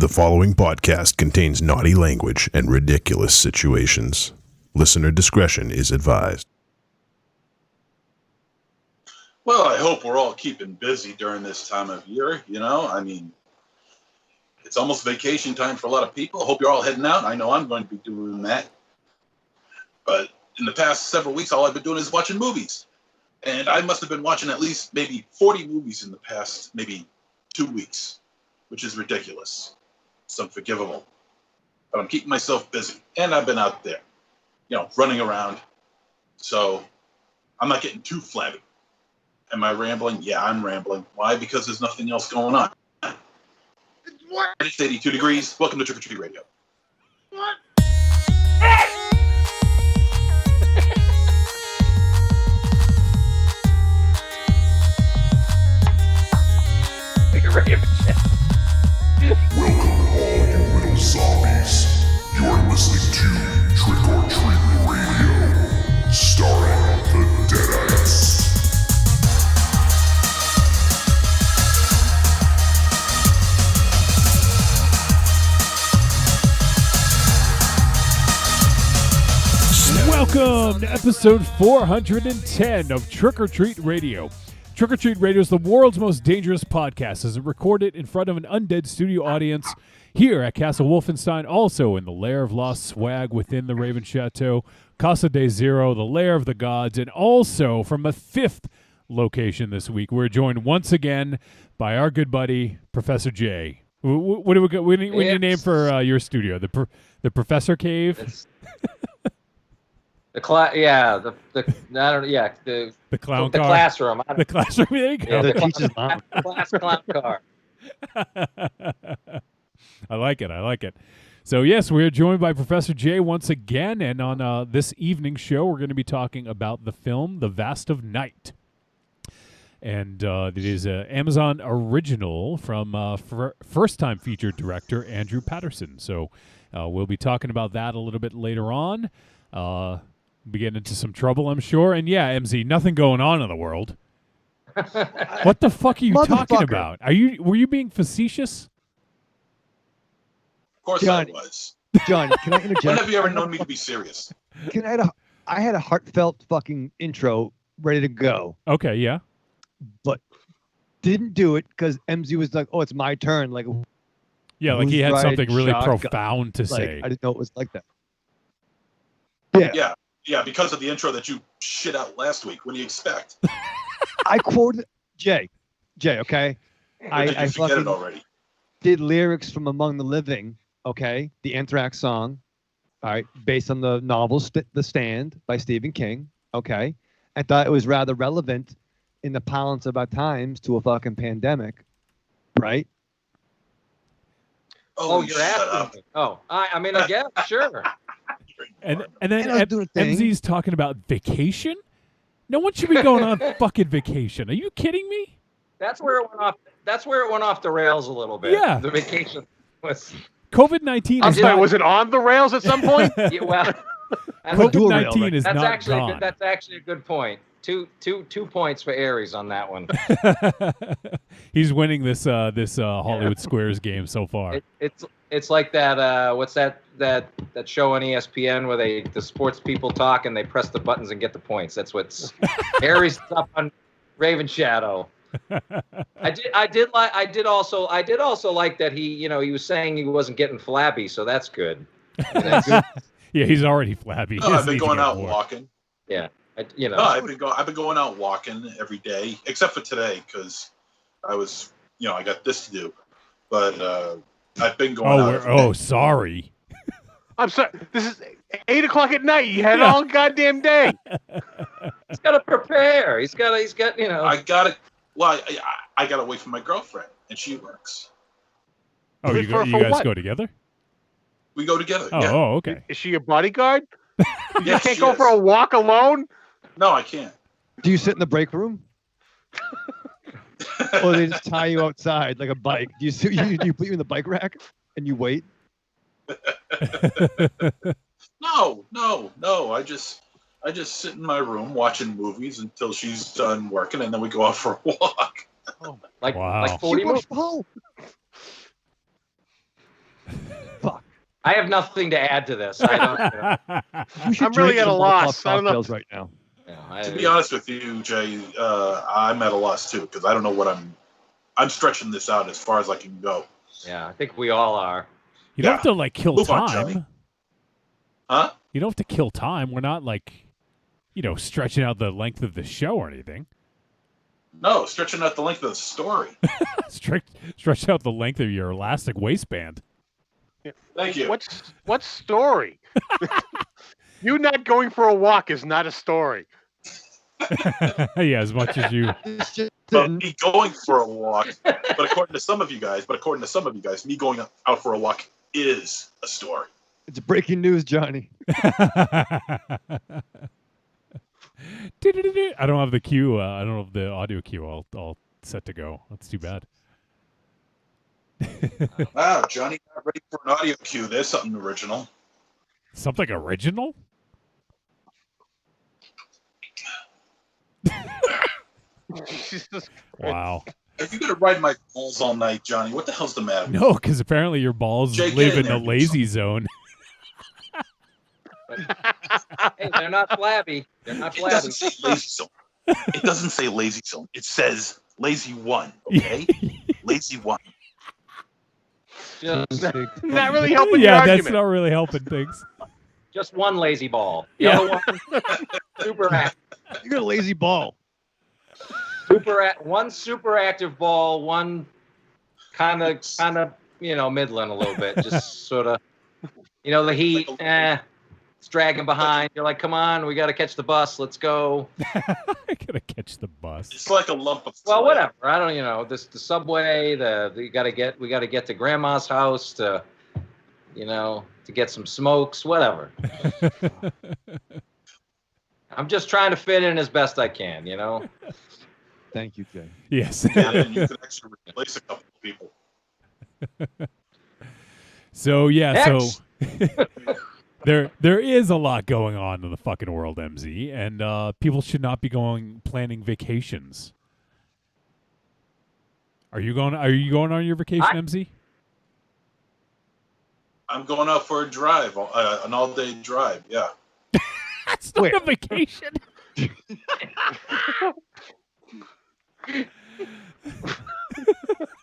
The following podcast contains naughty language and ridiculous situations. Listener discretion is advised. Well, I hope we're all keeping busy during this time of year, it's almost vacation time for a lot of people. I hope you're all heading out. I know I'm going to be doing that. But in the past several weeks, all I've been doing is watching movies. And I must have been watching at least maybe 40 movies in the past maybe 2 weeks, which is ridiculous. It's unforgivable. But I'm keeping myself busy. And I've been out there, running around. So I'm not getting too flabby. Am I rambling? Yeah, I'm rambling. Why? Because there's nothing else going on. What? It's 82 degrees. Welcome to Trick or Treat Radio. What? Welcome all you little zombies. You're listening to Trick or Treat Radio, starring the Deadites. Welcome to episode 410 of Trick or Treat Radio. Trick or Treat Radio is the world's most dangerous podcast as it recorded in front of an undead studio audience here at Castle Wolfenstein, also in the Lair of Lost Swag within the Raven Chateau, Casa de Zero, the Lair of the Gods, and also from a fifth location this week. We're joined once again by our good buddy, Professor J. What do we got? We need a name for your studio. The Professor Cave? The clown car. The classroom. The classroom. There you go. Yeah, the teacher's mom. Class clown car. I like it. So yes, we're joined by Professor J once again, and on this evening's show, we're going to be talking about the film *The Vast of Night*, and it is an Amazon original from first-time featured director Andrew Patterson. So we'll be talking about that a little bit later on. Be getting into some trouble, I'm sure. And yeah, MZ, nothing going on in the world. What the fuck are you talking about? Were you being facetious? Of course John, I was. John, can I interject? When have you ever known me to be serious? I had a heartfelt fucking intro ready to go. Okay, yeah. But didn't do it because MZ was like, oh, it's my turn. Like, yeah, like he had something really shotgun. profound to say. I didn't know it was like that. Yeah, because of the intro that you shit out last week. What do you expect? I quoted Jay, okay? I forget fucking it already. did lyrics from Among the Living, okay? The Anthrax song, all right, based on the novel The Stand by Stephen King, okay? I thought it was rather relevant in the balance of our times to a fucking pandemic, right? Oh, you're asking me. Oh, I guess, sure. And then MZ's talking about vacation? No one should be going on fucking vacation. Are you kidding me? That's where it went off. That's where it went off the rails a little bit. Yeah. The vacation was COVID-19 is not... Was it on the rails at some point? Yeah, well, COVID-19 is not gone. That's actually a good point. Two points for Aries on that one. He's winning this Hollywood Squares game so far. It's like that what's that show on ESPN where the sports people talk and they press the buttons and get the points. That's what's Aries is up on Raven Shadow. I did also like that he was saying he wasn't getting flabby, so that's good. Yeah, he's already flabby. No, I've been going out walking. Yeah. No, I've been going out walking every day, except for today because I was, I got this to do. But I've been going out. Sorry. I'm sorry. This is 8 o'clock at night. You had all goddamn day. He's got to prepare. He's got. I got it. Well, I got away from my girlfriend, and she works. Oh, you guys what? go together? We go together. Oh, yeah. Okay. Is she your bodyguard? You can't go is. for a walk alone? No, I can't. Do you sit in the break room? Or they just tie you outside like a bike? Do you put you in the bike rack and you wait? No. I just sit in my room watching movies until she's done working, and then we go out for a walk. Like Wow. like 40 She works from home. I have nothing to add to this. I don't. You should I'm really drink at a some Molotov loss. I don't know. cocktails right now. To be honest with you, Jay, I'm at a loss too because I don't know what I'm stretching this out as far as I can go. Yeah, I think we all are. You don't have to like kill Move on, Johnny. time. Huh? You don't have to kill time. We're not like, stretching out the length of the show or anything. No, stretching out the length of the story. Stretch out the length of your elastic waistband. Thank you. What story? You not going for a walk is not a story. Yeah, as much as you. It's just But me going for a walk, but according to some of you guys, me going out for a walk is a story. it's breaking news, Johnny. I don't have the cue. I don't have the audio cue all set to go. That's too bad. Wow, Johnny got ready for an audio cue. There's something original. Something original? Jesus Christ. Wow. Are you gonna ride my balls all night, Johnny? What the hell's the matter? No, because apparently your balls Jay, get live in in the there and do lazy zone. Hey, they're not flabby. They're not It flabby. doesn't say lazy zone. It doesn't say lazy zone. It says lazy one. Okay, lazy one. Just, Not really helping your Yeah, that's argument. not really helping things. just one lazy ball. The Yeah. other one, You got a lazy ball. one super active ball, one kind of middling a little bit, just sort of, the heat, it's dragging behind. You're like, come on, we got to catch the bus. Let's go. I gotta catch the bus. It's like a lump of. Well, clay. whatever. I don't, the subway. We got to get to grandma's house to get some smokes. Whatever. I'm just trying to fit in as best I can. Thank you, Jay. Yes. And you can actually replace a couple of people. So yeah, Next. so there is a lot going on in the fucking world, MZ, and people should not be planning vacations. Are you going on your vacation, MZ? I'm going out for a drive, an all-day drive. Yeah. That's not a vacation.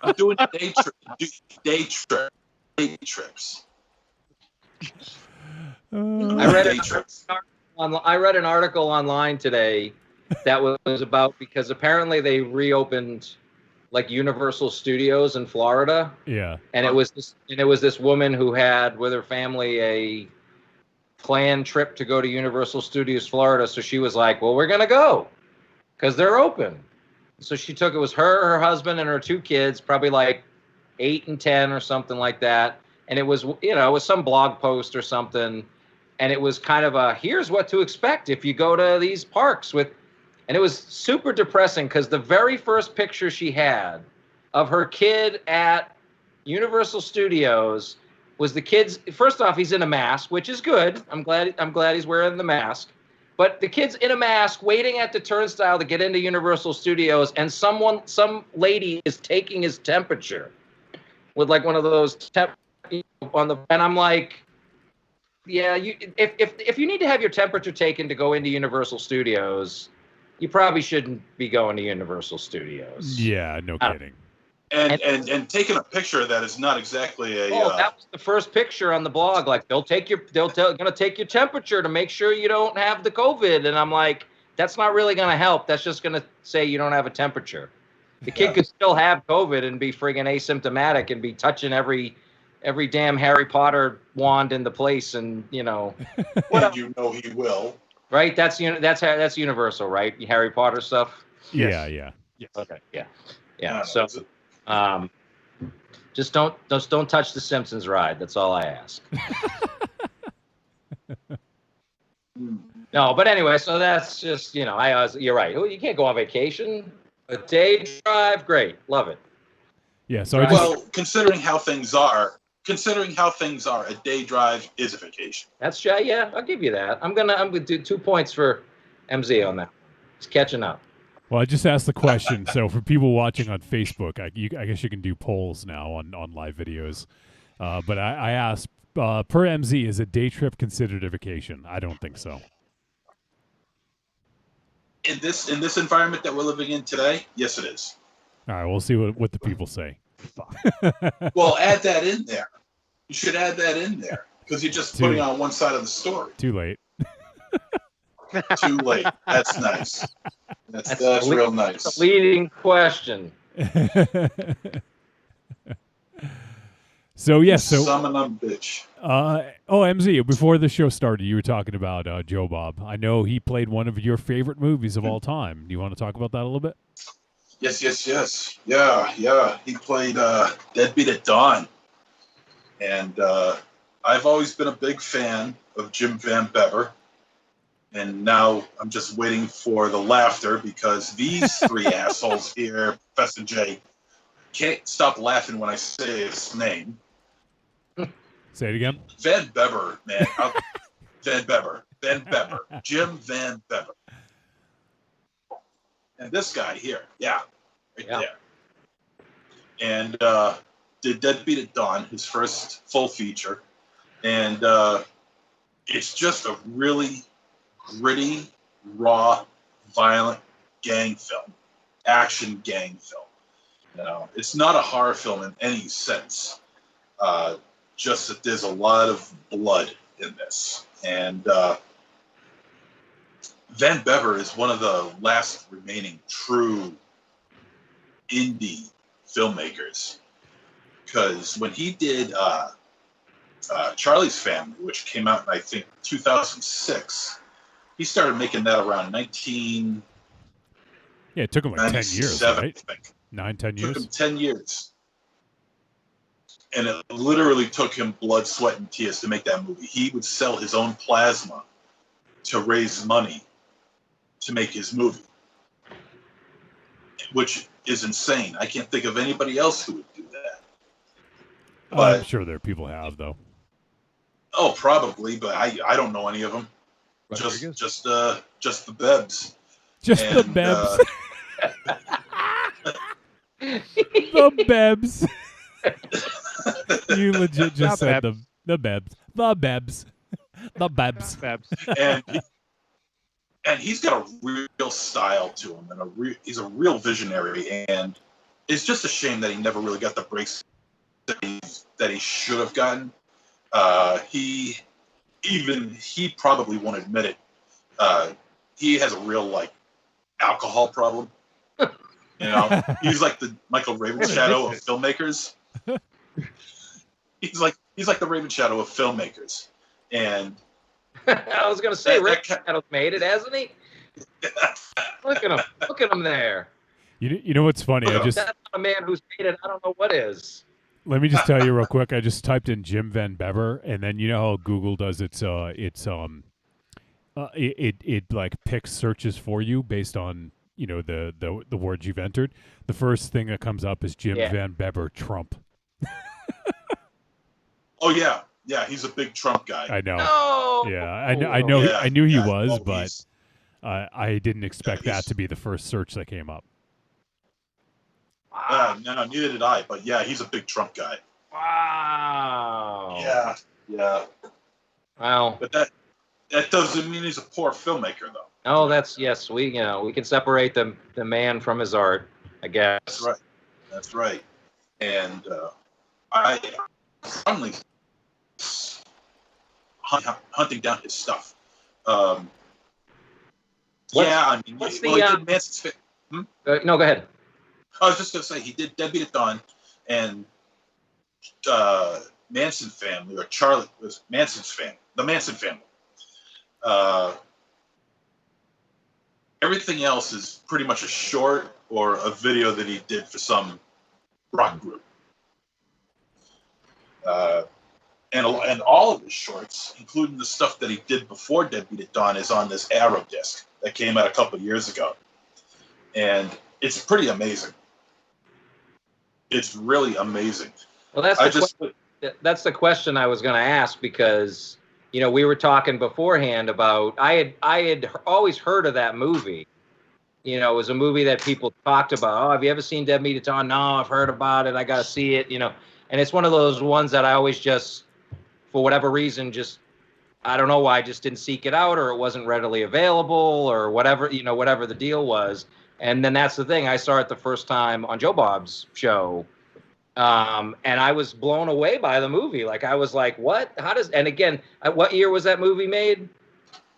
I'm doing day trips. I read Day it. trips. I read an article online today that was about because apparently they reopened like Universal Studios in Florida, Yeah. and it was this woman who had with her family a planned trip to go to Universal Studios Florida. So she was like, "Well, we're gonna go because they're open." So she took it was her husband, and her two kids, probably like 8 and 10 or something like that. And it was it was some blog post or something. And it was kind of a, here's what to expect if you go to these parks and it was super depressing because the very first picture she had of her kid at Universal Studios was the kid's, first off, he's in a mask, which is good. I'm glad he's wearing the mask. But the kid's in a mask waiting at the turnstile to get into Universal Studios, and some lady is taking his temperature with like one of those and I'm like, yeah, if you need to have your temperature taken to go into Universal Studios, you probably shouldn't be going to Universal Studios. Yeah, no kidding. And taking a picture of that is not exactly a. That was the first picture on the blog. Like gonna take your temperature to make sure you don't have the COVID. And I'm like, that's not really gonna help. That's just gonna say you don't have a temperature. The kid could still have COVID and be friggin' asymptomatic and be touching every damn Harry Potter wand in the place, and and you know he will. right? That's Universal, right? Harry Potter stuff. Yeah, yeah. Okay, yeah. So, just don't touch the Simpsons ride. That's all I ask. No, but anyway, so that's just you're right. You can't go on vacation. A day drive, great, love it. Yeah, so Well, considering how things are, a day drive is a vacation. That's I'll give you that. I'm gonna do 2 points for MZ on that. He's catching up. Well, I just asked the question. So for people watching on Facebook, I guess you can do polls now on live videos. But I asked per MZ, is a day trip considered a vacation? I don't think so. In this environment that we're living in today, yes, it is. All right, we'll see what the people say. Well, add that in there. You should add that in there because you're just putting on one side of the story. Too late. Too late. That's nice. That's real nice. That's a leading question. So yes, so summon them, bitch. MZ, before the show started, you were talking about Joe Bob. I know he played one of your favorite movies of all time. Do you want to talk about that a little bit? Yes. Yeah. He played Deadbeat at Dawn. And I've always been a big fan of Jim Van Bever. And now I'm just waiting for the laughter because these three assholes here, Professor J, can't stop laughing when I say his name. Say it again. Van Bever, man. Van Bever. Jim Van Bever. And this guy here. Yeah. Right there. And did Deadbeat at Dawn, his first full feature. And it's just a really gritty, raw, violent gang film. Action gang film. You know, it's not a horror film in any sense. Just that there's a lot of blood in this. And Van Bever is one of the last remaining true indie filmmakers. Because when he did Charlie's Family, which came out in, I think, 2006, he started making that around 19... Yeah, it took him like 10 years, right? I think. 9-10 years? It took him 10 years. And it literally took him blood, sweat, and tears to make that movie. He would sell his own plasma to raise money to make his movie, which is insane. I can't think of anybody else who would do that. But, I'm sure there are people who have, though. Oh, probably, but I don't know any of them. Just the Bebs. Just and, the Bebs. The Bebs. You legit just said the Bebs. The Bebs. The Bebs. And he's got a real style to him, and he's a real visionary. And it's just a shame that he never really got the breaks that he should have gotten. He probably won't admit it. He has a real alcohol problem. You know, he's like the Michael Raven Shadow of filmmakers. He's like the Raven Shadow of filmmakers, and I was gonna say Raven Shadow's made it, hasn't he? Look at him there. You know what's funny? That's not a man who's made it. I don't know what is. Let me just tell you real quick. I just typed in Jim Van Bever, and then you know how Google does it like picks searches for you based on the words you've entered. The first thing that comes up is Jim Van Bever Trump. Oh yeah, he's a big Trump guy. I know. No! Yeah, I know. I knew he was, but I didn't expect that to be the first search that came up. No, neither did I. But yeah, he's a big Trump guy. Wow. Yeah. Wow. But that doesn't mean he's a poor filmmaker, though. Oh, we can separate the man from his art, I guess. That's right. And I finally hunting down his stuff. He did Manson's Family. No, go ahead. I was just going to say, he did Deadbeat at Dawn and Manson Family, or Charlie was Manson's Family, the Manson Family. Everything else is pretty much a short or a video that he did for some rock group. And all of his shorts, including the stuff that he did before Deadbeat at Dawn, is on this Arrow disc that came out a couple of years ago. And it's pretty amazing. It's really amazing. Well, that's the question I was going to ask, because we were talking beforehand about I had always heard of that movie. It was a movie that people talked about. Oh, have you ever seen Deadbeat at Dawn? No, I've heard about it. I got to see it. And it's one of those ones that I always just for whatever reason, just I don't know why I just didn't seek it out, or it wasn't readily available, or whatever, whatever the deal was. And then that's the thing. I saw it the first time on Joe Bob's show. And I was blown away by the movie. Like, I was like, what? And again, what year was that movie made?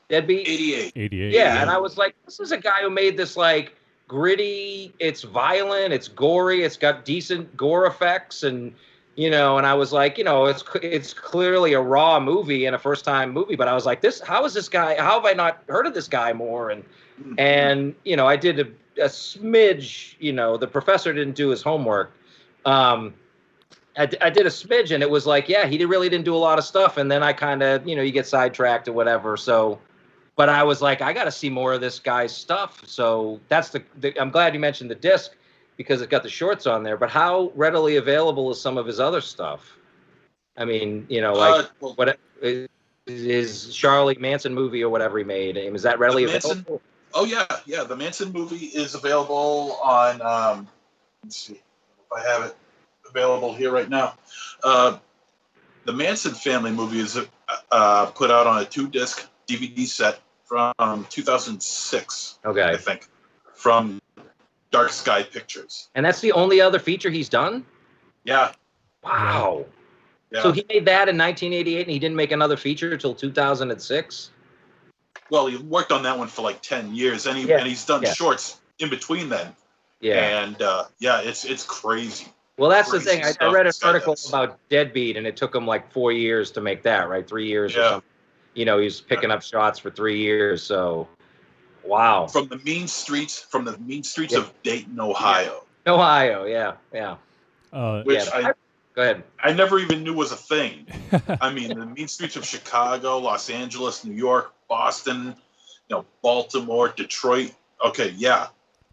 Deadbeat? 88. 88. Yeah. And I was like, this is a guy who made this, like, gritty, it's violent, it's gory, it's got decent gore effects, and and I was like, it's clearly a raw movie and a first time movie, but I was like, how have I not heard of this guy more? And I did a smidge, the professor didn't do his homework. I did a smidge, and it was like, yeah, he really didn't do a lot of stuff, and then I kind of, you get sidetracked or whatever, so. But I was like, I got to see more of this guy's stuff. So that's I'm glad you mentioned the disc, because it's got the shorts on there. But how readily available is some of his other stuff? I mean, what is Charlie Manson movie or whatever he made? Is that readily available? Oh yeah. The Manson movie is available on. Let's see if I have it available here right now. The Manson family movie is put out on a 2-disc DVD set from 2006. Okay, I think, from Dark Sky Pictures. And that's the only other feature he's done? Yeah. Wow. Yeah. So he made that in 1988, and he didn't make another feature until 2006? Well, he worked on that one for like 10 years, and he's done shorts in between then. Yeah. And it's crazy. Well, that's the thing. I read an article does. about Deadbeat, and it took him like 4 years to make that, right? 3 years or something. He was picking up shots for 3 years. So, wow. From the mean streets of Dayton, Ohio. Ohio, yeah. Which go ahead. I never even knew was a thing. I mean, the mean streets of Chicago, Los Angeles, New York, Boston, Baltimore, Detroit. Okay, yeah.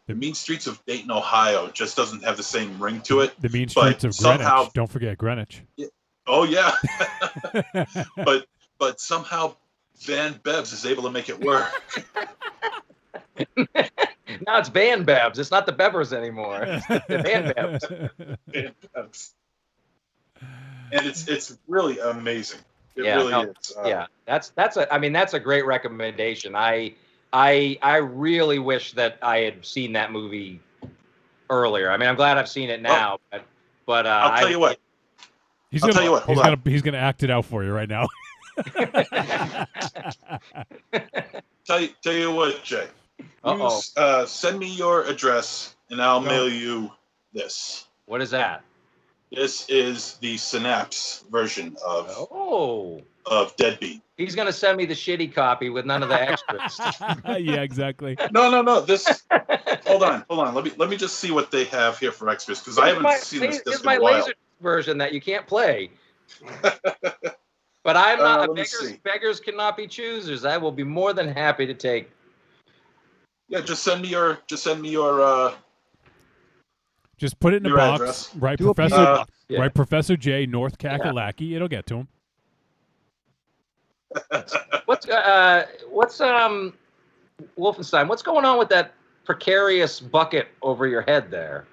The mean streets of Dayton, Ohio just doesn't have the same ring to it. The mean streets of Greenwich. Don't forget Greenwich. Oh, yeah. But somehow Van Bebs is able to make it work. Now it's Van Bebs. It's not the Bevers anymore. It's the Van Bebs. Van Bebs. And it's really amazing. It is. Yeah, that's a great recommendation. I really wish that I had seen that movie earlier. I mean, I'm glad I've seen it now, but I'll tell you what. He's gonna act it out for you right now. Tell you what, Jay. Send me your address, and I'll mail you this. What is that? This is the Synapse version of Deadbeat. He's gonna send me the shitty copy with none of the extras. Yeah, exactly. No. This. Hold on. Let me just see what they have here for extras, because I haven't seen this disc in a while. Laser version that you can't play. But I'm not. Beggars cannot be choosers. I will be more than happy to take. Yeah, just send me your. Just put it in a box. Address. Right, Professor J, North Kakalaki. Yeah. It'll get to him. What's Wolfenstein? What's going on with that precarious bucket over your head there?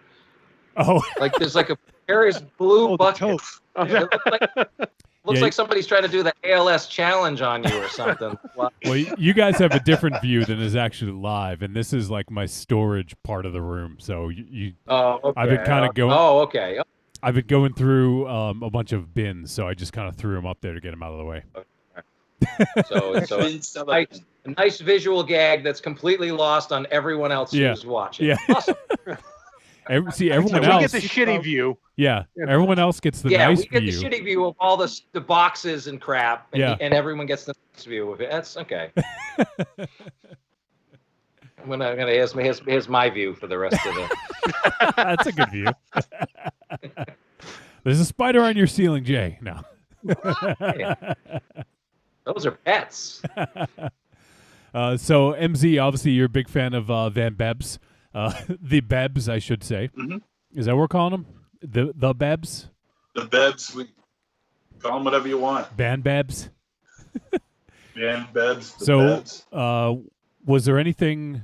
Oh, like there's like a precarious blue bucket. It looks like somebody's trying to do the ALS challenge on you or something. Well, you guys have a different view than is actually live, and this is like my storage part of the room. So you okay. I've been kind of going. Oh, okay. I've been going through a bunch of bins, so I just kind of threw them up there to get them out of the way. So a nice visual gag that's completely lost on everyone else who's watching. Yeah. Awesome. Everyone we else get the shitty view. Yeah, everyone else gets the nice view. Yeah, we get the shitty view of all the boxes and crap, and everyone gets the nice view of it. That's okay. I'm gonna here's my view for the rest of the. That's a good view. There's a spider on your ceiling, Jay. No. Those are pets. So MZ, obviously you're a big fan of Van Bebs. The Bebs, I should say. Mm-hmm. Is that what we're calling them? The Bebs? The Bebs. We call them whatever you want. Van Bebs? Van Bebs. Bebs. Was there anything...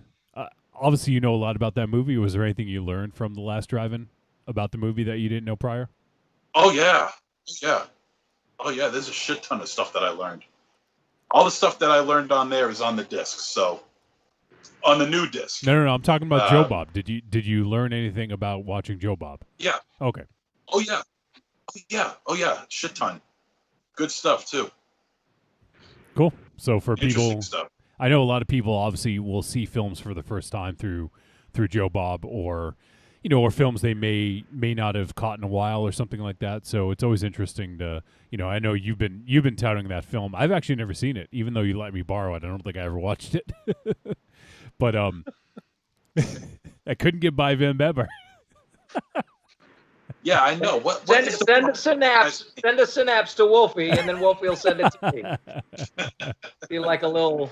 obviously, you know a lot about that movie. Was there anything you learned from the last drive-in about the movie that you didn't know prior? Oh, yeah. Yeah. Oh yeah, there's a shit ton of stuff that I learned. All the stuff that I learned on there is on the disc. So on the new disc. No. I'm talking about Joe Bob. Did you learn anything about watching Joe Bob? Yeah. Okay. Oh yeah. Oh yeah. Shit ton. Good stuff too. Cool. So for Interesting people, stuff. I know a lot of people obviously will see films for the first time through Joe Bob, or or films they may not have caught in a while or something like that. So it's always interesting to I know you've been touting that film. I've actually never seen it, even though you let me borrow it. I don't think I ever watched it. But I couldn't get by Van Beber. Yeah, I know. What Send is a synapse. Send a synapse to Wolfie, and then Wolfie will send it to me. Be like a little.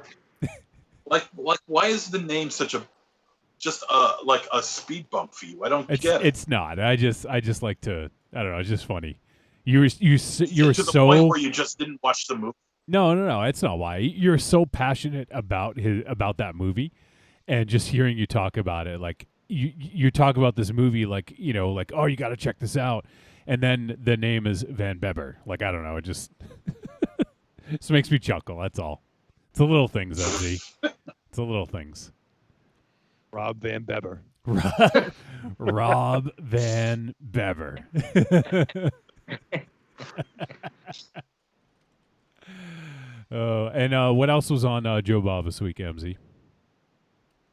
like why is the name such a like a speed bump for you? I don't get it. It's not. I just like to. I don't know. It's just funny. You were to the so point where you just didn't watch the movie. No. It's not why. You're so passionate about that movie, and just hearing you talk about it, like you talk about this movie, like like, oh, you got to check this out, and then the name is Van Beber. Like, I don't know. It just just makes me chuckle. That's all. It's the little things, MZ. It's the little things. Rob Van Beber. Rob Van Bever. And what else was on Joe Bob this week, MZ?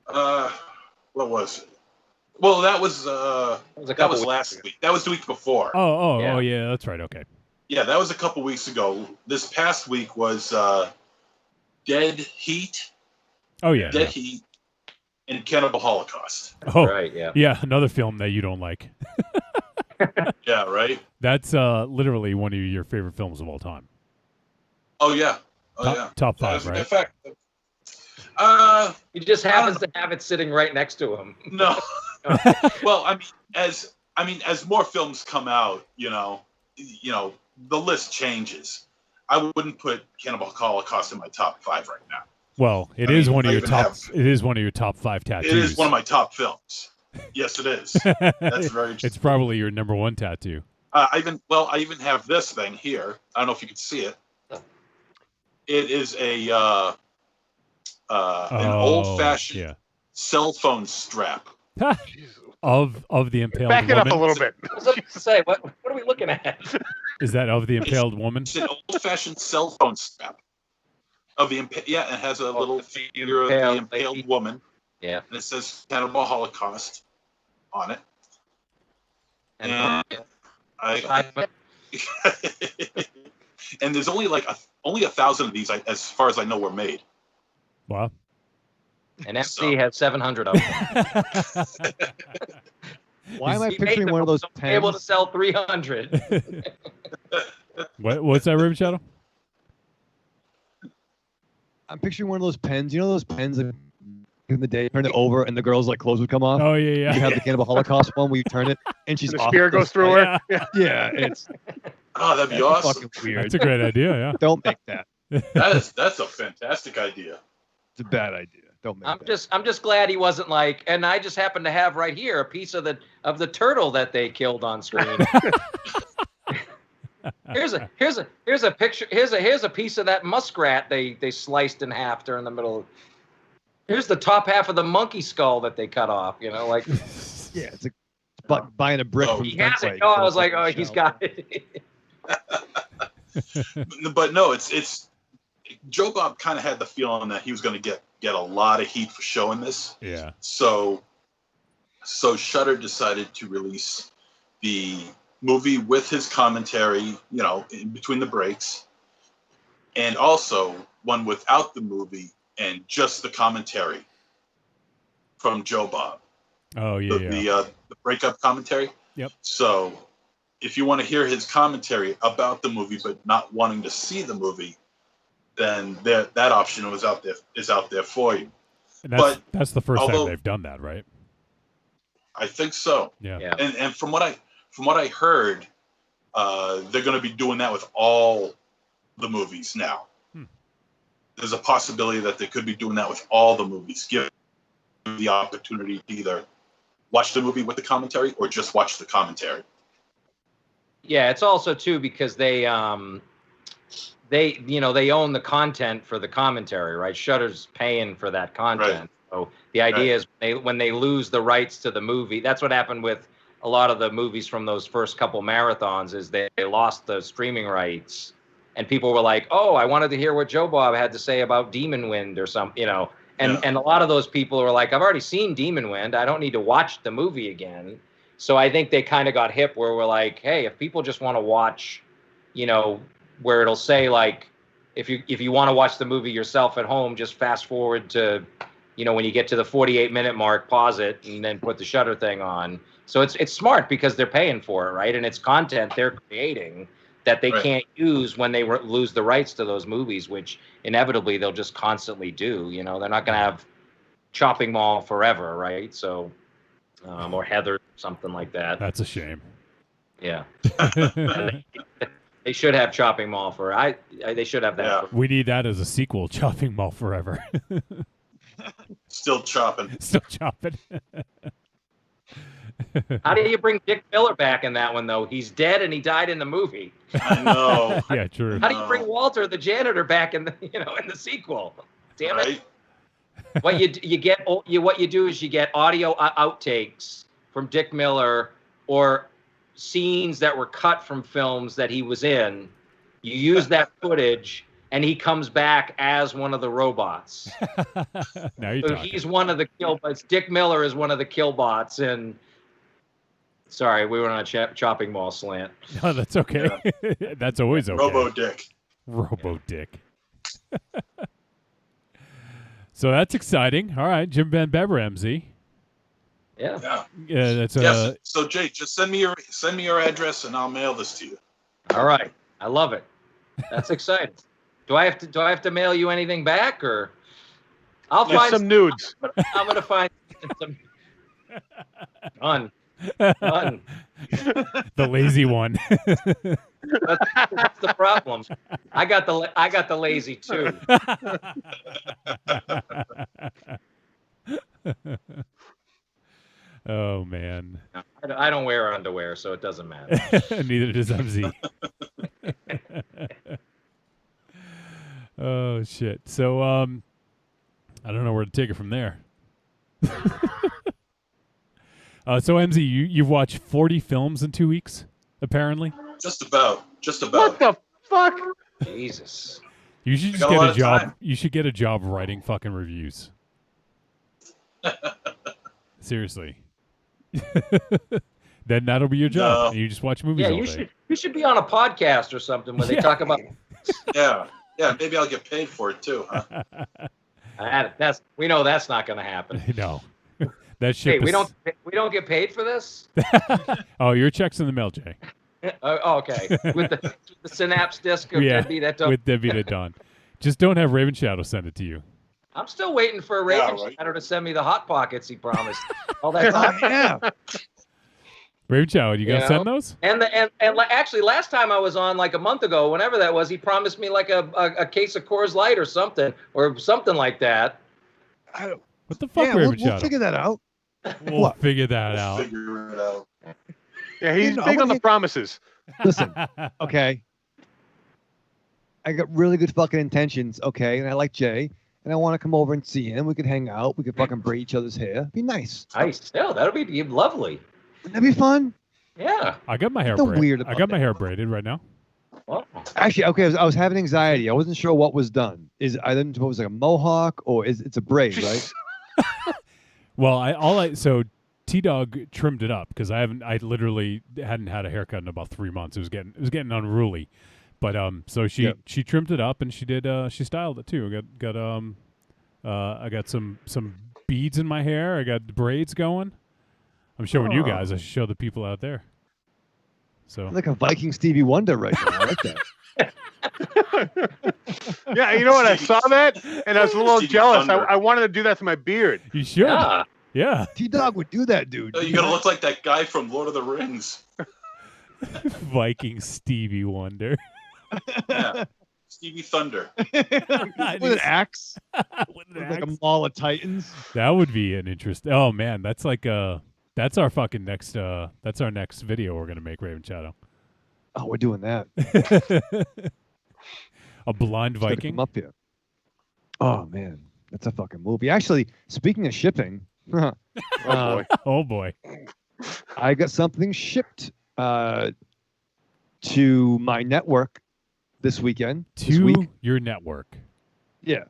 What was it? Well, that was last week. That was the week before. Oh, yeah, that's right. Okay. Yeah, that was a couple weeks ago. This past week was Dead Heat. Oh yeah, Dead Heat and Cannibal Holocaust. Oh Right, yeah. Yeah, another film that you don't like. Yeah, right. That's literally one of your favorite films of all time. Oh yeah. Oh yeah. Top 5, right? In fact, He just happens to have it sitting right next to him. no. Well, I mean, as more films come out, the list changes. I wouldn't put Cannibal Holocaust in my top 5 right now. Well, it is one of your top 5 tattoos. It is one of my top films. Yes, it is. That's very true. It's probably your number 1 tattoo. I even have this thing here. I don't know if you can see it. It is an old-fashioned cell phone strap. of the impaled Back it woman. up a little bit. I was about to say, what are we looking at? Is that of the impaled woman? It's an old-fashioned cell phone strap. It has a little figure of the impaled woman. Yeah. And it says Cannibal Holocaust on it. And and there's only only 1,000 of these, as far as I know, were made. Wow. And MC has 700 of them. Why am I He picturing made one of those them, so able to pens? sell 300. What's that, Raven Shadow? I'm picturing one of those pens. You know those pens that in the day turn it over and the girl's like clothes would come off. Oh yeah. You have the Cannibal Holocaust one where you turn it and she's The off spear the goes through side. her. Yeah, it's Oh, that'd be awesome. fucking weird. That's a great idea. Yeah. Don't make that. That's a fantastic idea. It's a bad idea. Don't make that. I'm just glad he wasn't like, and I just happen to have right here a piece of the turtle that they killed on screen. Here's a picture. Here's a piece of that muskrat they sliced in half during the middle. Here's the top half of the monkey skull that they cut off. Like, Yeah, it's like buying a brick from he has Fenway. it. Oh, I was like, oh, he's got it. But no, it's Joe Bob kind of had the feeling that he was going to get a lot of heat for showing this. Yeah. So Shudder decided to release the movie with his commentary, in between the breaks, and also one without the movie and just the commentary from Joe Bob. Oh yeah. The breakup commentary. Yep. So if you want to hear his commentary about the movie but not wanting to see the movie, then that option is out there for you. And that's the first time they've done that, right? I think so. Yeah. And from what I heard, they're going to be doing that with all the movies now. There's a possibility that they could be doing that with all the movies. Give the opportunity to either watch the movie with the commentary or just watch the commentary. Yeah, it's also too because they they own the content for the commentary, right? Shudder's paying for that content. So the idea is when they lose the rights to the movie, that's what happened with a lot of the movies from those first couple marathons, is they lost the streaming rights, and people were like, "Oh, I wanted to hear what Joe Bob had to say about Demon Wind or something," And a lot of those people were like, "I've already seen Demon Wind. I don't need to watch the movie again." So I think they kind of got hip where we're like, "Hey, if people just want to watch, where it'll say like, if you want to watch the movie yourself at home, just fast forward to, when you get to the 48-minute mark, pause it, and then put the Shutter thing on." So it's smart because they're paying for it, right? And it's content they're creating that they can't use when they lose the rights to those movies, which inevitably they'll just constantly do. They're not going to have Chopping Mall forever, right? So, or Heather, something like that. That's a shame. Yeah. They should have Chopping Mall they should have that. Yeah. We need that as a sequel, Chopping Mall Forever. Still chopping. Still chopping. How do you bring Dick Miller back in that one, though? He's dead and he died in the movie. I know. Yeah, true. How do you bring Walter, the janitor, back in the in the sequel? Damn it! Right? What you do is you get audio outtakes from Dick Miller or scenes that were cut from films that he was in. You use that footage, and he comes back as one of the robots. Now you're So talking. he's one of the killbots. Dick Miller is one of the killbots, and sorry, we were on a chopping mall slant. No, that's okay. That's always okay. Robo Dick. Robo Dick. So that's exciting. All right, Jim Van Beber, MZ. Yeah. Yeah. Yeah, that's Yes. So Jake, just send me your address and I'll mail this to you. All right. I love it. That's exciting. Do I have to mail you anything back, or I'll Just find some nudes. I'm gonna find some. Done. the lazy one. That's the problem. I got the lazy too. Oh man. I don't wear underwear, so it doesn't matter. Neither does MZ. Oh shit. So I don't know where to take it from there. So MZ, you've watched 40 films in 2 weeks, apparently. Just about. What the fuck? Jesus. You should just got a get lot a of job. time. You should get a job writing fucking reviews. Seriously. Then that'll be your job. No. And you just watch movies Yeah, all you day. should be on a podcast or something where they talk about. Yeah. Yeah. Maybe I'll get paid for it too. Huh? We know that's not going to happen. No. That ship Hey, we is- don't get paid for this. Oh, your check's in the mail, Jay. Oh, okay. With the Synapse disc of Yeah, Deadbeat at Dawn. with Debbie at Dawn. Just don't have Raven Shadow send it to you. I'm still waiting for Raven right. Shadow to send me the Hot Pockets he promised. All that Oh, time. yeah. Raven Shadow, you gonna You send know? those? And actually, last time I was on, like a month ago, whenever that was, he promised me like a case of Coors Light or something like that. What the fuck, Yeah, Raven we'll Shadow? figure that out. We'll What? figure that We'll out. figure it out. Yeah, he's I big wanna on the get- promises. Listen, okay. I got really good fucking intentions, okay, and I like Jay, and I want to come over and see him. We could hang out. We could fucking braid each other's hair. Be nice. Nice. Yeah, that'll be lovely. Wouldn't that be fun? Yeah. I got my hair Nothing braided. weird I about got my hair braided right now. Well, Actually, okay, I was having anxiety. I wasn't sure what was done. I didn't know if it was like a mohawk or it's a braid, right? Well, so T-Dog trimmed it up because I literally hadn't had a haircut in about 3 months. It was getting unruly, but so she trimmed it up and she styled it too. I got some beads in my hair. I got braids going. I'm showing you guys. I should show the people out there. So I'm like a Viking Stevie Wonder right now. I like that. Yeah, you know what? I saw that and I was a little Stevie jealous. Thunder. I wanted to do that to my beard. you should. yeah. Yeah. T-Dog would do that, dude. So you're gonna look like that guy from Lord of the Rings. Viking Stevie Wonder. Yeah. Stevie Thunder. with an axe, With an with like a axe. mall of titans. That would be an interest. Oh man, that's like that's our fucking next that's our next video we're gonna make, Raven Shadow. Oh, we're doing that. A blind It's gotta Viking. come up here. Oh man, that's a fucking movie. Actually, speaking of shipping, Oh boy. Oh boy. I got something shipped to my network this weekend. This To week. your network. Yeah.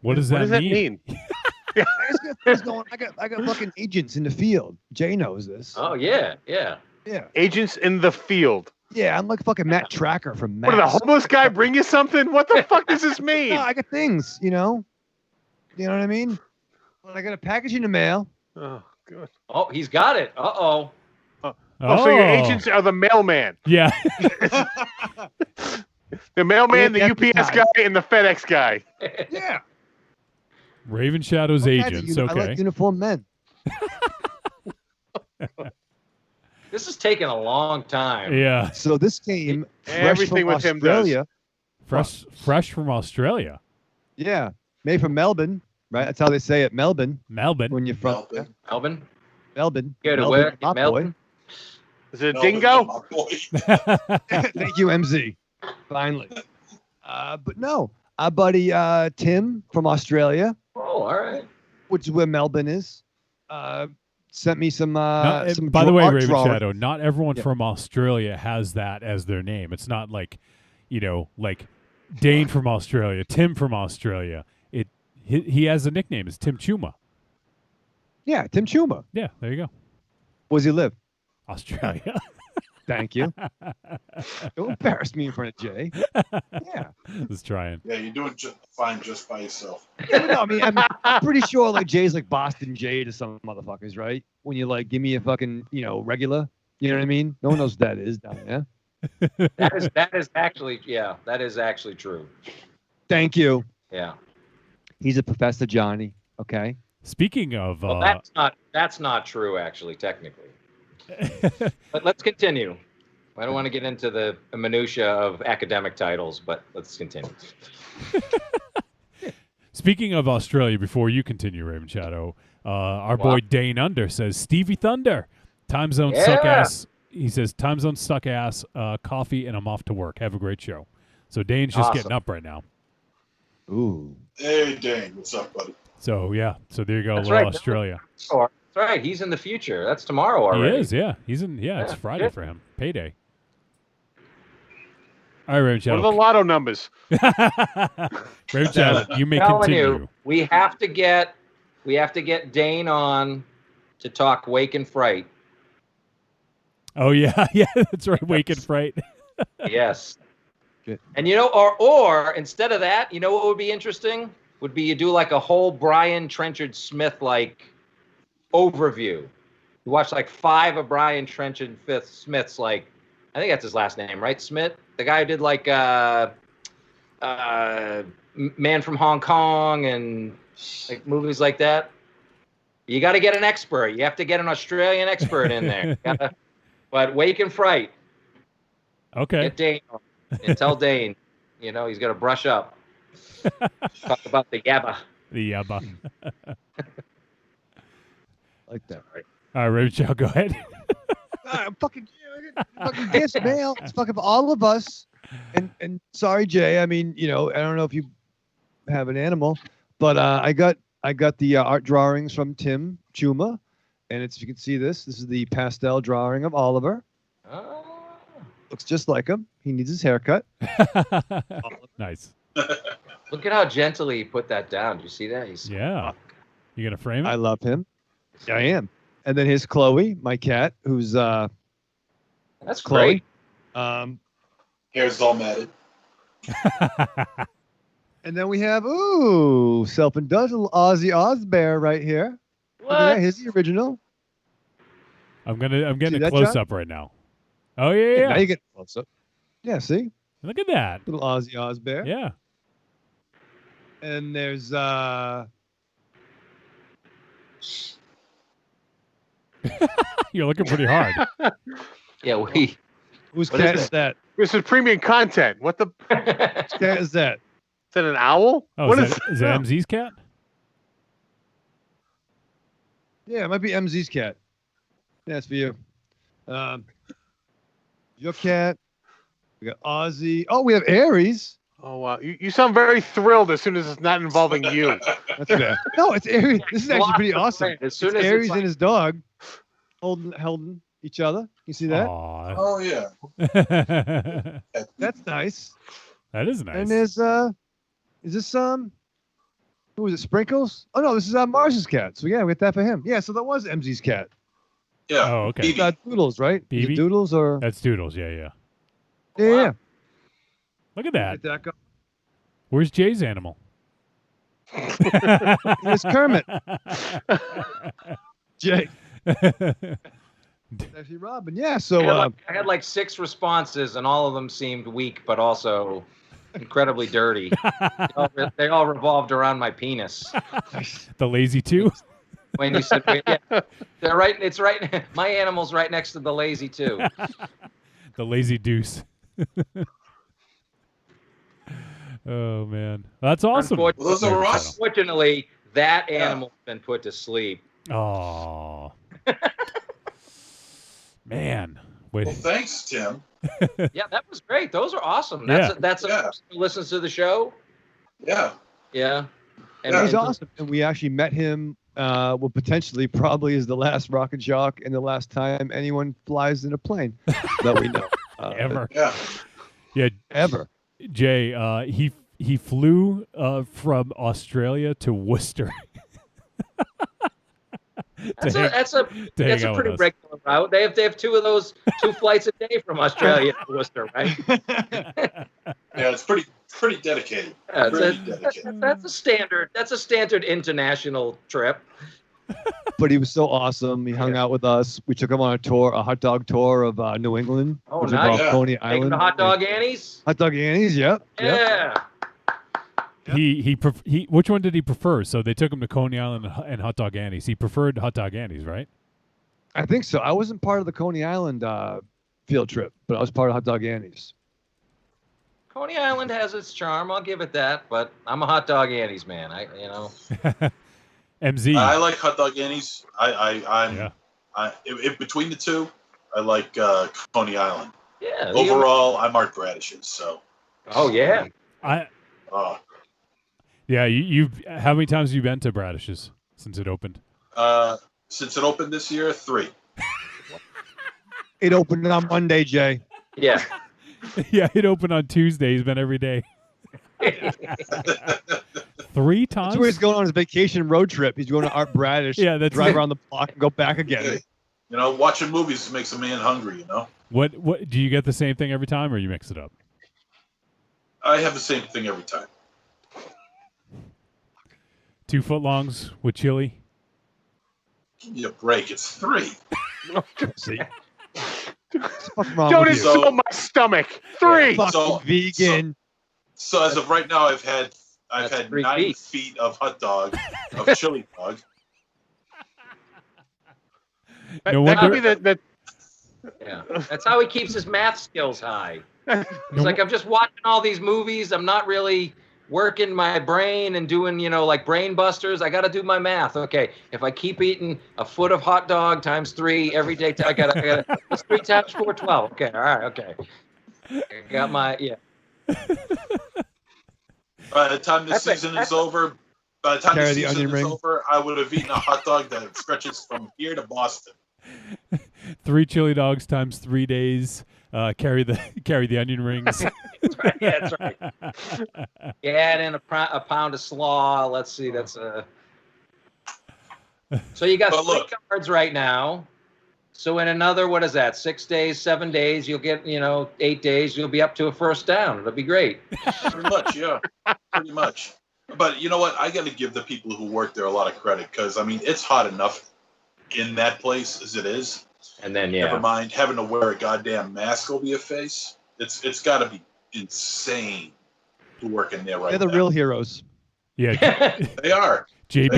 What does that mean? I just got things going. I got fucking agents in the field. Jay knows this. Oh yeah, yeah. Yeah. Agents in the field. Yeah, I'm like fucking Matt Tracker from What did the Matt. homeless guy bring you something? What the fuck does this mean? No, I got things, you know. You know what I mean? But I got a package in the mail. Oh, good. Oh, he's got it. Uh-oh. Oh, so your agents are the mailman. Yeah. The mailman, the Yeah, UPS guy, and the FedEx guy. Yeah. Raven Shadow's All kinds of agents. I Okay. like uniformed men. This is taking a long time. Yeah. So this came fresh Everything from with him does. Australia. Fresh from Australia. Yeah, made from Melbourne, right? That's how they say it, Melbourne. Melbourne. When you're from Melbourne, Melbourne. go to Melbourne, work my in Melbourne. Is it a No, dingo? my boy. boy. Thank you, MZ. Finally. But no, our buddy Tim from Australia, Oh, all right. which is where Melbourne is, sent me some. Some by the way, art Raven drawing. Shadow, not everyone Yeah. from Australia has that as their name. It's not like, like Dane from Australia, Tim from Australia. He has a nickname. It's Tim Chuma. Yeah, Tim Chuma. Yeah, there you go. Where does he live? Australia. Thank you. Don't embarrass me in front of Jay. Yeah. Just trying. Yeah, you're doing fine just by yourself. Yeah, but no, I mean, I'm pretty sure like Jay's like Boston Jay to some motherfuckers, right? When you like give me a fucking, regular, you know what I mean? No one knows what that is down there. That is actually true. Thank you. Yeah. He's a Professor Johnny. Okay. Speaking of, Well, that's not true actually, technically. But let's continue. I don't want to get into the minutia of academic titles, but let's continue. speaking of Australia, before you continue, Raven Shadow, our boy Dane Under says Stevie Thunder, time zone suck Yeah. ass. He says time zone suck ass, coffee, and I'm off to work. Have a great show. So Dane's just Awesome. getting up right now. Ooh. Hey, Dane, what's up, buddy? So yeah, so there you go, That's little right. Australia. Oh, that's right. He's in the future. That's tomorrow already. He is, yeah. He's in. Yeah, it's Yeah, Friday good. for him. Payday. All right, Raven What Shadow. are the lotto numbers? Raven Shadow, you may Telling continue. you, we have to get Dane on to talk Wake and Fright. Oh yeah, yeah, that's right. Wake and Fright. Yes. Good. And or instead of that, you know what would be interesting? Would be you do like a whole Brian Trenchard Smith like overview. You watch like 5 of Brian Trenchard Smith's like, I think that's his last name, right? Smith, the guy who did like Man from Hong Kong and like movies like that. You got to get an expert. You have to get an Australian expert in there. But Wake and Fright. Okay. Get Dane on and tell Dane, he's got to brush up. Talk about the yabba. The Yabba. Like that. All right, Raven Shadow, go ahead. Fucking this mail. It's fucking for all of us. And sorry, Jay. I mean, I don't know if you have an animal, but I got the art drawings from Tim Chuma, and if you can see this is the pastel drawing of Oliver. Oh. Looks just like him. He needs his haircut. Nice. Look at how gently he put that down. Do you see that? He's Yeah. You gonna frame it? I love him. I am. And then here's Chloe, my cat, who's That's Chloe. great. Hair's all matted. And then we have self-indulged little Ozzy Osbourne right here. Look at that. What? Here's the original. I'm See getting a that, close John? up right now. Oh yeah. Now you get close up. Yeah, see? Look at that. Little Ozzy Osbourne. Yeah. And there's You're looking pretty hard. Yeah, we. whose What cat is is that? This is premium content. What the? Whose cat is that? Is that an owl? Oh, What is that MZ's cat? Yeah, it might be MZ's cat. Yeah, it's for you. Your cat. We got Ozzy. Oh, we have Aries. Oh wow, you sound very thrilled as soon as it's not involving you. That's fair. No, it's Aries. This is actually pretty Lost the awesome. brand. As soon It's as it's Aries like- and his dog holding each other. You see that? Aw. Oh yeah. That's nice. That is nice. And there's is this who was it? Sprinkles? Oh no, this is Mars's cat. So yeah, we got that for him. Yeah, so that was MZ's cat. Yeah. Oh, okay. BB. Doodles, right? Is it BB? Doodles or That's Doodles. Yeah, yeah. yeah, Wow. yeah. Look at that. Get that go. Where's Jay's animal? It's Kermit. Jay. Actually, Robin. Yeah. So I had like 6 responses, and all of them seemed weak, but also incredibly dirty. They all revolved around my penis. The lazy two. When you said, yeah, they're right. It's right. My animal's right next to the lazy too. The lazy deuce. Oh man, that's awesome. Well, those are Ross. Unfortunately, that animal's been put to sleep. Oh man, wait. Well, thanks, Tim. Yeah, that was great. Those are awesome. Yeah. That's a Yeah. person who listens to the show. Yeah. Yeah. Yeah. he's awesome, and we actually met him. Well, potentially, probably is the last rocket jock and the last time anyone flies in a plane that we know Ever. Yeah. Yeah, ever. Jay. He flew from Australia to Worcester. That's hang- a hang that's a out pretty with us. regular route. They have 2 of those 2 flights a day from Australia to Worcester, right? Yeah. It's pretty dedicated. Yeah, Pretty dedicated. that's a standard international trip. But he was so awesome. He hung out with us. We took him on a hot dog tour of New England. Oh, which is nice. called Yeah. Coney Take 'em Island. to Hot Dog Annie's. Hot dog Annie's. Yep. Yep. Yeah. He which one did he prefer? So they took him to Coney Island and Hot Dog Annie's. He preferred Hot Dog Annie's, right? I think so. I wasn't part of the Coney Island field trip, but I was part of Hot Dog Annie's. Coney Island has its charm. I'll give it that. But I'm a Hot Dog Annie's man. MZ. I like hot dog Annie's. I'm Yeah. if between the two, I like Coney Island. Yeah. Overall, I mark radishes. So, Oh yeah. uh, Yeah, you how many times have you been to Bradish's since it opened? since it opened this year, 3. It opened on Monday, Jay. Yeah. Yeah, it opened on Tuesday. He's been every day. 3 times? That's where he's going on his vacation road trip. He's going to Art Bradish. Yeah, that's drive it. around the block and go back again. Hey, you know, watching movies makes a man hungry. You know, What do you get the same thing every time or you mix it up? I have the same thing every time. 2 footlongs with chili. Give me a break. It's 3. See? What's the fuck wrong Don't with you? insult my stomach. 3. Fucking So- vegan. So as of right now, I've had That's 3 9 feet. feet of hot dog, of chili dog. No That could wonder- be the Yeah. That's how he keeps his math skills high. No It's like I'm just watching all these movies. I'm not really working my brain and doing, like brain busters. I got to do my math. Okay, if I keep eating a foot of hot dog times 3 every day, I got to. That's 3 times 4, 12. Okay, all right, okay. I got my By the time the That's a- season is over, by the time Carry the the season onion is ring. over, I would have eaten a hot dog that stretches from here to Boston. 3 chili dogs times 3 days. Carry the onion rings. That's right. Yeah, that's right. You add in a pound of slaw. Let's see. That's So you got But 3 look. cards right now. So in another, what is that? 6 days, 7 days, you'll get, 8 days, you'll be up to a first down. It'll be great. Pretty much, yeah. Pretty much. But you know what? I got to give the people who work there a lot of credit because, it's hot enough in that place as it is. And then, Never mind having to wear a goddamn mask over your face. It's got to be insane to work in there right They're the now. real heroes. Yeah, They are. JB,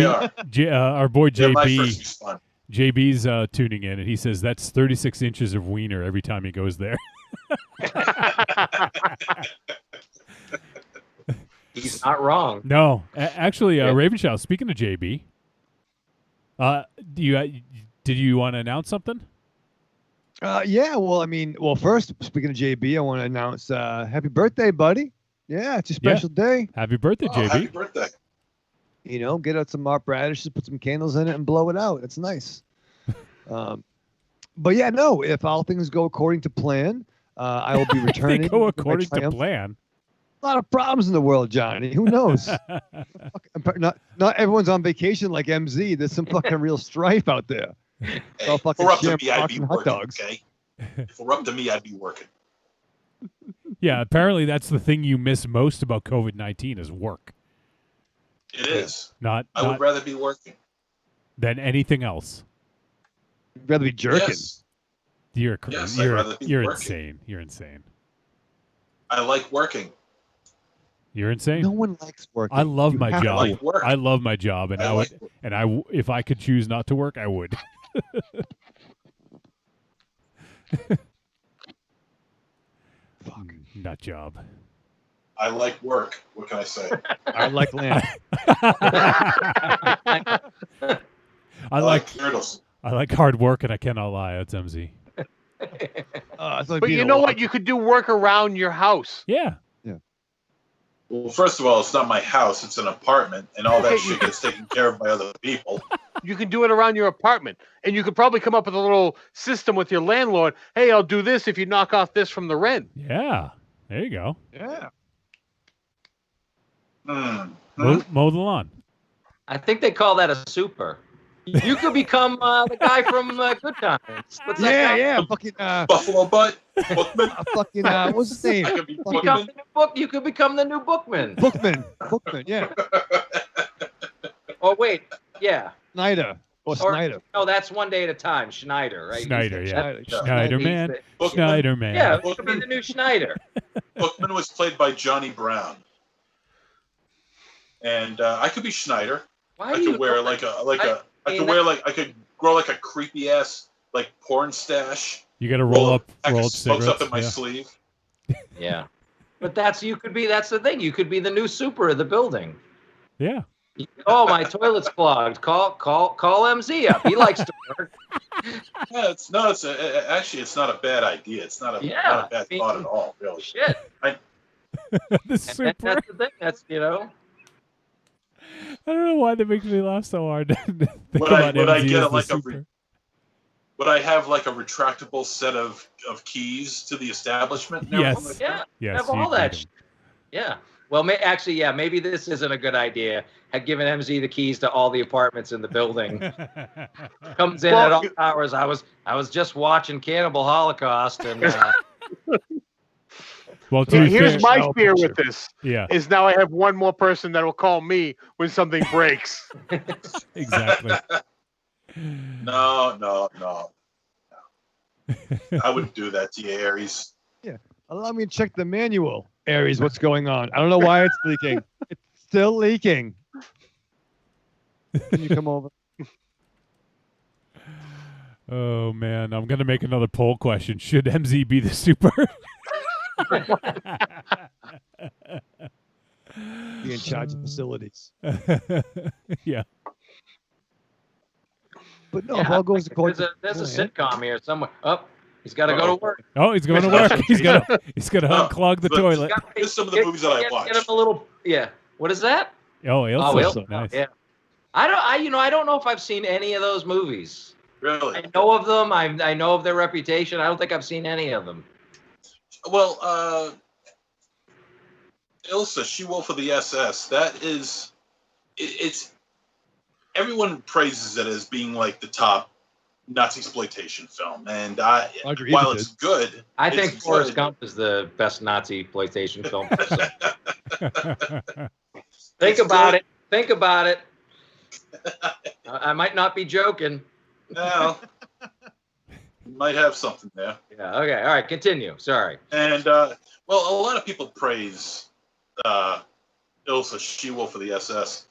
They are. Our boy They're my JB, first responder. JB's tuning in, and he says that's 36 inches of wiener every time he goes there. He's not wrong. No, actually, Yeah. Ravenshaw. Speaking of JB, did you want to announce something? Yeah, well, first, speaking of JB, I want to announce happy birthday, buddy. Yeah, it's a special day. Happy birthday, Oh, JB. happy birthday. You know, get out some mark radishes, put some candles in it, and blow it out. It's nice. But yeah, no. If all things go according to plan, I will be They returning. go with my according to triumph. plan. A lot of problems in the world, Johnny. Who knows? Not everyone's on vacation like MZ. There's some fucking real strife out there. Hey, all if fucking we're up to sham me, I'd rocks be and hot working, dogs. okay? If we're up to me, I'd be working. Yeah, apparently that's the thing you miss most about COVID-19 is work. It is. Not I would rather be working. than anything else. You'd rather be jerking. Yes. You're Yes, I'd rather be you're working. insane. You're insane. I like working. You're insane. No one likes working. I love You my have to job. like work. I love my job, and if I could choose not to work, I would. Fuck. Nut job. I like work. What can I say? I like land. I like turtles. I like hard work, and I cannot lie. That's MZ. It's like But being you a know log- what? You could do work around your house. Yeah. Well, first of all, it's not my house. It's an apartment, and all that shit gets taken care of by other people. You can do it around your apartment. And you could probably come up with a little system with your landlord. Hey, I'll do this if you knock off this from the rent. Yeah. There you go. Yeah. Mow the lawn. I think they call that a super. You could become the guy from Good Times. What's that guy? Yeah. Fucking Buffalo butt. Bookman. fucking what's his name? I could be Fucking Become Bookman. the new book. You could become the new bookman. Bookman. Yeah. Oh wait, yeah. Snyder or Snyder. No, that's one day at a time. Schneider, right? Schneider, He's- yeah. Schneider. Schneider, he's man. the- Bookman. Schneider, man. Yeah, it could be the new Schneider. Bookman was played by Johnny Brown, and I could be Schneider. Why I do you could wear I could grow like a creepy ass like porn stash. You got to roll up smokes cigarettes. up in my yeah. sleeve. Yeah, but that's the thing. You could be the new super of the building. Yeah. Oh, my toilet's clogged. Call MZ up. He likes to work. Yeah, actually it's not a bad idea. It's not a bad thought at all, really. Shit. The super. That's the thing. That's I don't know why that makes me laugh so hard. Think Would I about MZ get as the like a super. Would I have like a retractable set of keys to the establishment? and Yes. everything? Yeah. Yes, Have all you that. did. Yeah. Well, maybe this isn't a good idea. Had given MZ the keys to all the apartments in the building. Comes in at all hours. I was just watching Cannibal Holocaust, and Well, to be Here's fair, my fear with this. yeah, Is now I have one more person that will call me when something breaks. exactly. No. I wouldn't do that to you, Aries. Allow me to check the manual. Aries, what's going on? I don't know why it's leaking. It's still leaking. Can you come over? Oh man, I'm gonna make another poll question. Should MZ be the super? Be in charge of facilities. Yeah. But no, if all goes according there's a to plan, sitcom here somewhere. Oh, he's got to go to work. Oh, he's going to work. He's gonna unclog the But- toilet. Here's some of the movies that I watched. Get him a little. Yeah. What is that? Oh, Ilsa. Ilsa, Nice. yeah. I don't know if I've seen any of those movies. Really? I know of them. I know of their reputation. I don't think I've seen any of them. Well, Ilsa, She-Wolf of the SS. That is, it's everyone praises it as being like the top Nazi exploitation film, and Roger while Ebert it's good, I it's think Forrest good. Gump is the best Nazi exploitation film. It's Think about good. it. Think about it. I might not be joking. Well, you might have something there. Yeah. Okay. All right. Continue. Sorry. And well, a lot of people praise Ilsa, She-Wolf of the SS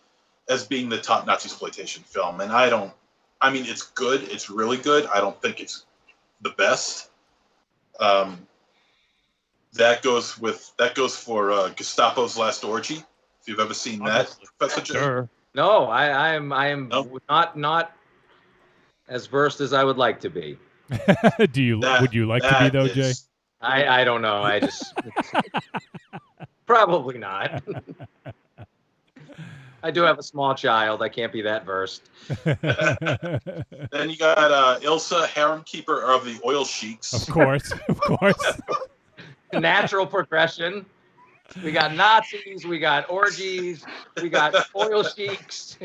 as being the top Nazi exploitation film, and I don't. I mean, it's good. It's really good. I don't think it's the best. That goes for Gestapo's Last Orgy. If you've ever seen that, Professor J. sure. No, I am No? not as versed as I would like to be. Would you like to be though, Jay? I don't know. I just Probably not. I do have a small child. I can't be that versed. Then you got Ilsa, harem keeper of the oil sheiks. Of course. Natural progression. We got Nazis. We got orgies. We got oil sheiks.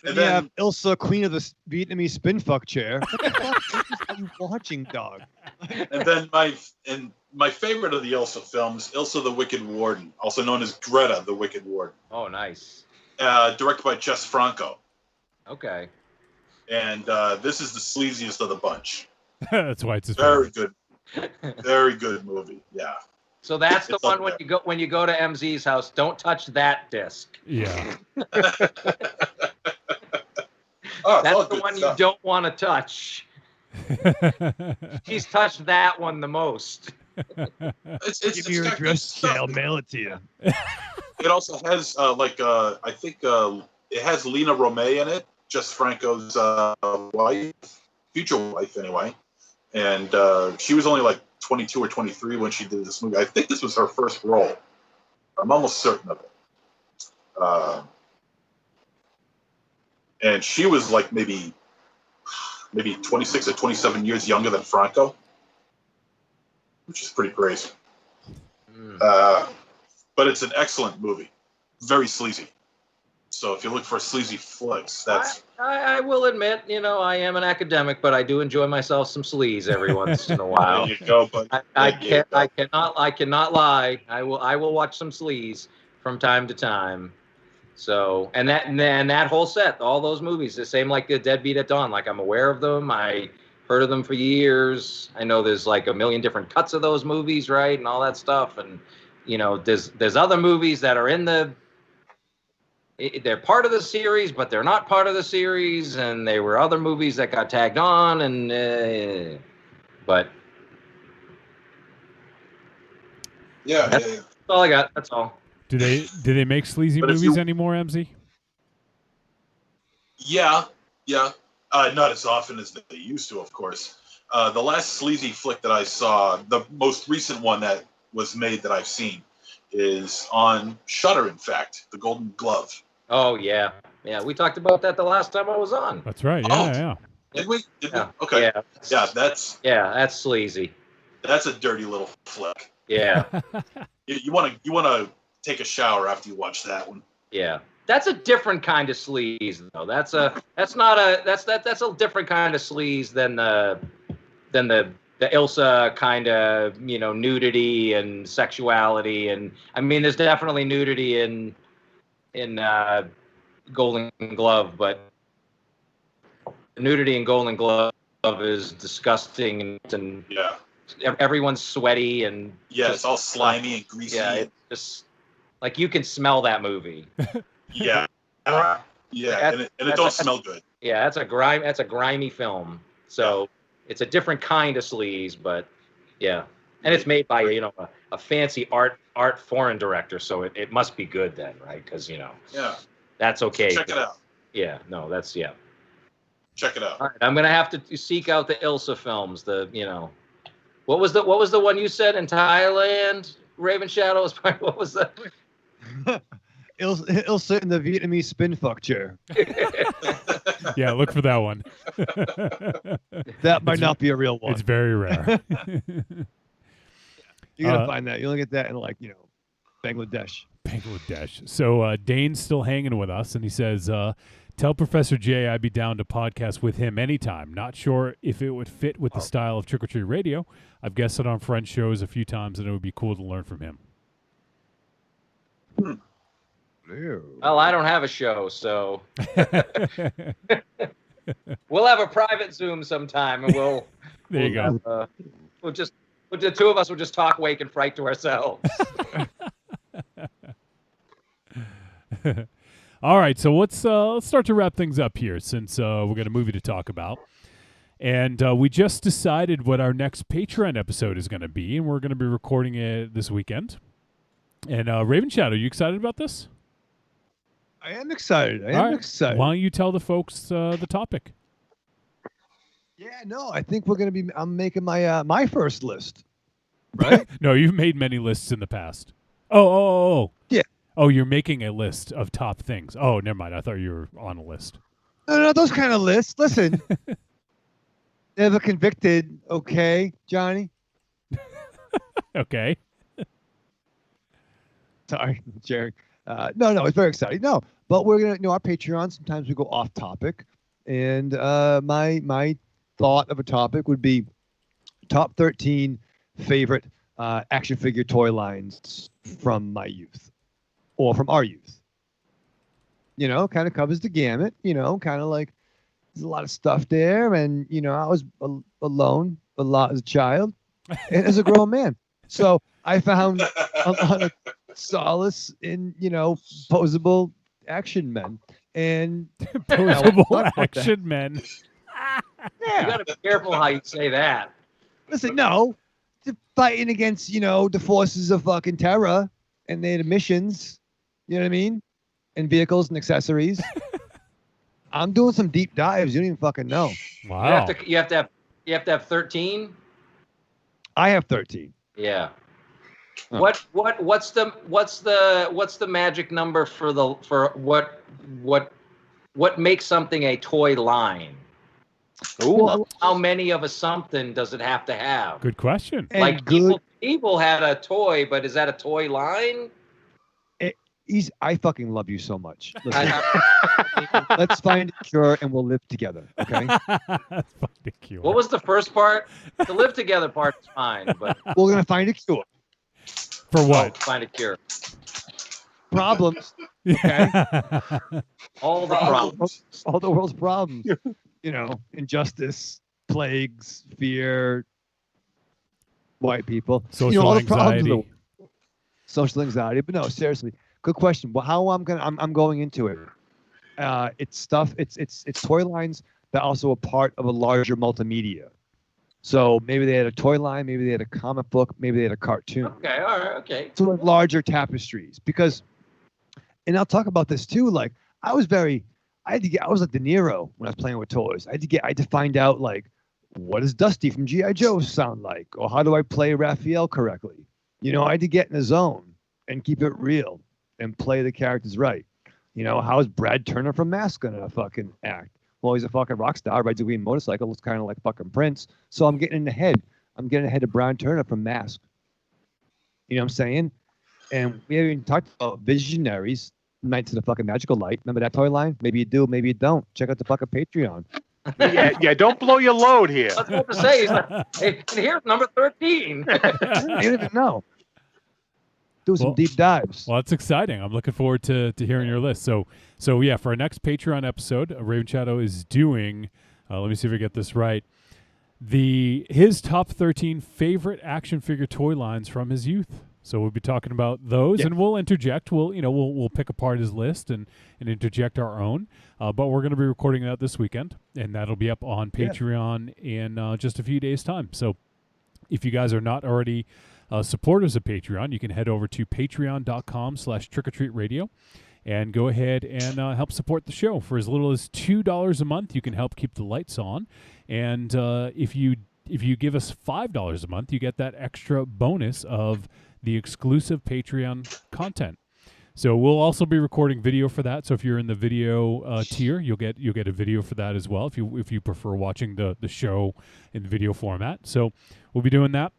And you have Ilsa, queen of the Vietnamese spin fuck chair. What the fuck are you watching, dog? And then my favorite of the Ilsa films, Ilsa the Wicked Warden, also known as Greta the Wicked Warden. Oh, nice. Directed by Jess Franco. Okay. And this is the sleaziest of the bunch. That's why it's his Very favorite. good. Very good movie. Yeah. So that's the It's one up when you go to MZ's house. Don't touch that disc. Yeah. Oh, it's all That's the good one stuff. you don't want to touch. She's touched that one the most. It's Give me your got good address, stuff. I'll mail it to you. It also has I think it has Lena Romay in it, Jess Franco's wife, future wife anyway, and she was only like 22 or 23 when she did this movie. I think this was her first role. I'm almost certain of it. And she was like maybe 26 or 27 years younger than Franco, which is pretty crazy. But it's an excellent movie, very sleazy. So if you look for sleazy flicks, that's I will admit, I am an academic, but I do enjoy myself some sleaze every once in a while. there you go. But I cannot lie. I will watch some sleaze from time to time. So and that whole set, all those movies, the same like the Deadbeat at Dawn. Like I'm aware of them. I heard of them for years. I know there's like a million different cuts of those movies, right, and all that stuff. And there's other movies that are they're part of the series, but they're not part of the series, and they were other movies that got tagged on, and but yeah. that's all I got. That's all. Do they make sleazy But if movies you- anymore, MZ? Yeah. Not as often as they used to, of course. The last sleazy flick that I saw, the most recent one that was made that I've seen, is on Shudder. In fact, The Golden Glove. Oh yeah. We talked about that the last time I was on. That's right. Oh. Yeah. Did we? Yeah. Okay. Yeah. That's Sleazy. a dirty little flick. Yeah. You want to take a shower after you watch that one. Yeah. That's a different kind of sleaze, though. That's a different kind of sleaze than the Ilsa kind of nudity and sexuality, and I mean there's definitely nudity in Golden Glove, but the nudity in Golden Glove is disgusting, and Yeah. everyone's sweaty and Yeah, it's all slimy and greasy. yeah, it's just like you can smell that movie. Yeah. Yeah, and it don't smell good. Yeah, that's a grimy film. So it's a different kind of sleaze, but yeah, and it's made by a fancy art foreign director, so it must be good then, right? Because Yeah. that's okay. Check it out. Yeah, no, that's Check it out. All right, I'm gonna have to seek out the Ilsa films. What was the one you said in Thailand? Raven Shadows. What was that? Ilsa in the Vietnamese spin fuck chair. Yeah. Look for that one. That might not be a real one. It's very rare. You're gonna find that. You'll get that in Bangladesh. Bangladesh. So Dane's still hanging with us, and he says, tell Professor J I'd be down to podcast with him anytime. Not sure if it would fit with the style of Trick or Treat Radio. I've guested on Friends shows a few times, and it would be cool to learn from him. Well, I don't have a show, so we'll have a private Zoom sometime, and There you go. The two of us will just talk Wake and Fright to ourselves. All right, so let's start to wrap things up here, since we got a movie to talk about. And we just decided what our next Patreon episode is going to be, and we're going to be recording it this weekend. And Raven Shadow, you excited about this? I am excited. All right. Why don't you tell the folks the topic? Yeah, no, I think we're gonna be. I'm making my my first list. right? No, you've made many lists in the past. Oh. Yeah. Oh, you're making a list of top things. Oh, never mind. I thought you were on a list. No, those kind of lists. Listen, never convicted. Okay, Johnny. Okay. Sorry, Jerry. No, it's very exciting. No, but we're gonna, our Patreon. Sometimes we go off topic, and my thought of a topic would be top 13 favorite action figure toy lines from my youth, or from our youth. Kind of covers the gamut. Kind of like there's a lot of stuff there, and I was alone a lot as a child, and as a grown man, so I found a lot of solace in posable action men and Posable action men. You got to be careful how you say that. Listen, no, they're fighting against the forces of fucking terror and their missions. You know what I mean? And vehicles and accessories. I'm doing some deep dives. You don't even fucking know. Wow. You have to have 13. I have 13. Yeah. Oh. What's the magic number for what makes something a toy line? Well, How many of a something does it have to have? Good question. and Like good. Evil had a toy, but is that a toy line? I fucking love you so much. Listen, I- let's find a cure and we'll live together. Okay. That's fucking cute. what was the first part? The live together part is fine, but We're gonna find a cure. For what? find a cure. Problems. All the problems. All the world's problems. Injustice, plagues, fear, white people. Social all the problems in the anxiety. world. Social anxiety. But no, seriously, good question. Well, how I'm going into it. It's stuff. It's toy lines that also are part of a larger multimedia. So maybe they had a toy line, maybe they had a comic book, maybe they had a cartoon. Okay, all right, okay. So like larger tapestries. Because, and I'll talk about this too. Like I was like De Niro when I was playing with toys. I had to find out like, what does Dusty from G.I. Joe sound like? Or how do I play Raphael correctly? I had to get in the zone and keep it real and play the characters right. How's Brad Turner from Mask gonna fucking act? Well, he's a fucking rock star, rides a green motorcycle, looks kind of like fucking Prince. So I'm getting in the head. I'm getting ahead of Brad Turner from Mask. You know what I'm saying? And we haven't even talked about Visionaries, Knights of the fucking Magical Light. Remember that toy line? Maybe you do, maybe you don't. Check out the fucking Patreon. Yeah, don't blow your load here. I was about to say, hey, here's number 13. You don't even know. Do some Well- deep dives. Well, that's exciting. I'm looking forward to hearing your list. So yeah, for our next Patreon episode, Raven Shadow is doing. Let me see if I get this right. His top 13 favorite action figure toy lines from his youth. So we'll be talking about those, Yeah. and we'll interject. We'll pick apart his list and interject our own. But we're going to be recording that this weekend, and that'll be up on Patreon in just a few days' time. So if you guys are not already supporters of Patreon, you can head over to patreon.com/trickortreatradio and go ahead and help support the show. For as little as $2 a month, you can help keep the lights on. And if you give us $5 a month, you get that extra bonus of the exclusive Patreon content. So we'll also be recording video for that. So if you're in the video tier, you'll get a video for that as well. If you prefer watching the show in video format, so we'll be doing that.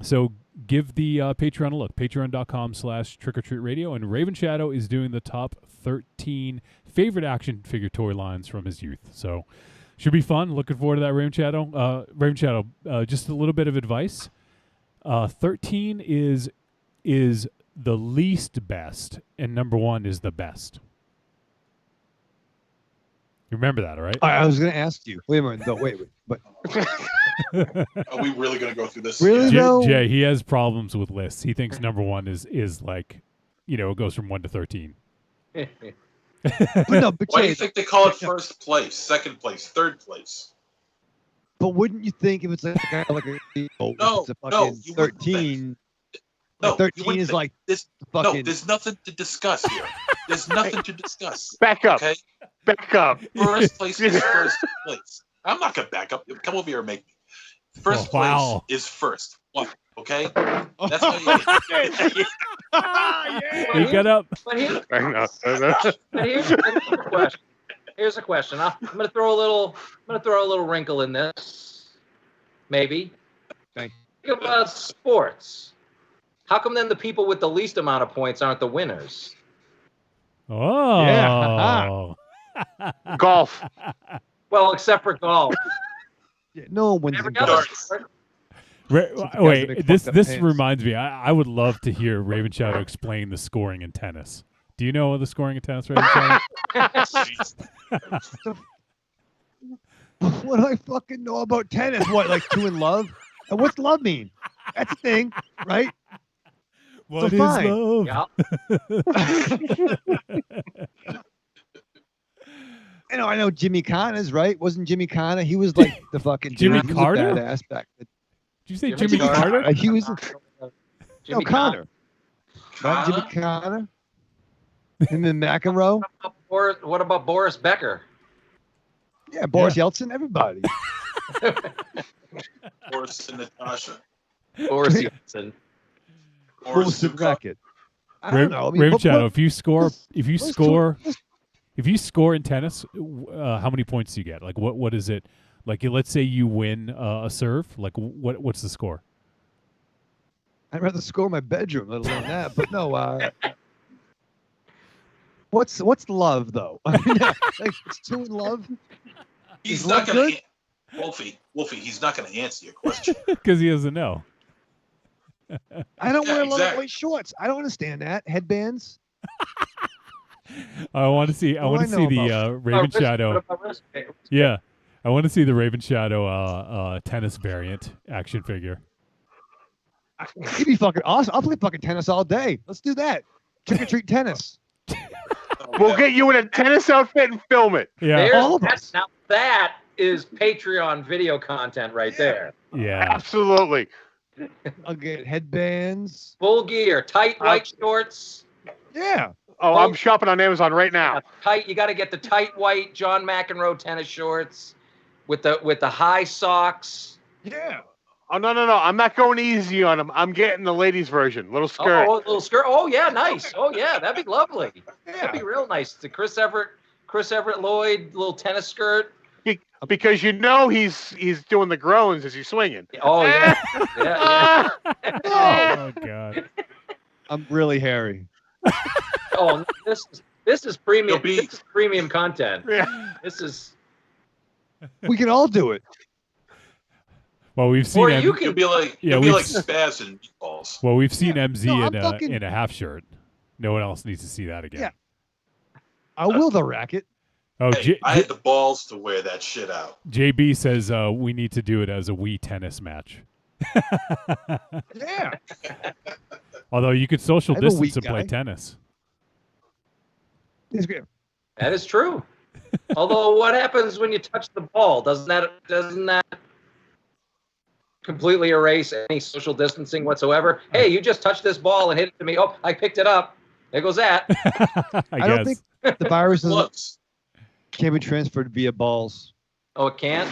So give the Patreon a look. Patreon.com/trickortreatradio, and Raven Shadow is doing the top 13 favorite action figure toy lines from his youth. So should be fun. Looking forward to that, Raven Shadow. Raven Shadow, just a little bit of advice. 13 is the least best, and number 1 is the best. You remember that, all right? I was going to ask you. Wait a minute. No, wait. But Are we really going to go through this? Really? No. Jay, he has problems with lists. He thinks number 1 is like, it goes from 1 to 13. but no, but Why do Jay, you think they call it first place, second place, third place? but wouldn't you think if it's like a No, it's a no, fucking you wouldn't 13? No, Like you 13 wouldn't is think. like This, fucking. no, there's nothing to discuss here. There's nothing to discuss. Back up. Okay, Back up. first place is first place. I'm not gonna back up. Come over here and make me. First Oh, wow. place is first. Why? Okay, that's what you. You got up. But here, I know. but here's a question. Here's a question. I'm gonna throw a little wrinkle in this. Maybe. Thank Think about sports. How come then the people with the least amount of points aren't the winners? Oh. Yeah. Golf. Well, except for golf. Yeah, no one wins in Every golf. other Darts. sport, Wait, make this fucked up this pants. reminds me. I would love to hear Raven Shadow explain the scoring in tennis. Do you know the scoring in tennis, Raven Shadow? What do I fucking know about tennis? What, like two in love? And what's love mean? That's a thing, right? What So is fine. love? yeah. I know Jimmy Connors, right? Wasn't Jimmy Connor? He was like the fucking Jimmy dude. He was Carter? a badass back then. Did you say Jimmy Jimmy Carter? Carter? He was Jimmy Connor. Right? Jimmy Connor. Him and McEnroe. What about Boris Becker? Yeah, Boris Yeltsin, everybody. Boris and Natasha. Boris Yeltsin. Boris Bullshit Zucker. racket. I don't know. I mean, Raven what- Shadow, what- if you score let's- if you score in tennis, how many points do you get? Like what is it? Like let's say you win a serve. Like what's the score? I'd rather score in my bedroom, let alone that. But no, what's love though? I mean, like, it's two in love. He's Is not love going good? to. Wolfie, he's not going to answer your question. Because he doesn't know. I don't Yeah, wear leather exactly. white shorts. I don't understand that. Headbands. I want to see. I What want do to I see know the Raven What Shadow. about wrist- Yeah, I want to see the Raven Shadow tennis variant action figure. It'd be fucking awesome. I'll play fucking tennis all day. Let's do that. Trick or treat tennis. We'll get you in a tennis outfit and film it. Yeah, All of us. Now that is Patreon video content right there. yeah. Absolutely. I'll get headbands. Full gear, tight white shorts. Yeah. Oh, I'm shopping on Amazon right now. Tight. You got to get the tight white John McEnroe tennis shorts with the high socks. Yeah. Oh, no. I'm not going easy on them. I'm getting the ladies' version. Little skirt. Oh, a little skirt. Oh yeah, nice. Oh yeah, that'd be lovely. That'd Yeah. be real nice. The Chris Everett Lloyd little tennis skirt. Because you know he's doing the groans as he's swinging. Oh yeah, yeah. Oh God. I'm really hairy. Oh, this is premium. You'll be- This is premium content. Yeah. This is. We can all do it. Well, we've seen Or M- you You'll can. be like Yeah, you'll be we've like s- Spaz and Meatballs. well, we've seen Yeah. MZ No, I'm in fucking- a half shirt. No one else needs to see that again. Yeah. I will the racket. Oh, Hey, I had the balls to wear that shit out. JB says we need to do it as a Wii tennis match. Yeah. Although you could social I'm a distance Wii and play guy. tennis. It's good. That is true. Although, what happens when you touch the ball? Doesn't that completely erase any social distancing whatsoever? Hey, you just touched this ball and hit it to me. Oh, I picked it up. There goes that. I don't guess. think the virus Gloves. can be transferred via balls. Oh, it can't.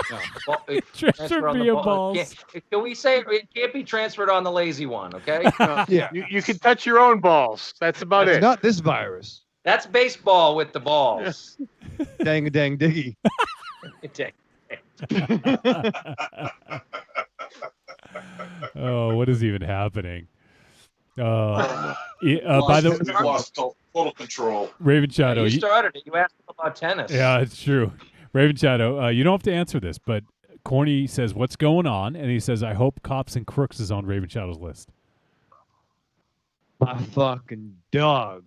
No. Ball- it Transfer transfer on the via ball- balls. Can we say it can't be transferred on the lazy one? Okay, Yeah. You can touch your own balls. That's about It's it. not this virus. that's baseball with the balls. Dang diggy. Oh, what is even happening? By Well, the We've lost total control. Raven Shadow. You started it. You asked about tennis. Yeah, it's true. Raven Shadow, you don't have to answer this, but Corny says, "What's going on?" And he says, "I hope Cops and Crooks is on Raven Shadow's list." My fucking dog.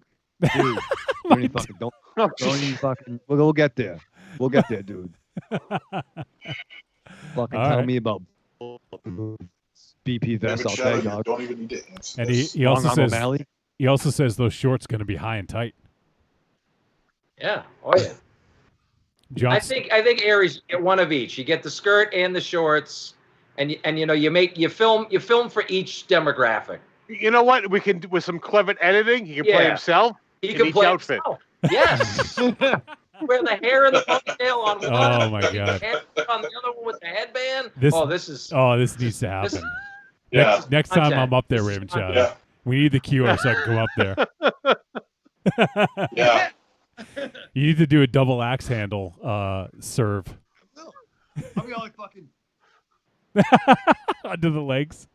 Dude. Don't even fucking, don't even fucking, we'll get there. We'll get there, dude. Fucking All tell right. me about BP vest all Shadow, day, you dog. don't even need to answer. And this. he also Long arm says O'Malley. he also says those shorts going to be high and tight. Yeah. Oh yeah. John, I think Aries you get one of each. You get the skirt and the shorts, and you know you film for each demographic. You know what? We can, with some clever editing, he can play Yeah. himself. He In can each play outfit. himself. Yes. Wear the hair and the ponytail on one. Oh, my the God. head on the other one with the headband. This- Oh, this is oh, this needs to happen. Yeah. Next time Content. I'm up there, This is Raven content. Shadow. Yeah. We need the QR so I can come up there. Yeah. You need to do a double axe handle serve I'll be all like fucking. under the legs.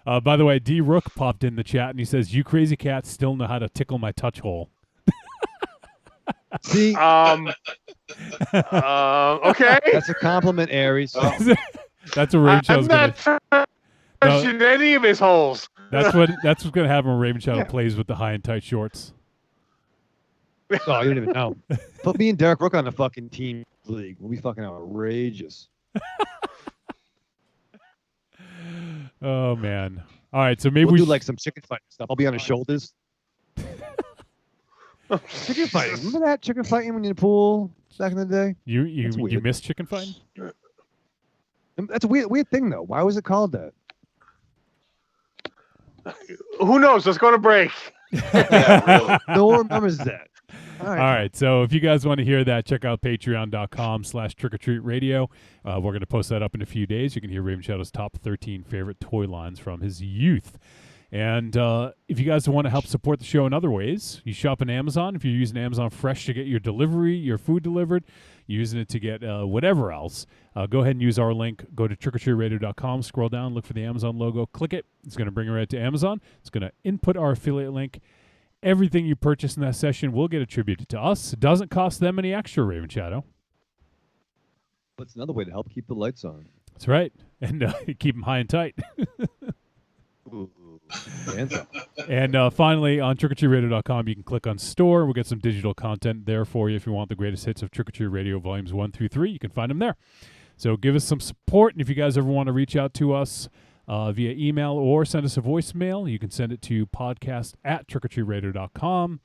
By the way, D Rook popped in the chat and he says, "You crazy cats still know how to tickle my touch hole." See, Okay. that's a compliment, Aries. Oh. That's what Raven I'm Shadow's not gonna. touching any of his holes. That's what's gonna happen when Raven Shadow plays with the high and tight shorts. Oh, you don't even know. Put me and Derek Rook on the fucking team league. We'll be fucking outrageous. Oh man! All right, so maybe We'll we do like some chicken fighting stuff. I'll be on his shoulders. Chicken fighting. Remember that chicken fighting when you're in the pool back in the day? you That's you weird. missed chicken fighting. That's a weird thing though. Why was it called that? Who knows? Let's go to break. Yeah, really. No one remembers that. All All right. right, so if you guys want to hear that, check out patreon.com/trickortreatradio. We're going to post that up in a few days. You can hear Raven Shadow's top 13 favorite toy lines from his youth. And if you guys want to help support the show in other ways, you shop on Amazon. If you're using Amazon Fresh to get your food delivered, you're using it to get whatever else, go ahead and use our link. Go to trickortreatradio.com, scroll down, look for the Amazon logo, click it. It's going to bring you right to Amazon. It's going to input our affiliate link. Everything you purchase in that session will get attributed to us. It doesn't cost them any extra, Raven Shadow. But it's another way to help keep the lights on. That's right. And keep them high and tight. Ooh. Danza. And finally, on trickortreatradio.com, you can click on store. We'll get some digital content there for you. If you want the greatest hits of Trick or Treat Radio Volumes 1 through 3, you can find them there. So give us some support. And if you guys ever want to reach out to us via email or send us a voicemail, you can send it to podcast@trickortreatradio.com.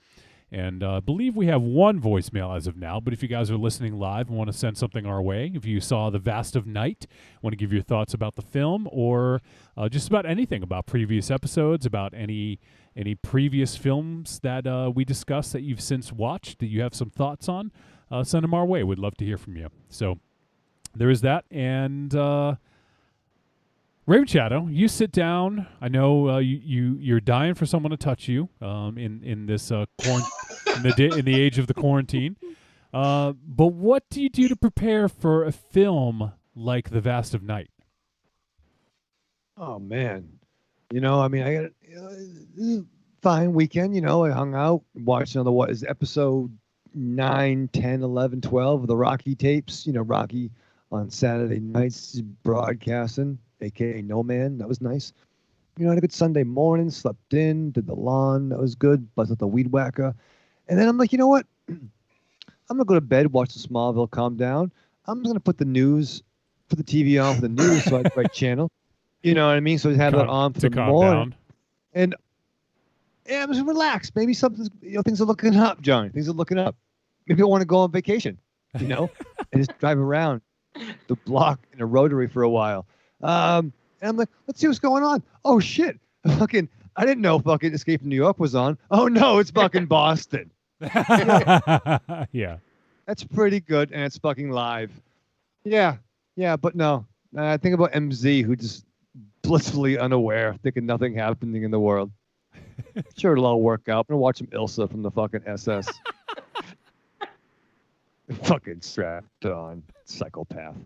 And I believe we have one voicemail as of now, but if you guys are listening live and want to send something our way, if you saw The Vast of Night, want to give your thoughts about the film or just about anything about previous episodes, about any previous films that we discussed that you've since watched, that you have some thoughts on, send them our way. We'd love to hear from you. So there is that. And Raven Shadow, you sit down. I know you're dying for someone to touch you in this in the age of the quarantine. But what do you do to prepare for a film like The Vast of Night? Oh man, I got this is a fine weekend. I hung out, watched another episode 9, 10, 11, 12 of the Rocky tapes. Rocky on Saturday nights broadcasting, aka No Man. That was nice. I had a good Sunday morning, slept in, did the lawn. That was good. Buzzed with the weed whacker. And then I'm like, you know what? I'm going to go to bed, watch the Smallville, calm down. I'm just going to put the TV on for the news so I can right channel. You know what I mean? So I have that on for to the calm morning. down. And I'm just relaxed. Maybe something's, things are looking up, John. Things are looking up. Maybe I want to go on vacation, and just drive around the block in a rotary for a while. And I'm like, let's see what's going on. Oh, shit. I didn't know fucking Escape from New York was on. Oh, no, it's fucking Boston. Yeah. That's pretty good, and it's fucking live. Yeah, but no. I think about MZ, who just blissfully unaware, thinking nothing happening in the world. Sure, it'll all work out. I'm going to watch some Ilsa from the fucking SS. Fucking strapped on. Psychopath.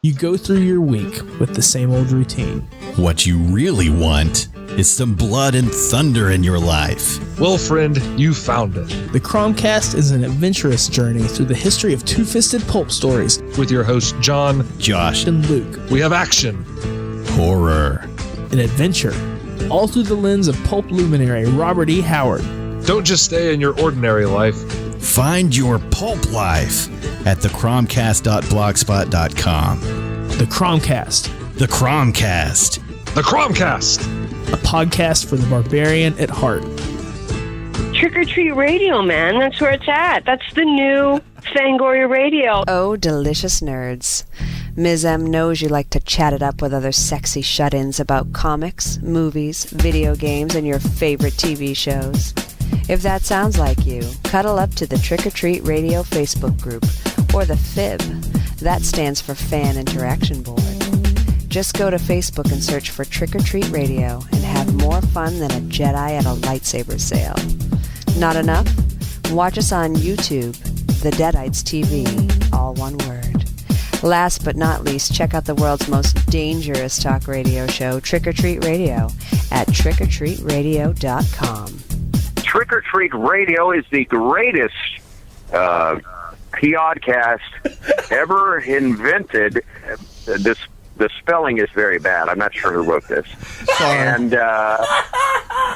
You go through your week with the same old routine. What you really want is some blood and thunder in your life. Well, friend, you found it. The Cromcast is an adventurous journey through the history of two-fisted pulp stories With your hosts, John, Josh, and Luke. we have action. horror. An adventure, all through the lens of pulp luminary Robert E. Howard. Don't just stay in your ordinary life. Find your pulp life at thecromcast.blogspot.com. The Cromcast, The Cromcast. The Cromcast! a podcast for the barbarian at heart. Trick or Treat Radio, man. That's where it's at. That's the new Fangoria Radio. Oh, delicious nerds. Ms. M knows you like to chat it up with other sexy shut-ins about comics, movies, video games, and your favorite TV shows. If that sounds like you, cuddle up to the Trick or Treat Radio Facebook group, or the FIB. That stands for Fan Interaction Board. Just go to Facebook and search for Trick or Treat Radio and have more fun than a Jedi at a lightsaber sale. Not enough? Watch us on YouTube, The Deadites TV, all one word. Last but not least, check out the world's most dangerous talk radio show, Trick or Treat Radio, at trickortreatradio.com. Trick or Treat Radio is the greatest podcast ever invented. The spelling is very bad. I'm not sure who wrote this. And the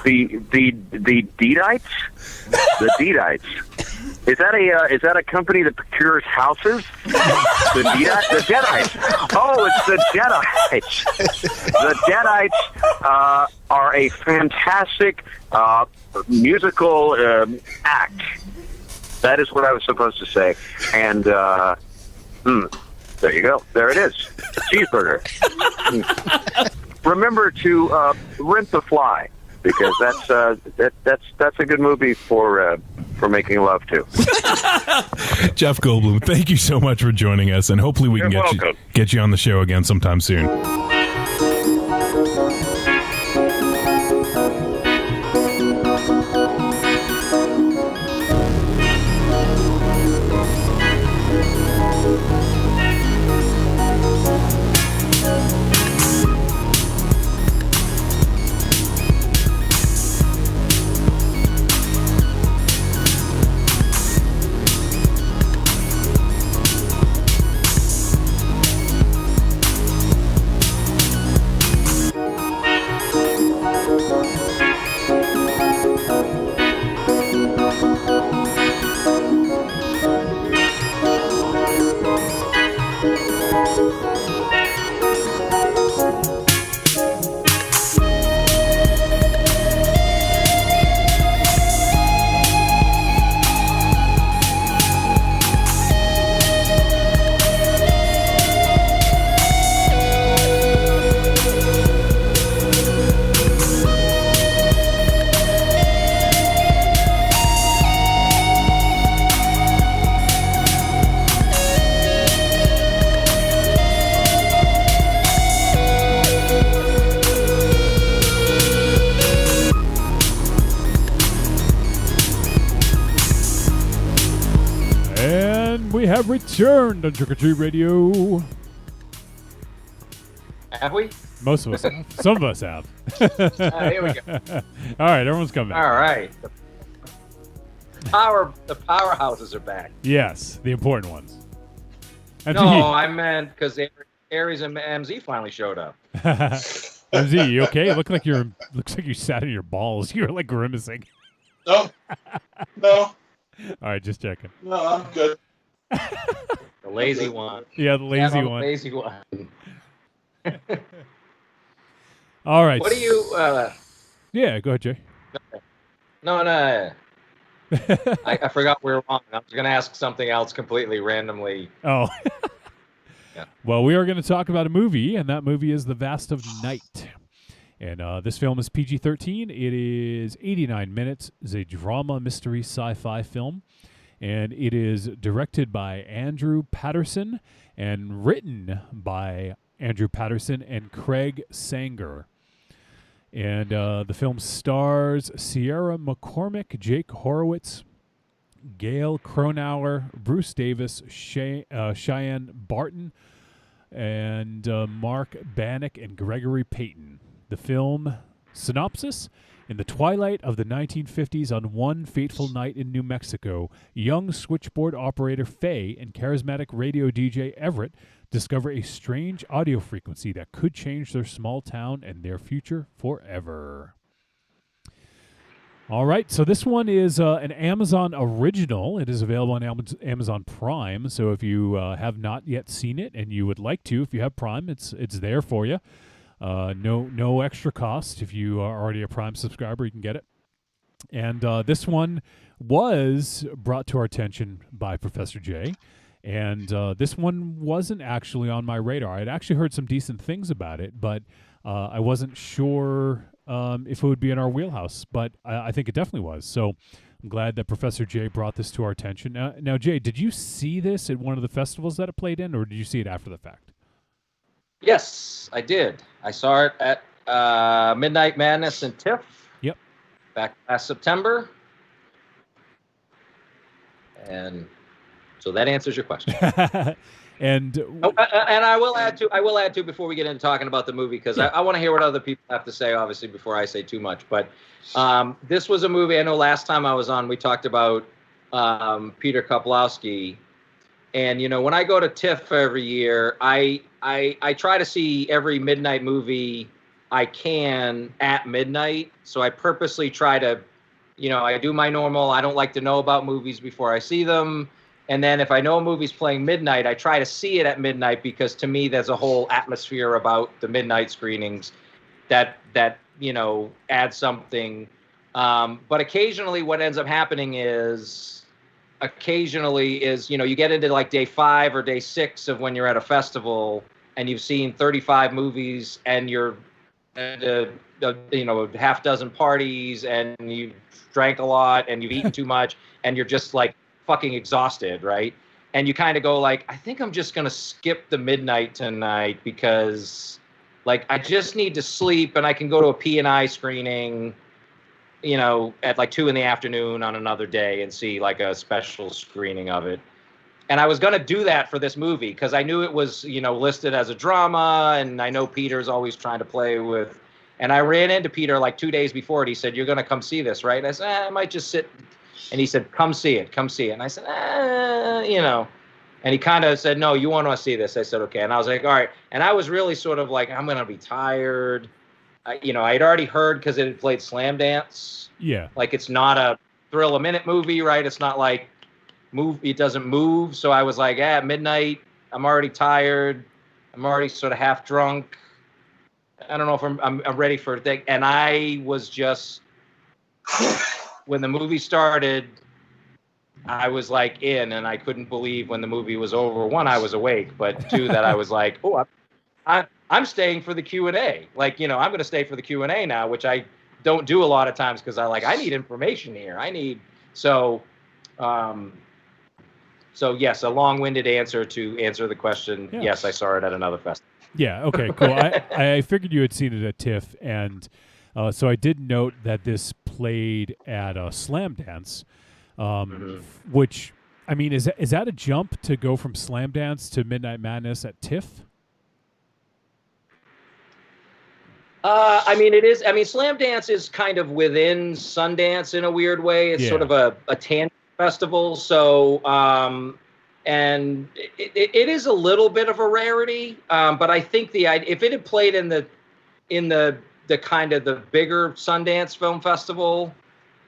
Deadites, is that a company that procures houses? The Deadites. Oh, it's the Deadites. The Deadites are a fantastic musical act. That is what I was supposed to say. And there you go. There it is. Cheeseburger. Remember to rent The Fly, because that's a good movie for making love to. Jeff Goldblum, thank you so much for joining us, and hopefully we can get you on the show again sometime soon. Have returned on Trick or Treat Radio. Have we? Most of us have. Some of us have. Here we go. All right, everyone's coming back. All right. The powerhouses are back. Yes, the important ones. No, I meant because Aries and MZ finally showed up. MZ, you okay? Looks like you sat in your balls. You were like grimacing. No. All right, just checking. No, I'm good. The lazy one. Yeah, the lazy one. The lazy one. All right. What do you... Yeah, go ahead, Jay. No. I forgot we were on. I was going to ask something else completely randomly. Oh. Yeah. Well, we are going to talk about a movie, and that movie is The Vast of Night. And this film is PG-13. It is 89 minutes. It's a drama, mystery, sci-fi film. And it is directed by Andrew Patterson and written by Andrew Patterson and Craig Sanger. And the film stars Sierra McCormick, Jake Horowitz, Gail Cronauer, Bruce Davis, Cheyenne Barton, and Mark Bannock and Gregory Payton. The film synopsis: in the twilight of the 1950s, on one fateful night in New Mexico, young switchboard operator Faye and charismatic radio DJ Everett discover a strange audio frequency that could change their small town and their future forever. All right, so this one is an Amazon original. It is available on Amazon Prime, so if you have not yet seen it and you would like to, if you have Prime, it's there for you. No extra cost. If you are already a Prime subscriber, you can get it. And this one was brought to our attention by Professor J. And this one wasn't actually on my radar. I'd actually heard some decent things about it, but I wasn't sure if it would be in our wheelhouse. But I think it definitely was. So I'm glad that Professor J brought this to our attention. Now, Jay, did you see this at one of the festivals that it played in, or did you see it after the fact? Yes, I did. I saw it at Midnight Madness in TIFF. Yep. Back last September. And so that answers your question. And and I will add to before we get into talking about the movie, because I want to hear what other people have to say, obviously, before I say too much. But this was a movie. I know last time I was on, we talked about Peter Koplowski. And, you know, when I go to TIFF every year, I try to see every midnight movie I can at midnight. So I purposely try to, you know, I do my normal. I don't like to know about movies before I see them. And then if I know a movie's playing midnight, I try to see it at midnight, because to me, there's a whole atmosphere about the midnight screenings that you know, add something. But occasionally what ends up happening is, you know, you get into like day 5 or day 6 of when you're at a festival and you've seen 35 movies and you're at you know, a half dozen parties and you've drank a lot and you've eaten too much and you're just like fucking exhausted, right? And you kind of go like, I think I'm just going to skip the midnight tonight, because like I just need to sleep, and I can go to a P&I screening, you know, at like 2 p.m. on another day and see like a special screening of it. And I was going to do that for this movie because I knew it was, you know, listed as a drama, and I know Peter's always trying to play with, and I ran into Peter like 2 days before it. He said, "You're going to come see this, right?" And I said, I might just sit. And he said, come see it. And I said, you know, and he kind of said, no, you want to see this? I said, okay. And I was like, all right. And I was really sort of like, I'm going to be tired. You know, I'd already heard, because it had played Slam Dance. Yeah. Like, it's not a thrill a minute movie, right? It's not like it doesn't move. So I was like, at midnight, I'm already tired. I'm already sort of half drunk. I don't know if I'm ready for a thing. And I was just, when the movie started, I was like in, and I couldn't believe when the movie was over. 1, I was awake, but 2, that I was like, oh, I'm staying for the Q&A. Like, you know, I'm going to stay for the Q&A now, which I don't do a lot of times, because I need information here. So yes, a long-winded answer to answer the question. Yeah. Yes, I saw it at another festival. Yeah. Okay. Cool. I figured you had seen it at TIFF, and so I did note that this played at Slam Dance, which, I mean, is that a jump to go from Slam Dance to Midnight Madness at TIFF? I mean, it is. I mean, Slam Dance is kind of within Sundance in a weird way. It's sort of a tangent festival. So, and it is a little bit of a rarity. But I think if it had played in the kind of the bigger Sundance Film Festival,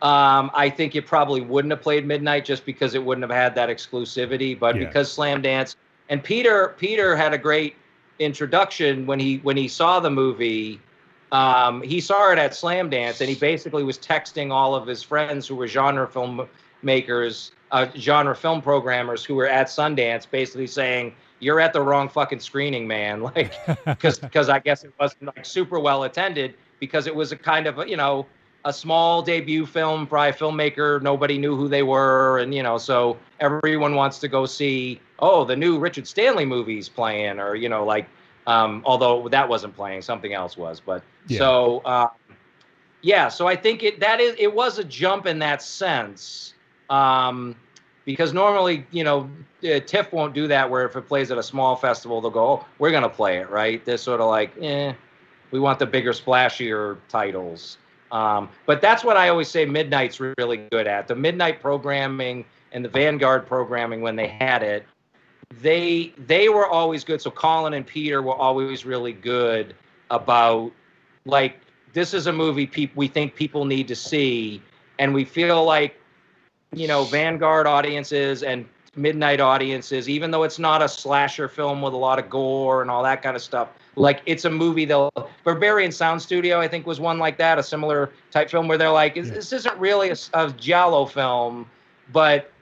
I think it probably wouldn't have played midnight, just because it wouldn't have had that exclusivity. But because Slam Dance, and Peter had a great introduction when he saw the movie. He saw it at Slam Dance, and he basically was texting all of his friends who were genre film programmers who were at Sundance, basically saying, "You're at the wrong fucking screening, man." Like, because I guess it wasn't like super well attended, because it was a kind of a small debut film by a filmmaker. Nobody knew who they were, and so everyone wants to go see, the new Richard Stanley movie's playing, or although that wasn't playing, something else was. But so I think it was a jump in that sense, because normally TIFF won't do that, where if it plays at a small festival, they'll go, we're gonna play it, right? They're sort of like, we want the bigger, splashier titles. But that's what I always say Midnight's really good at. The midnight programming and the Vanguard programming, when they had it, they were always good. So Colin and Peter were always really good about, like, this is a movie we think people need to see, and we feel like Vanguard audiences and midnight audiences, even though it's not a slasher film with a lot of gore and all that kind of stuff, like, it's a movie Barbarian Sound Studio, I think, was one like that, a similar type film where they're like, this isn't really a giallo film, but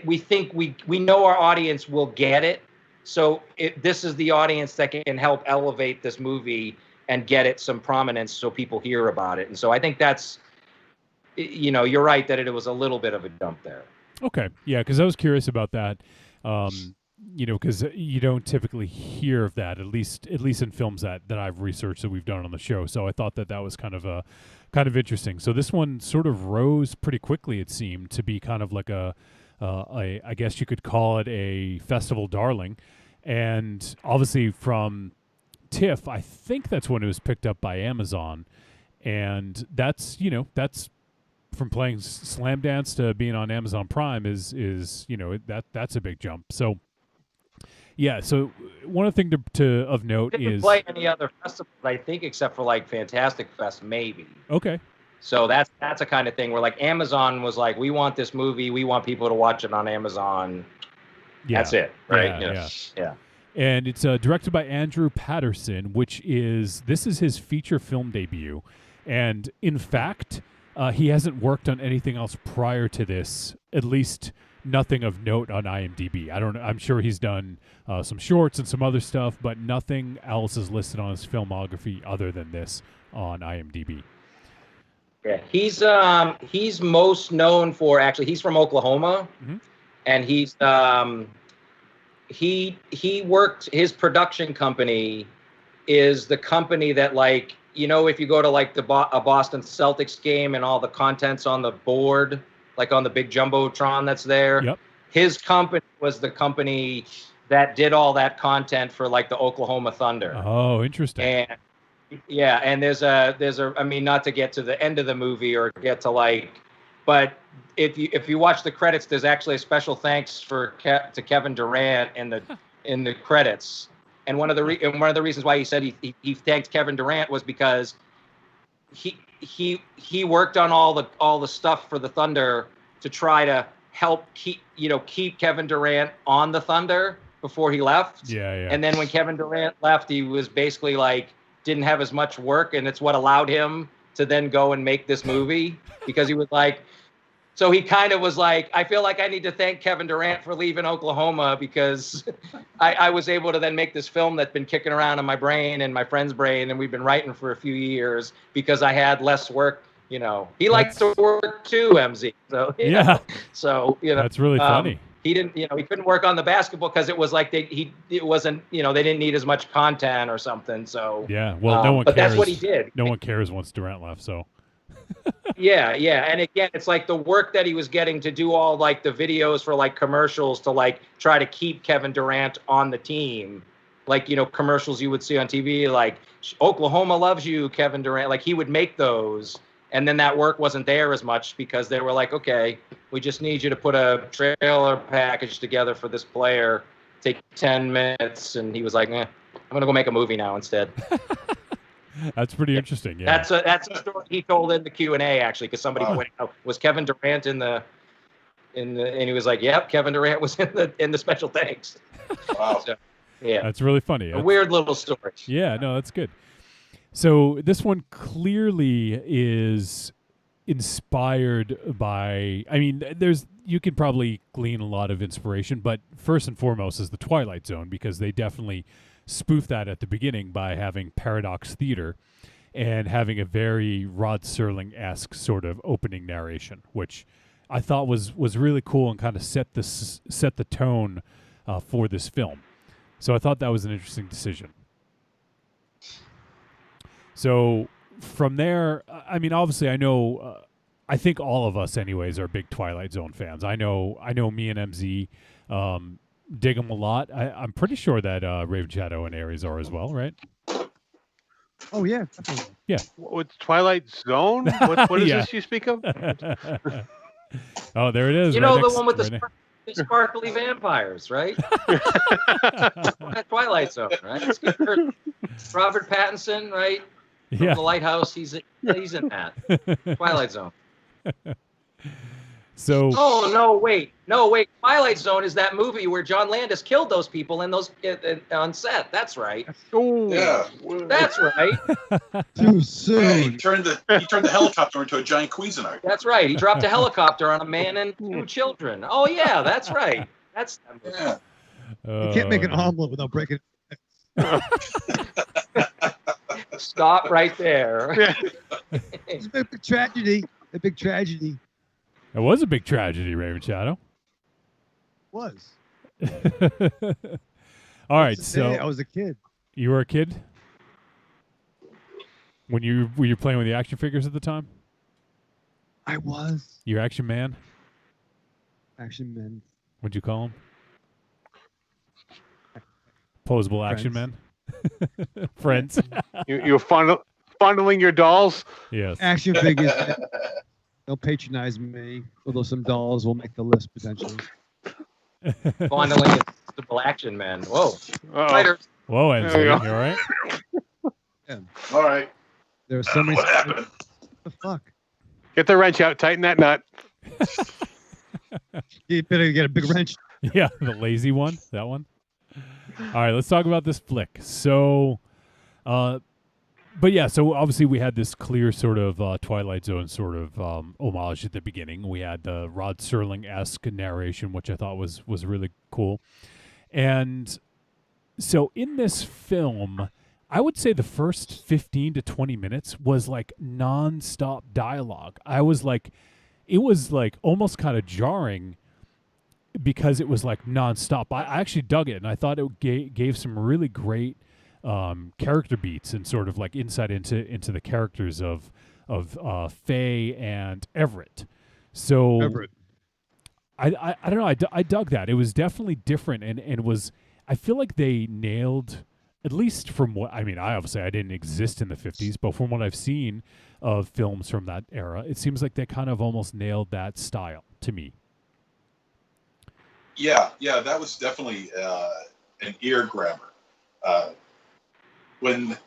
we think we know our audience will get it. So this is the audience that can help elevate this movie and get it some prominence so people hear about it. And so I think that's, you're right that it was a little bit of a jump there. Okay. Yeah, because I was curious about that. because you don't typically hear of that, at least in films that I've researched that we've done on the show. So I thought that was kind of interesting. So this one sort of rose pretty quickly, it seemed, to be kind of like I guess you could call it a festival darling. And obviously from TIFF, I think that's when it was picked up by Amazon. And that's from playing Slam Dance to being on Amazon Prime is that's a big jump. So yeah, so one thing of note Didn't is play any other festivals, I think, except for like Fantastic Fest, maybe. Okay. So that's a kind of thing where like Amazon was like, we want this movie, we want people to watch it on Amazon. Yeah. That's it, right? Yeah. And it's directed by Andrew Patterson, this is his feature film debut. And in fact, he hasn't worked on anything else prior to this, at least nothing of note on IMDb. I'm sure he's done some shorts and some other stuff, but nothing else is listed on his filmography other than this on IMDb. Yeah, he's most known for, actually, he's from Oklahoma, and he's he worked, his production company is the company that, like, if you go to like a Boston Celtics game and all the content's on the board, like on the big jumbotron that's there. Yep. His company was the company that did all that content for like the Oklahoma Thunder. Oh, interesting. And yeah, and there's a I mean, not to get to the end of the movie or get to like, but if you watch the credits, there's actually a special thanks to Kevin Durant in the credits. And one of the reasons why he said he thanked Kevin Durant was because he worked on all the stuff for the Thunder to try to help keep Kevin Durant on the Thunder before he left. Yeah. And then when Kevin Durant left, he was basically like didn't have as much work, and it's what allowed him to then go and make this movie because he was like. So he kind of was like, I feel like I need to thank Kevin Durant for leaving Oklahoma because I was able to then make this film that's been kicking around in my brain and my friend's brain, and we've been writing for a few years because I had less work. He likes to work too, MZ. So yeah. So that's really funny. He didn't, he couldn't work on the basketball because it was like it wasn't, they didn't need as much content or something. So yeah, well, no one but cares. that's what he did. No one cares once Durant left. So. Yeah. And again, it's like the work that he was getting to do all like the videos for like commercials to like try to keep Kevin Durant on the team. Like, commercials you would see on TV, like Oklahoma loves you, Kevin Durant. Like he would make those. And then that work wasn't there as much because they were like, okay, we just need you to put a trailer package together for this player. Take 10 minutes. And he was like, I'm going to go make a movie now instead. That's pretty interesting. Yeah, that's a story he told in the Q&A actually, because somebody went, was Kevin Durant in the, and he was like, yep, Kevin Durant was in the special thanks. Wow. So, yeah, that's really funny. A weird little story. Yeah, no, that's good. So this one clearly is inspired by. I mean, you could probably glean a lot of inspiration, but first and foremost is the Twilight Zone because they definitely spoof that at the beginning by having Paradox Theater and having a very Rod Serling-esque sort of opening narration, which I thought was really cool and kind of set the tone for this film. So I thought that was an interesting decision. So from there, I mean, obviously, I know, I think all of us, anyways, are big Twilight Zone fans. I know, me and MZ dig them a lot. I'm pretty sure that Raven Shadow and Aries are as well, right? Oh yeah, yeah. What's Twilight Zone? What is Yeah. this you speak of? Oh, there it is. You right know next- the one with right the sparkly vampires, right? Twilight Zone, right? It's good. Robert Pattinson, right? From Yeah. The Lighthouse. He's in that. Twilight Zone. So. Oh no! Wait. Twilight Zone is that movie where John Landis killed those people on set. That's right. Yeah. That's right. Too soon. Yeah, he turned the helicopter into a giant Cuisinart. That's right. He dropped a helicopter on a man and 2 children. Oh yeah, that's right. That's Yeah. You can't make an omelet without breaking. Stop right there. It's a big tragedy. A big tragedy. It was a big tragedy, Raven Shadow. Was. All right, Hey, so I was a kid. you were a kid when you were you playing with the action figures at the time? I was. Your Action Man? Action Man. What'd you call him? Posable Action Friends. Man? Friends. You're funneling your dolls. Yes. Action figures. Don't patronize me, although some dolls will make the list potentially. Fondling is simple action, man. Whoa. Uh-oh. Later. Whoa, There Ensley, we you go. all right? All right. There are so many. What happened? What the fuck? Get the wrench out. Tighten that nut. You better get a big wrench. Yeah, the lazy one, that one. All right, let's talk about this flick. So, but yeah, so obviously we had this clear sort of Twilight Zone sort of homage at the beginning. We had the Rod Serling-esque narration, which I thought was really cool. And so in this film, I would say the first 15 to 20 minutes was like nonstop dialogue. It was like almost kind of jarring because it was like nonstop. I actually dug it, and I thought it gave some really great character beats and sort of like insight into the characters of Faye and Everett. So Everett. I don't know. I dug that. It was definitely different, and it was. I feel like they nailed, at least from what I mean. I didn't exist in the 50s, but from what I've seen of films from that era, it seems like they kind of almost nailed that style to me. Yeah, that was definitely an ear grabber. When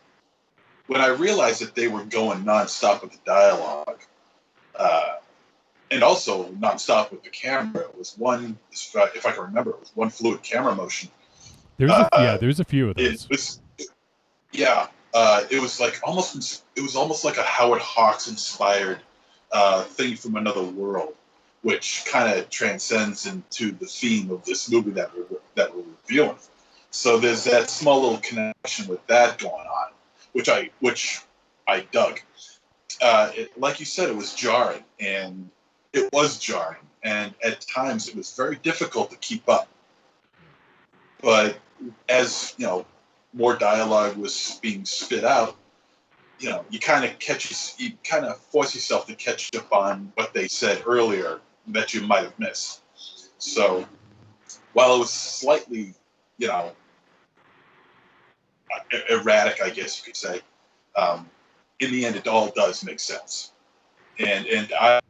I realized that they were going nonstop with the dialogue, and also nonstop with the camera, it was one, if I can remember, it was one fluid camera motion. There's a few of those. It was almost like a Howard Hawks inspired thing from another world, which kind of transcends into the theme of this movie that we're reviewing. So there's that small little connection with that going on, which I dug. Like you said, it was jarring, and at times it was very difficult to keep up. But as you know, more dialogue was being spit out. You know, you kind of force yourself to catch up on what they said earlier that you might have missed. So while it was slightly, erratic, I guess you could say, in the end, it all does make sense. And I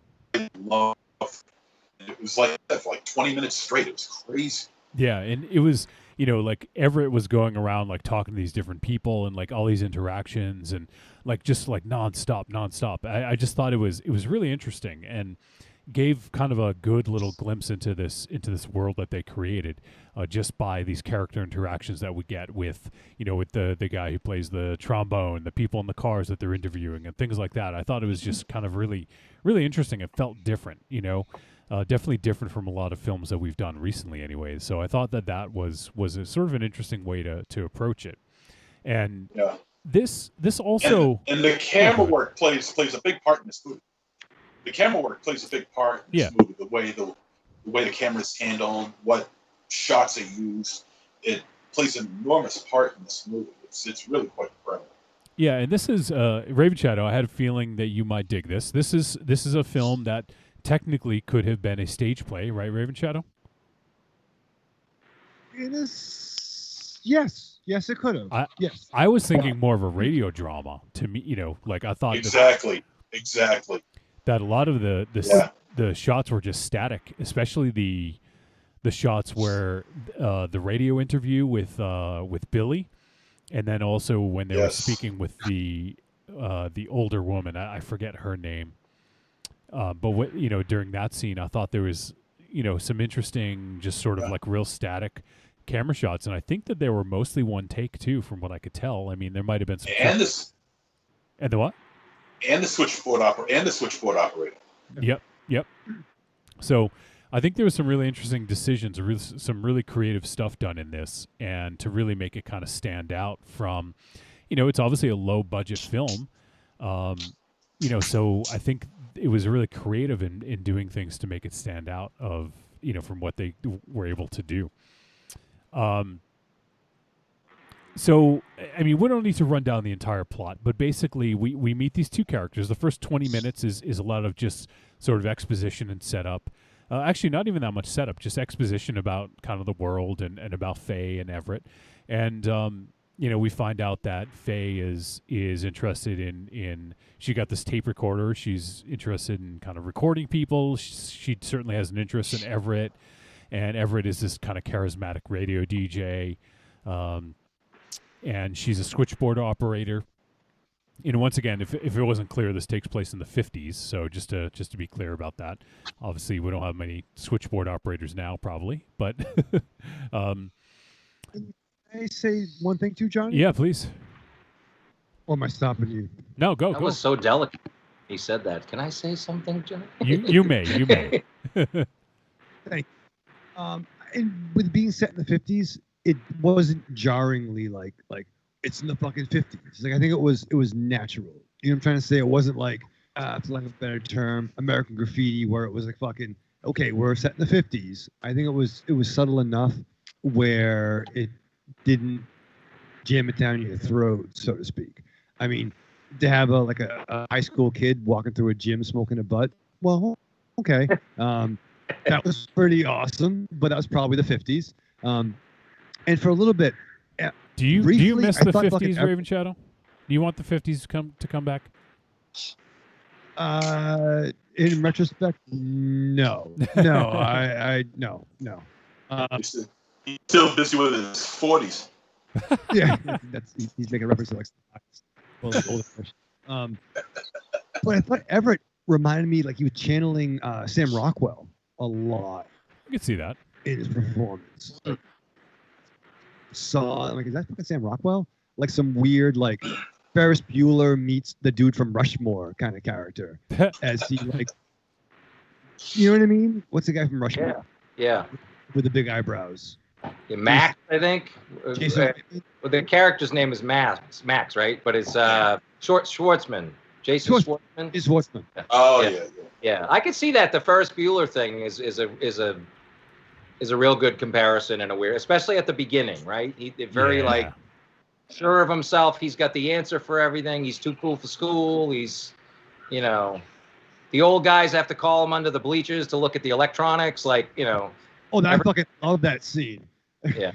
love it. Was like that for like 20 minutes straight. It was crazy. Yeah, and it was, like Everett was going around like talking to these different people and like all these interactions and like just like nonstop. I just thought it was really interesting and gave kind of a good little glimpse into this world that they created just by these character interactions that we get with with the guy who plays the trombone, the people in the cars that they're interviewing and things like that. I thought it was just kind of really interesting. It felt different, definitely different from a lot of films that we've done recently anyways. So I thought that was a sort of an interesting way to approach it. And this also and the camera work plays a big part in this movie. The camera work plays a big part in this movie. The way the camera is handled, what shots are used, it plays an enormous part in this movie. It's really quite incredible. Yeah, and this is Raven Shadow. I had a feeling that you might dig this. This is a film that technically could have been a stage play, right, Raven Shadow? It is. Yes, it could have. Yes. I was thinking more of a radio drama. To me, like I thought exactly that a lot of the shots were just static, especially the shots where the radio interview with Billy, and then also when they were speaking with the older woman. I forget her name. But during that scene, I thought there was, some interesting, just sort of like real static camera shots, and I think that they were mostly one take too, from what I could tell. I mean, there might have been some. And the what? And the switchboard operator. Yep. So I think there was some really interesting decisions, some really creative stuff done in this, and to really make it kind of stand out from, it's obviously a low budget film. So I think it was really creative in doing things to make it stand out from what they were able to do. So, I mean, we don't need to run down the entire plot, but basically we meet these two characters. The first 20 minutes is a lot of just sort of exposition and setup. Actually, not even that much setup, just exposition about kind of the world and about Faye and Everett. And, we find out that Faye is interested in she got this tape recorder. She's interested in kind of recording people. She certainly has an interest in Everett. And Everett is this kind of charismatic radio DJ. And she's a switchboard operator. Once again, if it wasn't clear, this takes place in the 50s. So just to be clear about that, obviously we don't have many switchboard operators now, probably. But Can I say one thing too, Johnny? Yeah, please. Or am I stopping you? No, go. That was so delicate. He said that. Can I say something, John? You may. Thank you. And with being set in the 50s, it wasn't jarringly like it's in the fucking 50s. Like I think it was natural. You know what I'm trying to say? It wasn't like, for lack of a better term, American Graffiti, where it was like fucking, okay, we're set in the 50s. I think it was subtle enough where it didn't jam it down your throat, so to speak. I mean, to have a high school kid walking through a gym smoking a butt, well, okay. That was pretty awesome, but that was probably the 50s. And for a little bit, do you miss I the thought 50s, Raven Shadow? Do you want the 50s to come back? In retrospect, no. I no. He's still busy with his 40s. Yeah, he's making a reference to older person. But I thought Everett reminded me like he was channeling Sam Rockwell a lot. I could see that in his performance. Is that fucking Sam Rockwell? Like some weird Ferris Bueller meets the dude from Rushmore kind of character. As he you know what I mean? What's the guy from Rushmore? Yeah. With the big eyebrows. Yeah, Max, I think. Jason. Well, the character's name is Max, right? But it's Schwartzman. Jason Schwartzman. Is Schwartzman. Oh yeah. I could see that the Ferris Bueller thing is a real good comparison and a weird, especially at the beginning, right? He's very sure of himself. He's got the answer for everything. He's too cool for school. He's, the old guys have to call him under the bleachers to look at the electronics, Oh, I fucking love that scene. Yeah.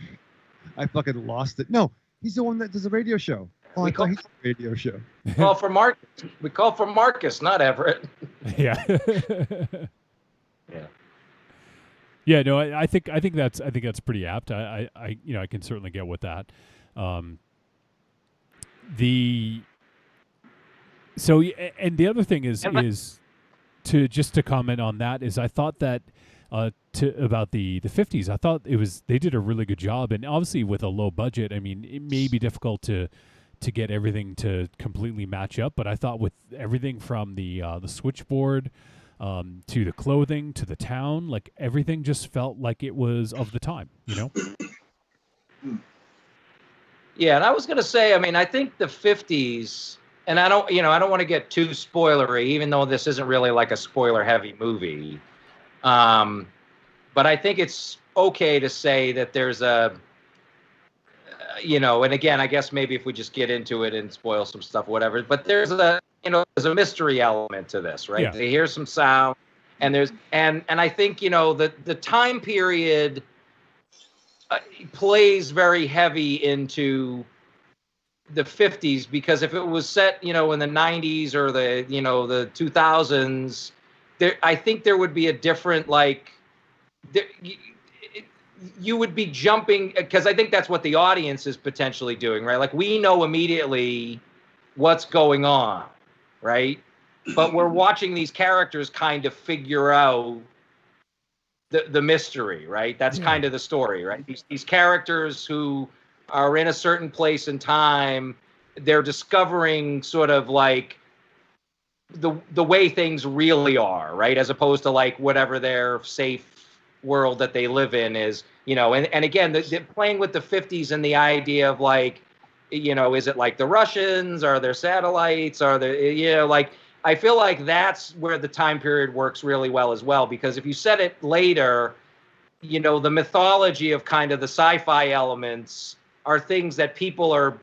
I fucking lost it. No, he's the one that does a radio show. Oh, I thought he's a radio show. Call for Marcus. We call for Marcus, not Everett. Yeah. Yeah. Yeah, no, I think that's pretty apt. I can certainly get with that. And the other thing is to comment on that is I thought that about the 50s, I thought they did a really good job, and obviously with a low budget, I mean, it may be difficult to get everything to completely match up, but I thought with everything from the switchboard to the clothing, to the town, everything just felt like it was of the time, Yeah, and I was going to say, I mean, I think the 50s, and I don't want to get too spoilery, even though this isn't really like a spoiler-heavy movie. But I think it's okay to say that there's and again, I guess maybe if we just get into it and spoil some stuff, whatever, but there's a mystery element to this, right? Yeah. They hear some sound, and I think, the time period plays very heavy into the 50s, because if it was set, in the 90s or the 2000s, I think there would be a different, you would be jumping, because I think that's what the audience is potentially doing, right? We know immediately what's going on, right? But we're watching these characters kind of figure out the mystery, right? That's kind of the story, right? These characters who are in a certain place in time, they're discovering sort of the way things really are, right? As opposed to whatever their safe world that they live in is, and again, the playing with the 50s and the idea of is it like the Russians? Are there satellites? Are there, I feel like that's where the time period works really well as well, because if you set it later, you know, the mythology of kind of the sci-fi elements are things that people are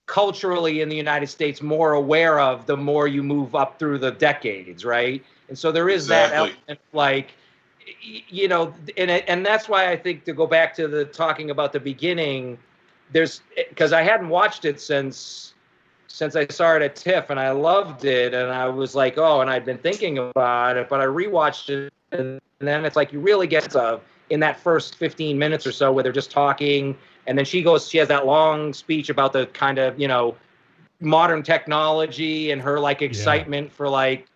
culturally in the United States more aware of the more you move up through the decades, right? And so there is that element, like, you know, and that's why I think, to go back to the talking about the beginning, there's, because I hadn't watched it since I saw it at TIFF, and I loved it, and I was like, oh, and I'd been thinking about it, but I rewatched it, and then it's like you really get to, in that first 15 minutes or so where they're just talking, and then she has that long speech about the kind of, you know, modern technology and her like excitement for like,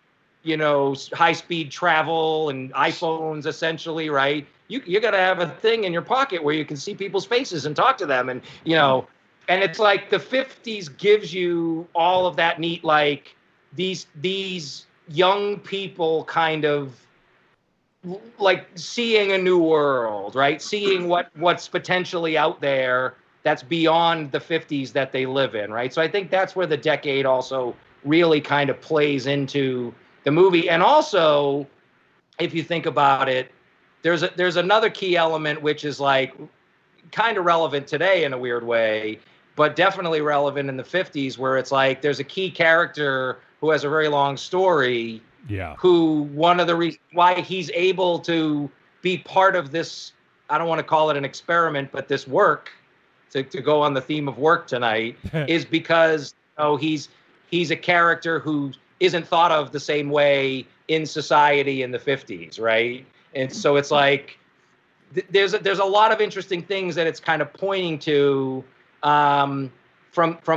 you know, high-speed travel and iPhones, essentially, right? You got to have a thing in your pocket where you can see people's faces and talk to them, and, you know, and it's like the 50s gives you all of that neat, like these young people kind of like seeing a new world, right? Seeing what's potentially out there that's beyond the 50s that they live in, right? So I think that's where the decade also really kind of plays into the movie. And also, if you think about it, there's another key element which is like kind of relevant today in a weird way, but definitely relevant in the 50s, where it's like there's a key character who has a very long story, who one of the reasons why he's able to be part of this, I don't want to call it an experiment, but this work, to go on the theme of work tonight, is because, you know, he's a character who isn't thought of the same way in society in the 50s, right? And so it's like there's a lot of interesting things that it's kind of pointing to, from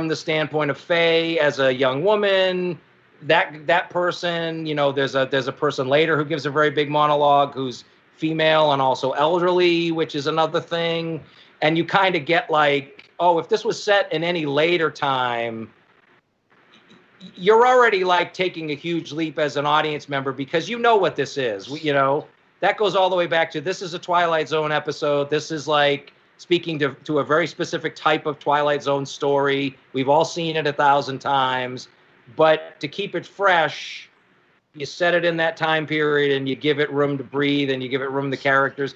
the standpoint of Faye as a young woman. That person, you know, there's a person later who gives a very big monologue who's female and also elderly, which is another thing. And you kind of get like, oh, if this was set in any later time, you're already like taking a huge leap as an audience member, because you know what this is. You know, that goes all the way back to, this is a Twilight Zone episode. This is like speaking to a very specific type of Twilight Zone story. We've all seen it 1,000 times. But to keep it fresh, you set it in that time period, and you give it room to breathe, and you give it room to characters,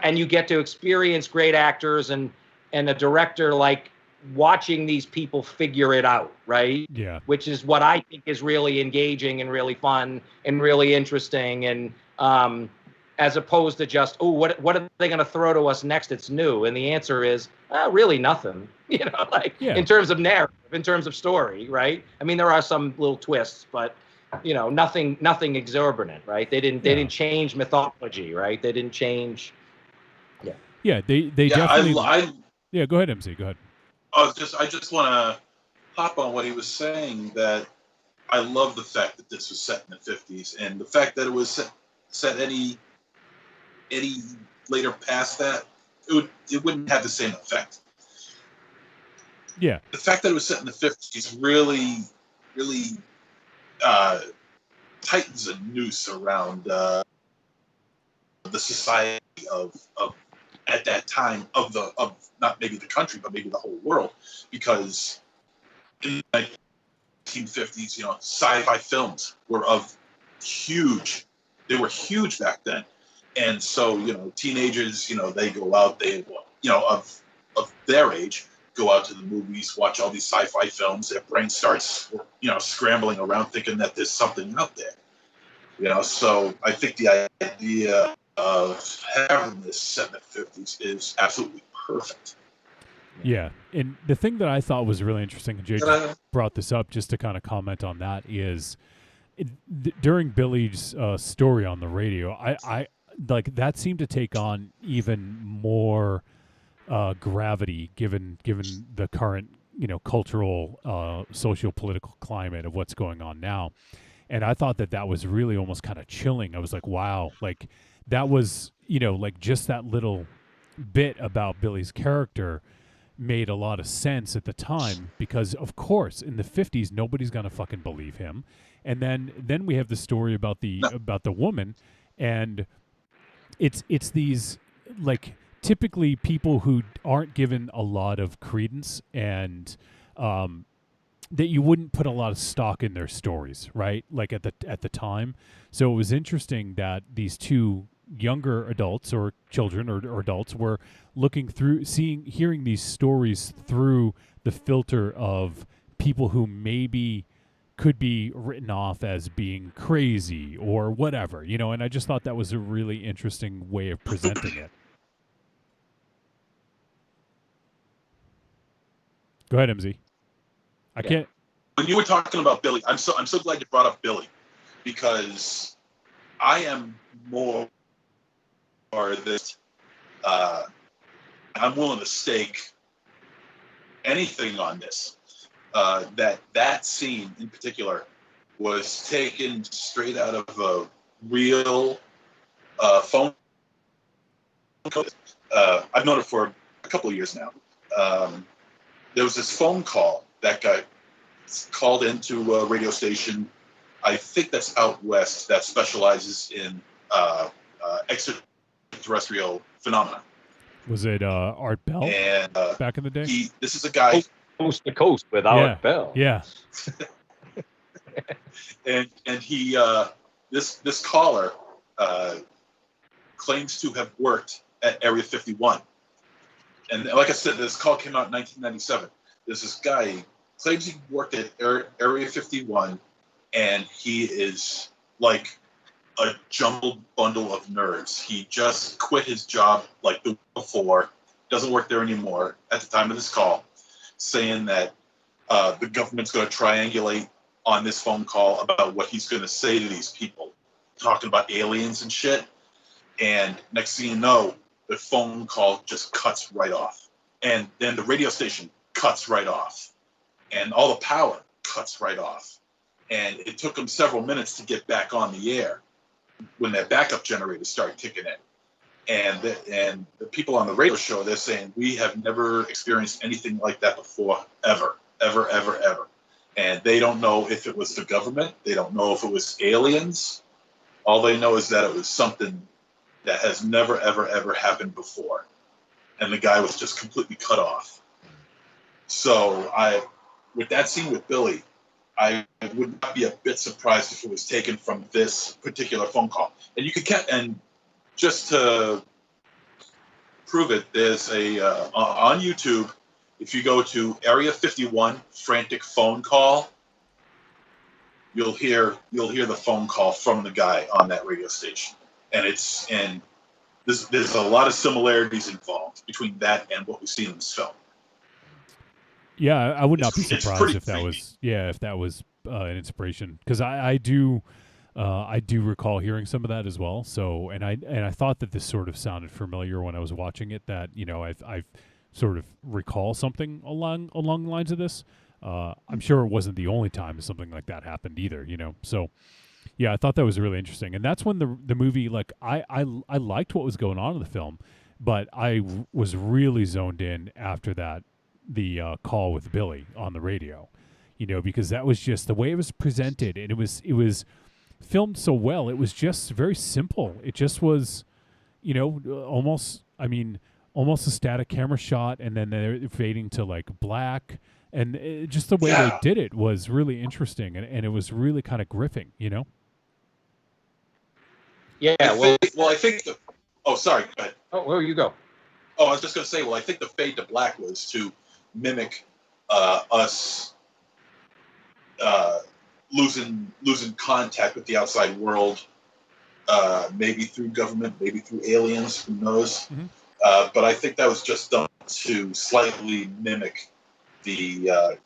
and you get to experience great actors and a director like watching these people figure it out, right? Yeah. Which is what I think is really engaging and really fun and really interesting, and as opposed to just, oh, what are they going to throw to us next? It's new, and the answer is really nothing. You know, like in terms of narrative, in terms of story, right? I mean, there are some little twists, but you know, nothing exorbitant, right? They didn't change mythology, right? They didn't change. Yeah, they definitely. Yeah, go ahead, MC. Go ahead. I just want to hop on what he was saying, that I love the fact that this was set in the 50s, and the fact that it was set any later past that, it wouldn't have the same effect. Yeah. The fact that it was set in the 50s really tightens a noose around the society of at that time of not maybe the country, but maybe the whole world, because in the 1950s, you know, sci-fi films were they were huge back then. And so, you know, teenagers, you know, they go out, of their age, go out to the movies, watch all these sci-fi films. Their brain starts, you know, scrambling around thinking that there's something out there. You know, so I think the idea of having this set in the 50s is absolutely perfect. Yeah, and the thing that I thought was really interesting, and Jay brought this up just to kind of comment on that, is during Billy's story on the radio, I like that seemed to take on even more gravity given the current, you know, cultural, socio-political climate of what's going on now. And I thought that was really almost kind of chilling. I was like, wow, like that was, you know, like just that little bit about Billy's character made a lot of sense at the time, because of course in the 50s nobody's gonna fucking believe him. And then we have the story about the woman, and it's these like typically people who aren't given a lot of credence, and that you wouldn't put a lot of stock in their stories, right? Like at the time. So it was interesting that these two younger adults or children or adults were looking through, hearing these stories through the filter of people who maybe could be written off as being crazy or whatever, and I just thought that was a really interesting way of presenting it. Go ahead, MZ. I can't. When you were talking about Billy, I'm so glad you brought up Billy, because I am more this. I'm willing to stake anything on this. That scene in particular was taken straight out of a real phone. I've known it for a couple of years now. There was this phone call that got called into a radio station, I think that's out west, that specializes in extraterrestrial phenomena. Was it Art Bell and back in the day? This is a guy coast to coast with Art Bell. Yeah. and he this caller claims to have worked at Area 51. And like I said, this call came out in 1997. There's this guy claims he worked at Area 51, and he is like a jumbled bundle of nerds. He just quit his job like the week before, doesn't work there anymore at the time of this call, saying that the government's going to triangulate on this phone call about what he's going to say to these people, talking about aliens and shit. And next thing you know, the phone call just cuts right off. And then the radio station cuts right off. And all the power cuts right off. And it took them several minutes to get back on the air when that backup generator started kicking in. And the people on the radio show, they're saying, we have never experienced anything like that before, ever. And they don't know if it was the government. They don't know if it was aliens. All they know is that it was something that has never, ever happened before. And the guy was just completely cut off. So with that scene with Billy, I would not be a bit surprised if it was taken from this particular phone call. And you could and just to prove it, there's on YouTube, if you go to Area 51 frantic phone call, you'll hear the phone call from the guy on that radio station. And there's a lot of similarities involved between that and what we see in this film. Yeah, I would not be surprised if that was an inspiration, because I do recall hearing some of that as well. So and I thought that this sort of sounded familiar when I was watching it. That I sort of recall something along the lines of this. I'm sure it wasn't the only time something like that happened either. So. Yeah, I thought that was really interesting, and that's when the movie, like, I liked what was going on in the film, but I was really zoned in after that, the call with Billy on the radio, because that was just the way it was presented, and it was filmed so well. It was just very simple. It just was, almost a static camera shot, and then they're fading to like black. And just the way they did it was really interesting, and it was really kind of gripping, Yeah, I think sorry, go ahead. Oh, where you go? Oh, I was just going to say, I think the fade to black was to mimic us losing contact with the outside world, maybe through government, maybe through aliens, who knows? Mm-hmm. But I think that was just done to slightly mimic the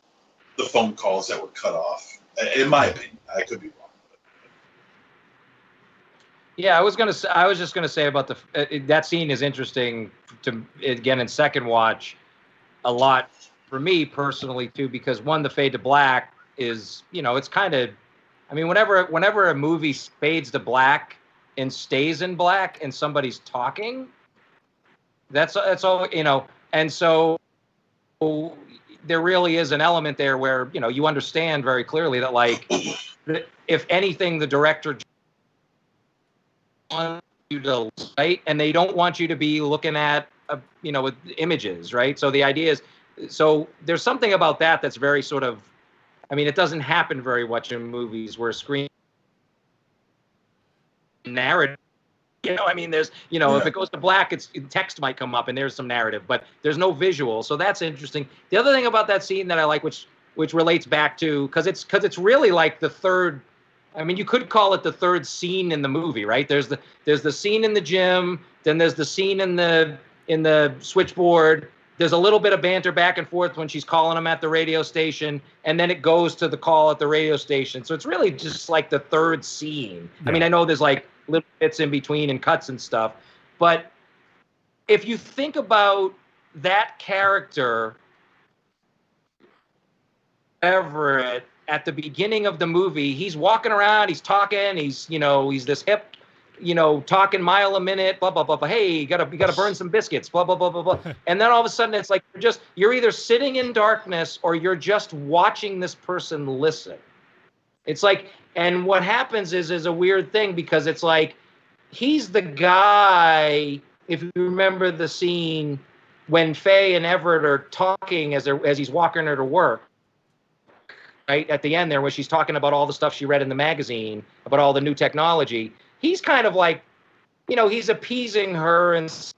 phone calls that were cut off. In my opinion, I could be wrong. Yeah, I was just gonna say about that scene is interesting to again in second watch, a lot for me personally too, because one, the fade to black is it's kind of, whenever a movie fades to black and stays in black and somebody's talking, that's all and so there really is an element there where you understand very clearly that if anything the director want you to right, and they don't want you to be looking at with images, right? So the idea is, there's something about that that's very sort of, it doesn't happen very much in movies where screen narrative You know, I mean, there's, you know, if it goes to black, it's text might come up and there's some narrative, but there's no visual. So that's interesting. The other thing about that scene that I like, which relates back to, because it's really like the third. I mean, you could call it the third scene in the movie, right? There's the scene in the gym, then there's the scene in the switchboard. There's a little bit of banter back and forth when she's calling him at the radio station, and then it goes to the call at the radio station. So it's really just like the third scene. Yeah. I mean, I know there's like little bits in between and cuts and stuff, but if you think about that character, Everett, at the beginning of the movie, he's walking around, he's talking, he's this hip, talking mile a minute, blah, blah, blah, blah. Hey, you gotta burn some biscuits, blah, blah, blah, blah, blah. And then all of a sudden it's like, you're either sitting in darkness or you're just watching this person listen. It's like, and what happens is a weird thing, because it's like, he's the guy, if you remember the scene when Faye and Everett are talking as he's walking her to work, right at the end there, where she's talking about all the stuff she read in the magazine about all the new technology. He's kind of like, he's appeasing her in some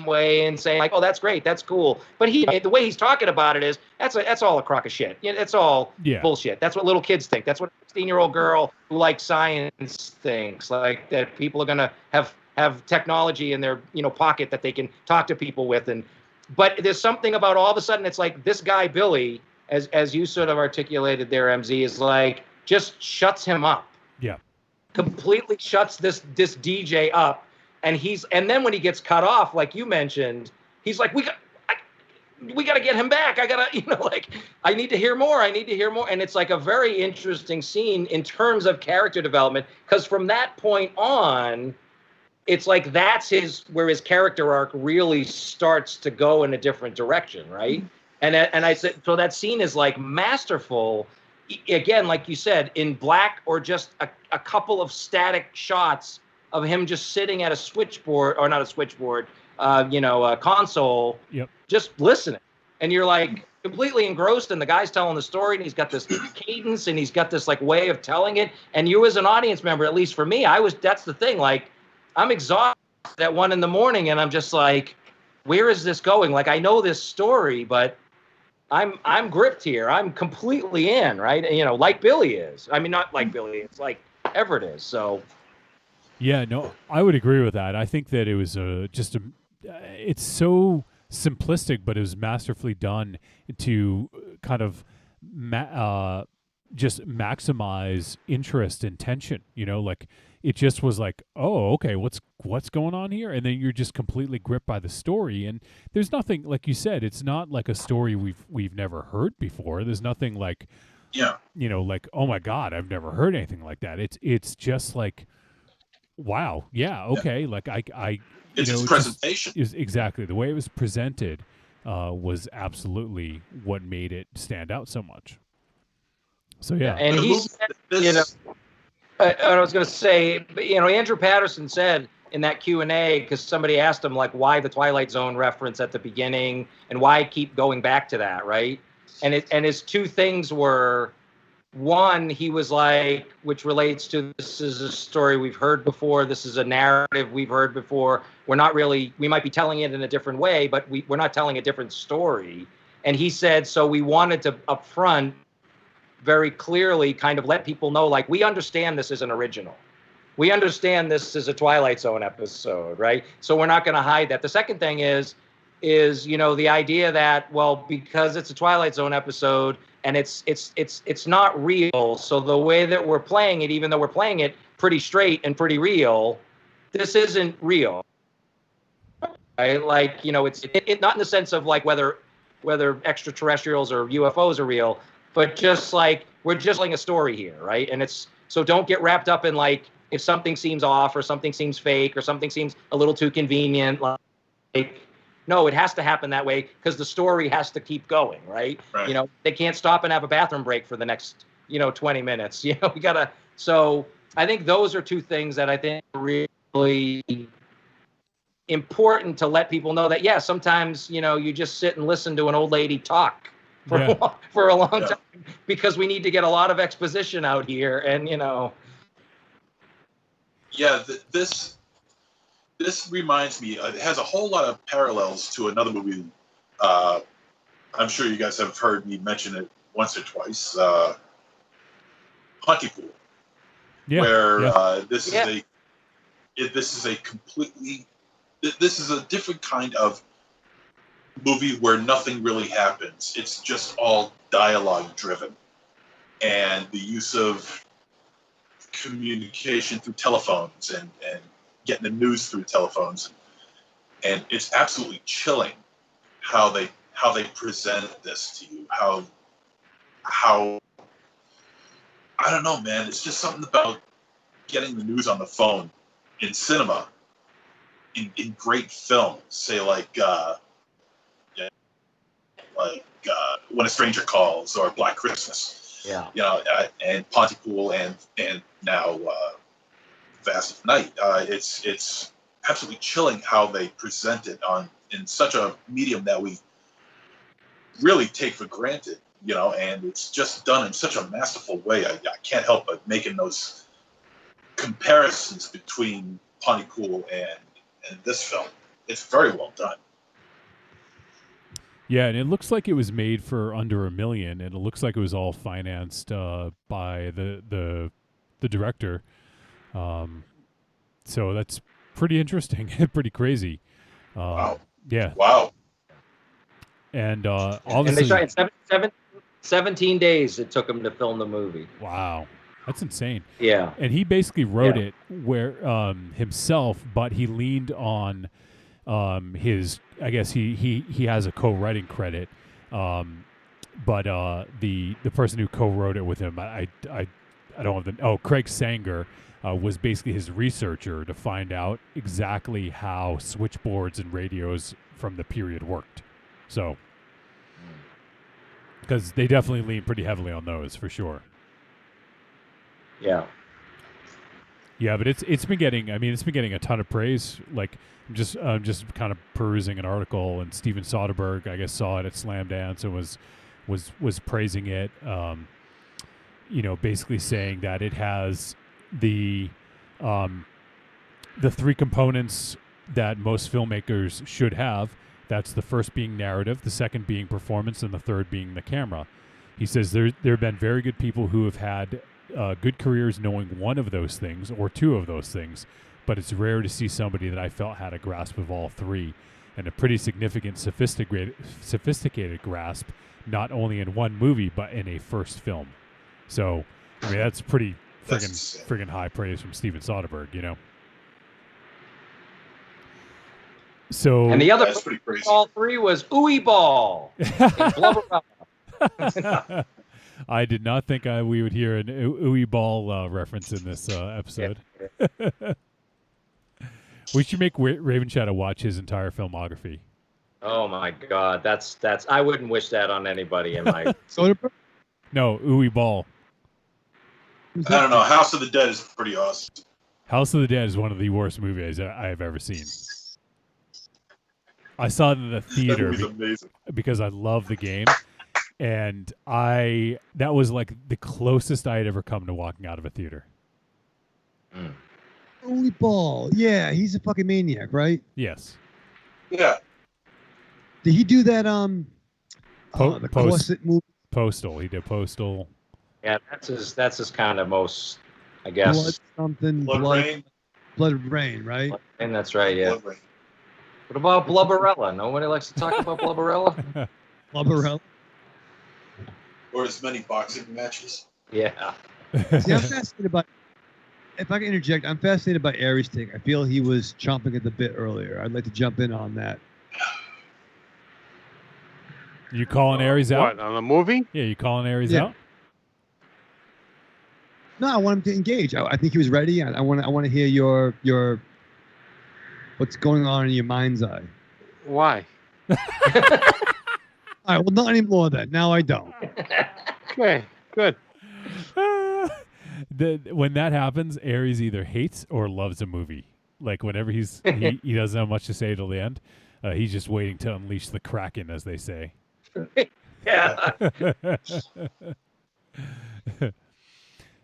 way and saying like, oh, that's great, that's cool. But the way he's talking about it is, that's all a crock of shit. It's all bullshit. That's what little kids think. That's what a 16-year-old girl who likes science thinks, like that people are gonna have technology in their pocket that they can talk to people with. But there's something about all of a sudden it's like this guy Billy, as you sort of articulated there, MZ, is like just shuts him up. Yeah. Completely shuts this DJ up, and then when he gets cut off, like you mentioned, he's like, we got to get him back. I gotta, I need to hear more. And it's like a very interesting scene in terms of character development, because from that point on, it's like that's where his character arc really starts to go in a different direction, right? And I said, so that scene is like masterful. Again, like you said, in black or just a couple of static shots of him just sitting at a switchboard, or not a switchboard, a console, just listening. And you're like completely engrossed, and the guy's telling the story, and he's got this cadence, and he's got this like way of telling it. And you as an audience member, at least for me, that's the thing. Like, I'm exhausted at 1 a.m, and I'm just like, where is this going? Like, I know this story, but I'm gripped here. I'm completely in, right? Like Billy is. I mean, not like Billy. It's like Everett is. So. Yeah, no, I would agree with that. I think that it was it's so simplistic, but it was masterfully done to kind of just maximize interest and tension. Like it just was like, oh, okay, what's going on here? And then you're just completely gripped by the story. And there's nothing, like you said, it's not like a story we've never heard before. There's nothing like, like, oh my God, I've never heard anything like that. It's just like, wow, yeah, okay, like I it's its presentation. Is exactly the way it was presented was absolutely what made it stand out so much. So yeah, and he said, I was going to say, Andrew Patterson said in that Q&A, because somebody asked him like why the Twilight Zone reference at the beginning and why keep going back to that, right? And his two things were, one, he was like, which relates to, this is a story we've heard before, this is a narrative we've heard before. We might be telling it in a different way, but we're not telling a different story. And he said, so we wanted to upfront very clearly kind of let people know, like, we understand this isn't original. We understand this is a Twilight Zone episode, right? So we're not going to hide that. The second thing is the idea that, well, because it's a Twilight Zone episode and it's not real, so the way that we're playing it, even though we're playing it pretty straight and pretty real, this isn't real, right? Like, it's not in the sense of like whether extraterrestrials or UFOs are real, but just like we're just telling a story here, right? And so don't get wrapped up in like if something seems off or something seems fake or something seems a little too convenient. Like, no, it has to happen that way because the story has to keep going, right? They can't stop and have a bathroom break for the next 20 minutes. We gotta. So I think those are two things that I think are really important to let people know that, yeah, sometimes you just sit and listen to an old lady talk for a long time because we need to get a lot of exposition out here, and yeah, this reminds me. It has a whole lot of parallels to another movie. I'm sure you guys have heard me mention it once or twice. Pontypool, where this is a completely this is a different kind of movie where nothing really happens. It's just all dialogue driven, and the use of communication through telephones and getting the news through telephones, and it's absolutely chilling how they present this to you. How I don't know, man. It's just something about getting the news on the phone in cinema, in great films. Say like When a Stranger Calls or Black Christmas. Yeah. You know, and Pontypool and now Vast of Night. It's absolutely chilling how they present it in such a medium that we really take for granted, you know, and it's just done in such a masterful way. I can't help but making those comparisons between Pontypool and this film. It's very well done. Yeah, and it looks like it was made for under $1 million, and it looks like it was all financed by the director. So that's pretty interesting, pretty crazy. Wow. Yeah. Wow. And And they shot in 17 days it took them to film the movie. Wow. That's insane. Yeah. And he basically wrote it where himself, but he leaned on his, I guess he has a co-writing credit. But the person who co-wrote it with him, I don't have the Craig Sanger was basically his researcher to find out exactly how switchboards and radios from the period worked. So, because they definitely lean pretty heavily on those for sure. Yeah. Yeah, but it's been getting a ton of praise. Like I'm just kind of perusing an article, and Steven Soderbergh, I guess, saw it at Slam Dance and was praising it. You know, basically saying that it has the three components that most filmmakers should have. That's the first being narrative, the second being performance, and the third being the camera. He says there have been very good people who have had good careers knowing one of those things or two of those things, but it's rare to see somebody that I felt had a grasp of all three, and a pretty significant, sophisticated grasp, not only in one movie but in a first film. So, I mean, that's pretty friggin' high praise from Steven Soderbergh, you know. So, and the other all three was Ooey Ball. I did not think we would hear an Ooey Ball reference in this episode. We should make Raven Shadow watch his entire filmography. Oh my God, that's I wouldn't wish that on anybody in my. No, Ooey Ball. I don't know. House of the Dead is pretty awesome. House of the Dead is one of the worst movies I have ever seen. I saw it in the theater because I love the game, and that was like the closest I had ever come to walking out of a theater. Ooey Ball, yeah, he's a fucking maniac, right? Yes. Yeah. Did he do that? The corset movie. Postal. He did Postal. Yeah, that's his kind of most, I guess. Blood Rain, right? And that's right, yeah. What about Blubberella? Nobody likes to talk about Blubberella? Blubberella? Or as many boxing matches? Yeah. See, I'm fascinated by, if I can interject, I'm fascinated by Aries' take. I feel he was chomping at the bit earlier. I'd like to jump in on that. You calling Aries out? What, on the movie? Yeah, you calling Aries out? No, I want him to engage. I think he was ready. I want to hear your what's going on in your mind's eye. Why? All right, well, not anymore then. Now I don't. Okay, good. When that happens, Aries either hates or loves a movie. Like whenever he doesn't have much to say till the end, he's just waiting to unleash the Kraken, as they say. Yeah.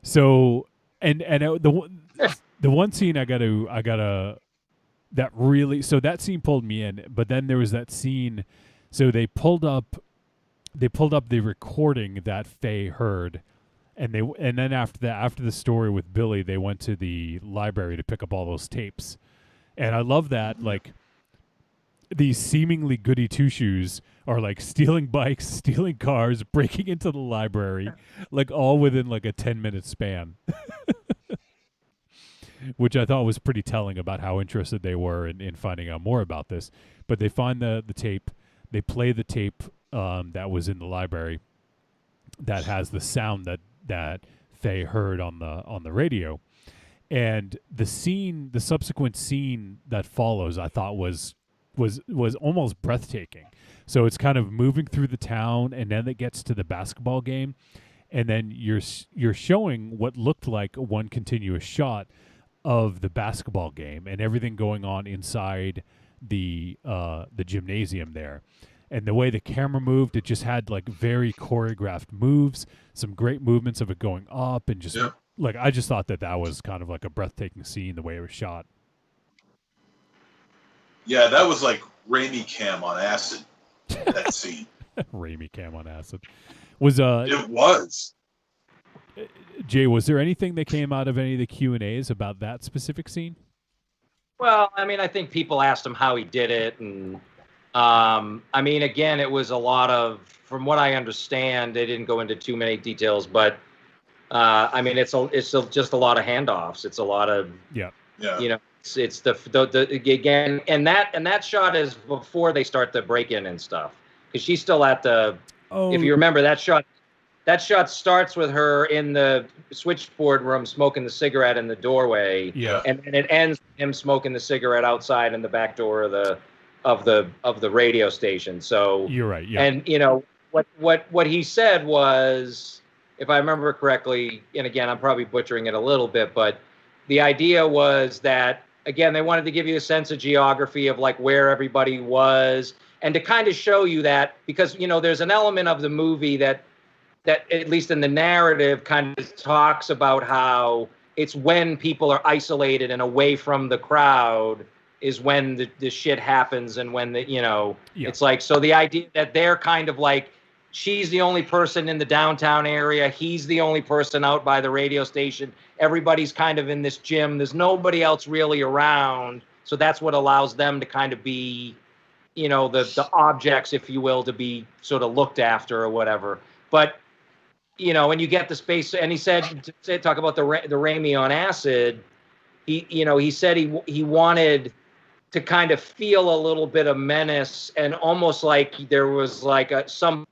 So, and the The one scene I gotta that really, so that scene pulled me in, but then there was that scene, so they pulled up the recording that Faye heard, and then after the story with Billy, they went to the library to pick up all those tapes. And I love that, like, these seemingly goody two-shoes are like stealing bikes, stealing cars, breaking into the library, like all within like a 10-minute span. Which I thought was pretty telling about how interested they were in finding out more about this. But they find the tape, they play the tape that was in the library that has the sound that Faye heard on the radio. And the subsequent scene that follows, I thought was almost breathtaking. So it's kind of moving through the town, and then it gets to the basketball game, and then you're showing what looked like one continuous shot of the basketball game and everything going on inside the gymnasium there. And the way the camera moved, it just had like very choreographed moves, some great movements of it going up, and just like, I just thought that was kind of like a breathtaking scene, the way it was shot. Yeah, that was like Raimi Cam on acid, that scene. Raimi Cam on acid. Was it was. Jay, was there anything that came out of any of the Q&As about that specific scene? Well, I mean, I think people asked him how he did it, and I mean, again, it was a lot of, from what I understand, they didn't go into too many details, but I mean, it's just a lot of handoffs. It's a lot of, you know, it's the again, and that shot is before they start the break-in and stuff, because she's still at the. Oh. If you remember that shot starts with her in the switchboard room smoking the cigarette in the doorway. Yeah. And then it ends with him smoking the cigarette outside in the back door of the radio station. So you're right. Yeah. And you know what he said was, if I remember correctly, and again I'm probably butchering it a little bit, but the idea was that, again, they wanted to give you a sense of geography of like where everybody was, and to kind of show you that, because you know there's an element of the movie that at least in the narrative kind of talks about how it's when people are isolated and away from the crowd is when the shit happens, and when it's like, so the idea that they're kind of like, she's the only person in the downtown area, he's the only person out by the radio station, everybody's kind of in this gym, there's nobody else really around, so that's what allows them to kind of be, you know, the objects, if you will, to be sort of looked after or whatever. But you know, and you get the space, and he said, talk about the Raimi on acid. He said he wanted to kind of feel a little bit of menace, and almost like there was like some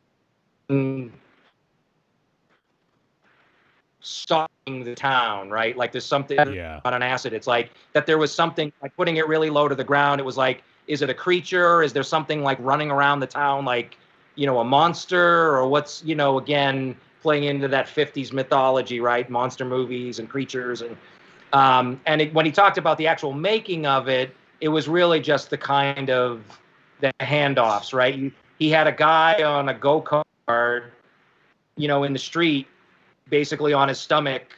stalking the town, right? Like there's something on an acid. It's like that there was something, like putting it really low to the ground. It was like, is it a creature? Is there something like running around the town, like, you know, a monster, or what's, you know, again, playing into that 50s mythology, right? Monster movies and creatures. And when he talked about the actual making of it, it was really just the kind of the handoffs, right? He had a guy on a go-kart, you know, in the street, basically on his stomach,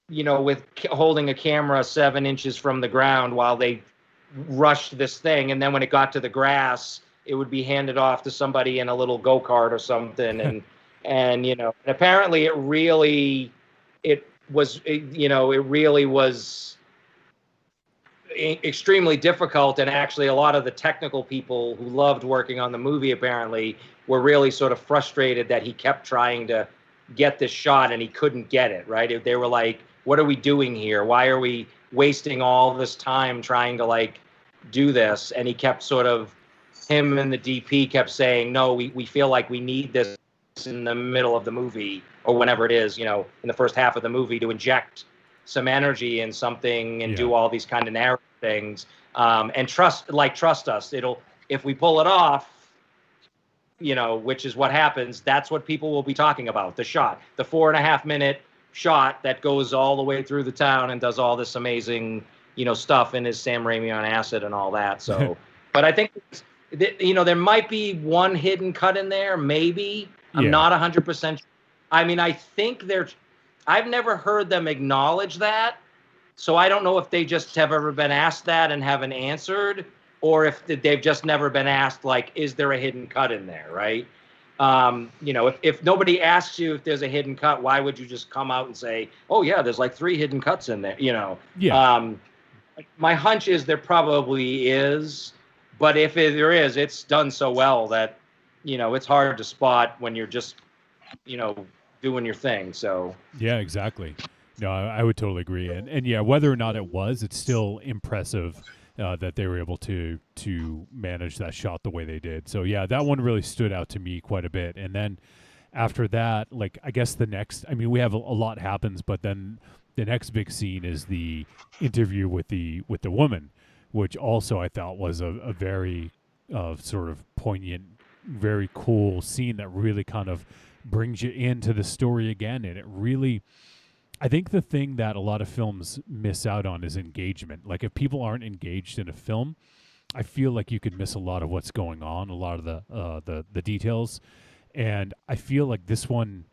you know, with holding a camera 7 inches from the ground while they rushed this thing. And then when it got to the grass, it would be handed off to somebody in a little go-kart or something. And you know, apparently it really was extremely difficult, and actually a lot of the technical people who loved working on the movie apparently were really sort of frustrated that he kept trying to get this shot and he couldn't get it, right? They were like, what are we doing here? Why are we wasting all this time trying to like do this? And he kept him and the DP kept saying, no, we feel like we need this in the middle of the movie, or whenever it is, you know, in the first half of the movie, to inject some energy in something and do all these kind of narrative things, and trust us. If we pull it off, you know, which is what happens, that's what people will be talking about. The shot, the 4.5 minute shot that goes all the way through the town and does all this amazing, you know, stuff in his Sam Raimi on acid and all that. So, but I think, you know, there might be one hidden cut in there, maybe. I'm not 100%. I mean, I think I've never heard them acknowledge that. So I don't know if they just have ever been asked that and haven't answered, or if they've just never been asked, like, is there a hidden cut in there, right? You know, if nobody asks you if there's a hidden cut, why would you just come out and say, oh, yeah, there's like 3 hidden cuts in there, you know? Yeah. My hunch is there probably is, but if there is, it's done so well that, you know, it's hard to spot when you're just, you know, doing your thing. So Yeah, exactly. No, I would totally agree. And yeah, whether or not it was, it's still impressive that they were able to manage that shot the way they did. So yeah, that one really stood out to me quite a bit. And then after that, like, I guess the next, I mean, we have a lot happens, but then the next big scene is the interview with the woman, which also I thought was a very sort of poignant, very cool scene that really kind of brings you into the story again. And it really, I think the thing that a lot of films miss out on is engagement. Like, if people aren't engaged in a film, I feel like you could miss a lot of what's going on, a lot of the details. And I feel like this one,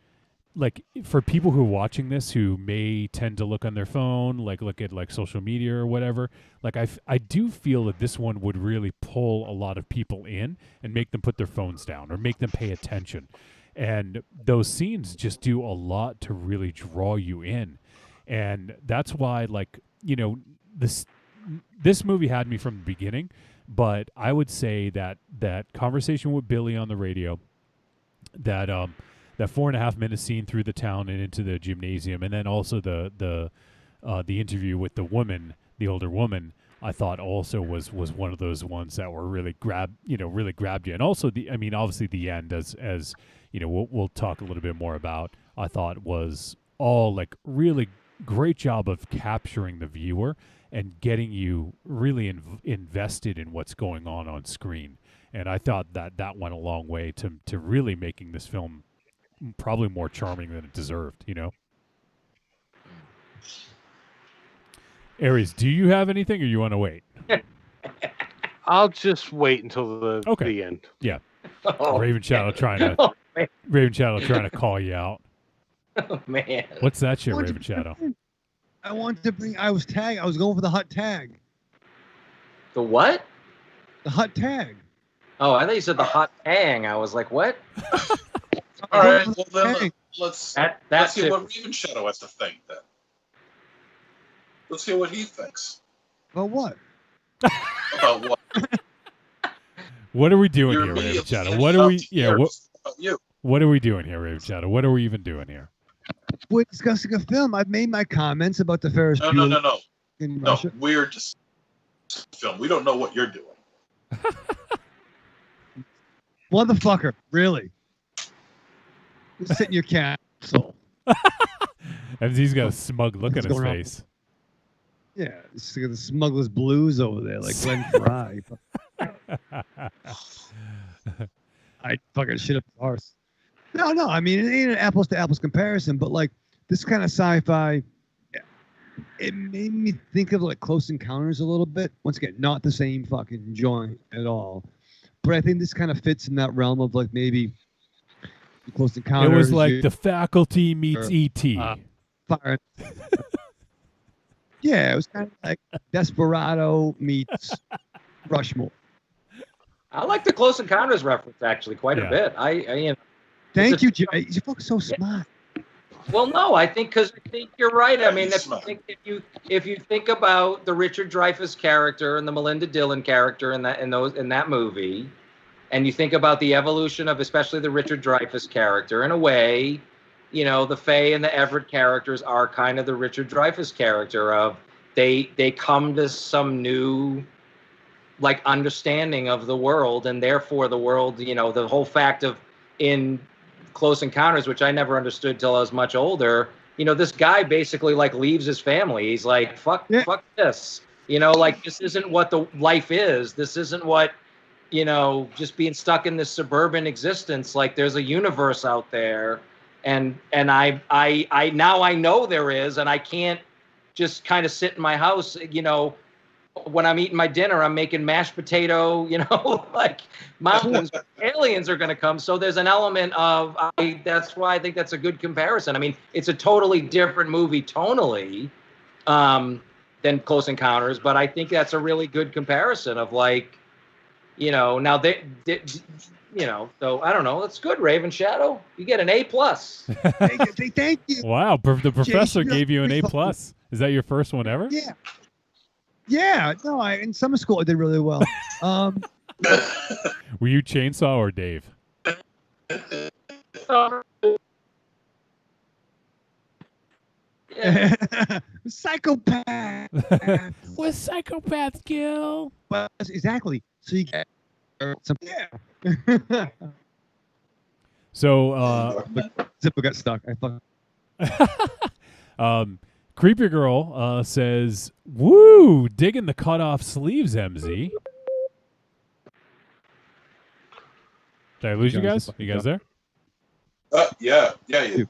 like, for people who are watching this who may tend to look on their phone, like look at like social media or whatever, like I do feel that this one would really pull a lot of people in and make them put their phones down or make them pay attention. And those scenes just do a lot to really draw you in. And that's why, like, you know, this movie had me from the beginning, but I would say that conversation with Billy on the radio, that 4.5 minute scene through the town and into the gymnasium, and then also the interview with the woman, the older woman, I thought also was one of those ones that were really grabbed you. And also obviously the end, as you know, we'll talk a little bit more about, I thought was all like really great job of capturing the viewer and getting you really invested in what's going on screen. And I thought that went a long way to really making this film probably more charming than it deserved, you know? Aries, do you have anything, or you want to wait? I'll just wait until the end. Yeah. Oh, Raven Shadow trying to call you out. Oh, man. What's that shit, Raven Shadow? I wanted to bring. I was going for the hot tag. The what? The hot tag. Oh, I thought you said the hot tang. I was like, what? All right, well then let's hear what Raven Shadow has to think then. Let's hear what he thinks. About what? About what? What are we doing here, Raven Shadow? What are we? Yeah, what are we doing here, Raven Shadow? What are we even doing here? We're discussing a film. I've made my comments about the Ferris Bueller. No. In No, Russia. we're just film. We don't know what you're doing. Motherfucker, really? You sit in your castle. And he's got a smug look on his face. Yeah, it's got the smuggler's blues over there, like Glenn Fry. I fucking shit up the arse. No, I mean, it ain't an apples to apples comparison, but like this kind of sci-fi, it made me think of like Close Encounters a little bit. Once again, not the same fucking joint at all, but I think this kind of fits in that realm of like maybe Close Encounters. It was like The Faculty meets E.T. Fire. Yeah, it was kind of like Desperado meets Rushmore. I like the Close Encounters reference actually quite a bit. I Thank you, Jay. You're fucking so smart. Well, no, I think you're right. I mean, if you think about the Richard Dreyfuss character and the Melinda Dillon character in that movie, and you think about the evolution of especially the Richard Dreyfuss character, in a way, you know, the Faye and the Everett characters are kind of the Richard Dreyfuss character of they come to some new like understanding of the world, and therefore the world, you know, the whole fact of in Close Encounters, which I never understood till I was much older, you know, this guy basically like leaves his family. He's like, fuck this, you know, like this isn't what the life is. This isn't what, you know, just being stuck in this suburban existence. Like there's a universe out there. And I now I know there is, and I can't just kind of sit in my house, you know, when I'm eating my dinner, I'm making mashed potato, you know, like mountains, aliens are going to come. So there's an element of, that's why I think that's a good comparison. I mean, it's a totally different movie tonally, than Close Encounters, but I think that's a really good comparison of like, now so I don't know. That's good, Raven Shadow. You get an A+. Thank you. Wow, the professor Jay, gave you an A+. Is that your first one ever? Yeah. Yeah. No, in summer school I did really well. Were you Chainsaw or Dave? Psychopath. With psychopath Gil. But exactly. So you get some. Yeah. So zipper got stuck. I fucking. Creepy Girl says, "Woo, digging the cut off sleeves, MZ." Did I lose you guys? You guys there? Yeah. You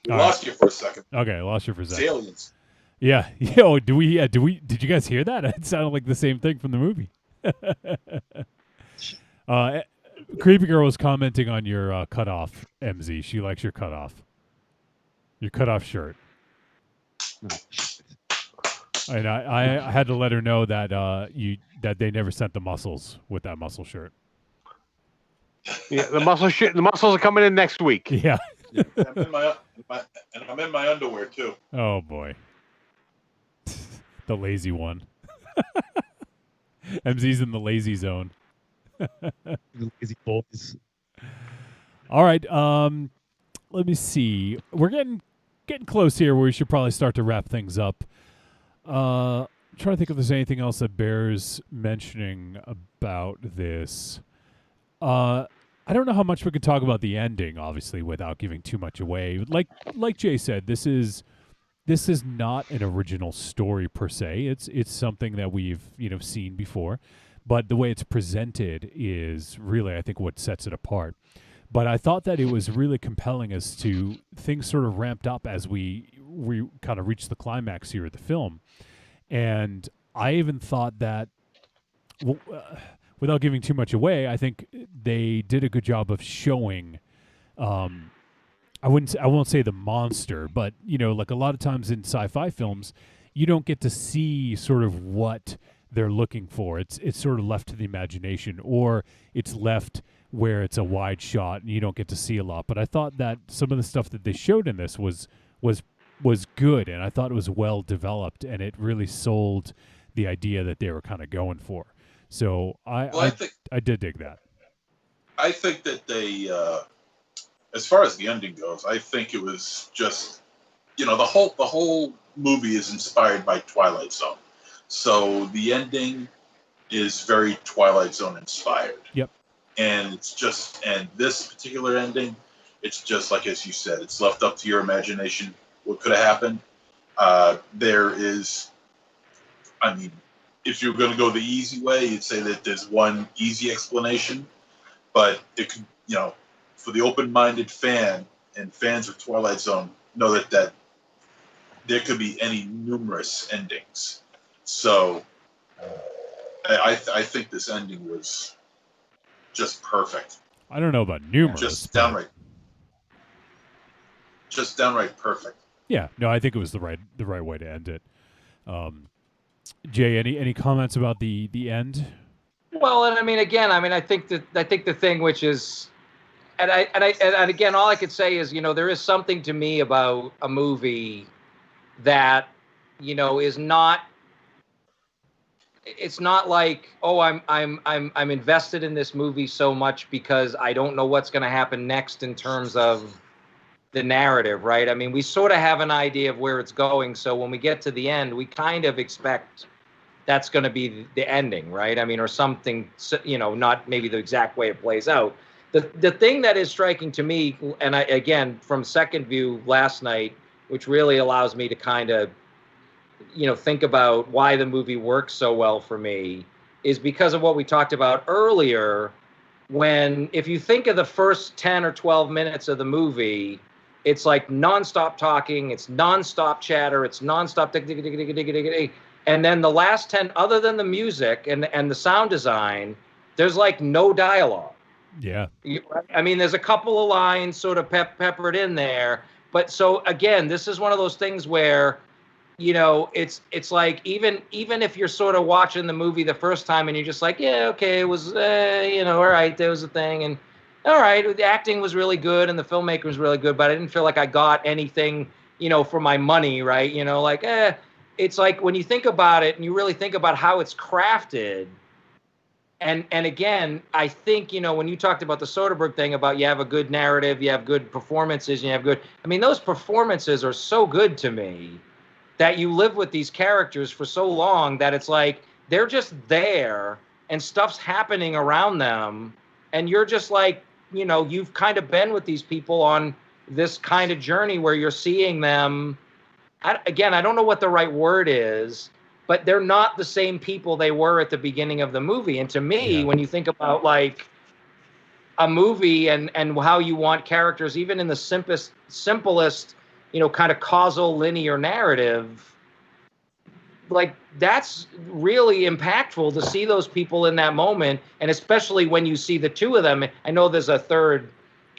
lost you for a second. Okay, I lost you for a second. Aliens. Yeah. Yo, did you guys hear that? It sounded like the same thing from the movie. Creepy Girl was commenting on your cutoff, MZ. She likes your cutoff. Your cutoff shirt. And I had to let her know that that they never sent the muscles with that muscle shirt. Yeah, the muscles are coming in next week. Yeah. I'm in my underwear too. Oh boy. The lazy one. MZ's in the lazy zone. Lazy boys. All right. Let me see. We're getting close here where we should probably start to wrap things up. I'm trying to think if there's anything else that bears mentioning about this. I don't know how much we can talk about the ending, obviously, without giving too much away. Like Jay said, this is not an original story per se. It's something that we've seen before, but the way it's presented is really, I think, what sets it apart. But I thought that it was really compelling as to things sort of ramped up as we kind of reached the climax here of the film, and I even thought that. Without giving too much away, I think they did a good job of showing. I won't say the monster, but like a lot of times in sci-fi films, you don't get to see sort of what they're looking for. It's sort of left to the imagination, or it's left where it's a wide shot and you don't get to see a lot. But I thought that some of the stuff that they showed in this was good, and I thought it was well developed, and it really sold the idea that they were kind of going for. So I did dig that. I think that they, as far as the ending goes, I think it was just, the whole movie is inspired by Twilight Zone. So the ending is very Twilight Zone inspired. Yep. And this particular ending, it's just like, as you said, it's left up to your imagination what could have happened. There is, if you're going to go the easy way, you'd say that there's one easy explanation, but it could, for the open-minded fan and fans of Twilight Zone, know that there could be any numerous endings. So I think this ending was just perfect. I don't know about numerous. Just downright perfect. Yeah, no, I think it was the right way to end it. Jay, any comments about the end? Well, and I think the thing which is, and again, all I could say is, there is something to me about a movie that, is not. It's not like, oh, I'm invested in this movie so much because I don't know what's going to happen next in terms of the narrative, right? I mean, we sort of have an idea of where it's going, so when we get to the end, we kind of expect that's going to be the ending, right? I mean, or something, not maybe the exact way it plays out. The thing that is striking to me, and again, from second view last night, which really allows me to kind of, think about why the movie works so well for me, is because of what we talked about earlier, when, if you think of the first 10 or 12 minutes of the movie, it's like nonstop talking, it's nonstop chatter, it's nonstop and then the last 10, other than the music and the sound design, there's like no dialogue. Yeah. I mean, there's a couple of lines sort of peppered in there, but so again, this is one of those things where you know, it's like even if you're sort of watching the movie the first time and you're just like, yeah, okay, it was, you know, all right, there was a thing, and all right, the acting was really good and the filmmaker was really good, but I didn't feel like I got anything, you know, for my money, right? You know, like, it's like when you think about it and you really think about how it's crafted. And again, I think, you know, when you talked about the Soderbergh thing about you have a good narrative, you have good performances, and you have good, I mean, those performances are so good to me that you live with these characters for so long that it's like they're just there and stuff's happening around them. And you're just like, you know, you've kind of been with these people on this kind of journey where you're seeing them. Again, I don't know what the right word is, but they're not the same people they were at the beginning of the movie. And to me, when you think about like a movie and how you want characters, even in the simplest, you know, kind of causal linear narrative, like that's really impactful to see those people in that moment. And especially when you see the two of them. I know there's a third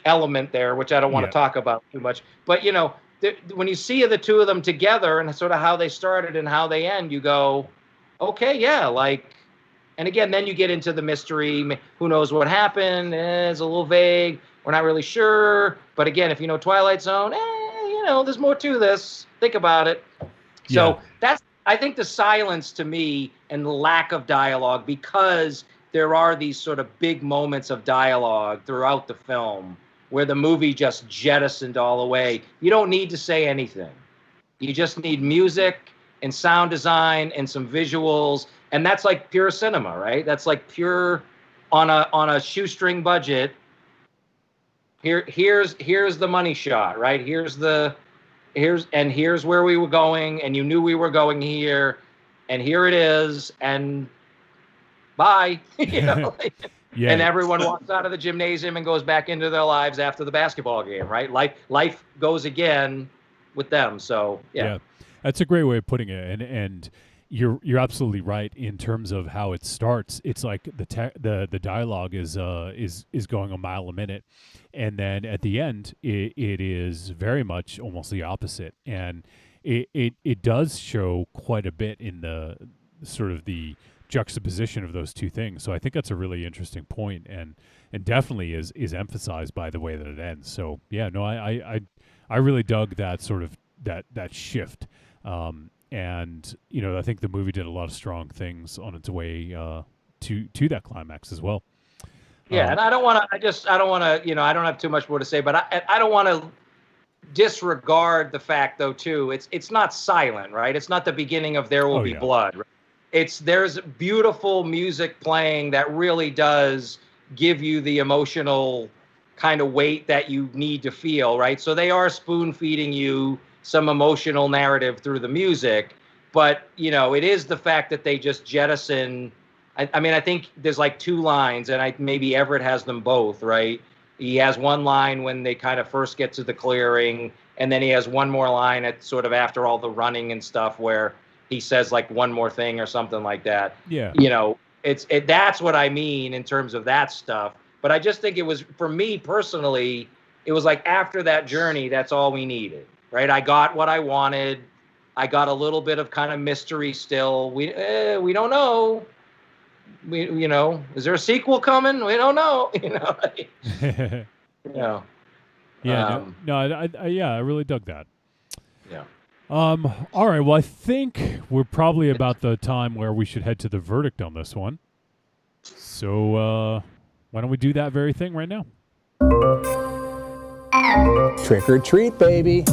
element there, which I don't want to talk about too much, but you know, when you see the two of them together and sort of how they started and how they end, you go, okay, yeah, like, and again, then you get into the mystery. Who knows what happened? It's a little vague. We're not really sure. But again, if you know Twilight Zone, you know, there's more to this. Think about it. So that's, I think, the silence to me and the lack of dialogue, because there are these sort of big moments of dialogue throughout the film where the movie just jettisoned all away. You don't need to say anything. You just need music and sound design and some visuals. And that's like pure cinema, right? That's like pure on a shoestring budget. Here's the money shot, right? Here's where we were going, and you knew we were going here, and here it is, and bye. You know? Yeah. And everyone walks out of the gymnasium and goes back into their lives after the basketball game, right? Life goes again with them. So yeah. That's a great way of putting it, and you're absolutely right in terms of how it starts. It's like the dialogue is going a mile a minute, and then at the end it is very much almost the opposite, and it does show quite a bit in the sort of the juxtaposition of those two things. So I think that's a really interesting point, and definitely is emphasized by the way that it ends. So yeah, no, I really dug that sort of that shift. And you know, I think the movie did a lot of strong things on its way to that climax as well. Yeah, and I don't want to, you know, I don't have too much more to say, but I don't want to disregard the fact, though, too. It's not silent, right? It's not the beginning of There Will Be Blood. Right? There's beautiful music playing that really does give you the emotional kind of weight that you need to feel, right? So they are spoon feeding you some emotional narrative through the music, but you know, it is the fact that they just jettison. I mean, I think there's like two lines, and maybe Everett has them both, right? He has one line when they kind of first get to the clearing, and then he has one more line at sort of after all the running and stuff where he says like one more thing or something like that. Yeah. You know, that's what I mean in terms of that stuff. But I just think it was, for me personally, it was like after that journey, that's all we needed, right? I got what I wanted. I got a little bit of kind of mystery still. We don't know. You know, is there a sequel coming? We don't know. You know. Yeah. Yeah. I really dug that. Yeah. All right. Well, I think we're probably about the time where we should head to the verdict on this one. So why don't we do that very thing right now? Trick or treat, baby.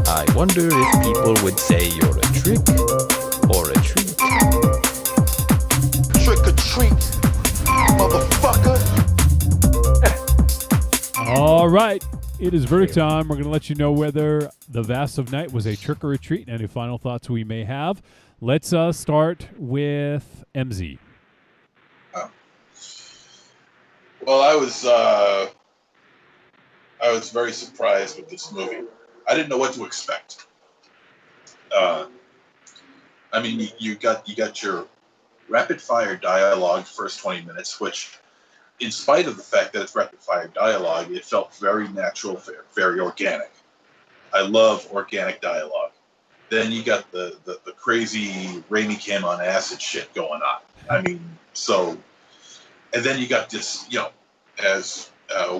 I wonder if people would say you're a trick or a treat. Trick or treat, motherfucker. All right. It is verdict time. We're going to let you know whether The Vast of Night was a trick or a treat and any final thoughts we may have. Let's start with MZ. Well, I was very surprised with this movie. I didn't know what to expect. I mean, you got your rapid fire dialogue first 20 minutes, which, in spite of the fact that it's rapid fire dialogue, it felt very natural, very organic. I love organic dialogue. Then you got the crazy Raimi cam on acid shit going on. I mean, so, and then you got this, as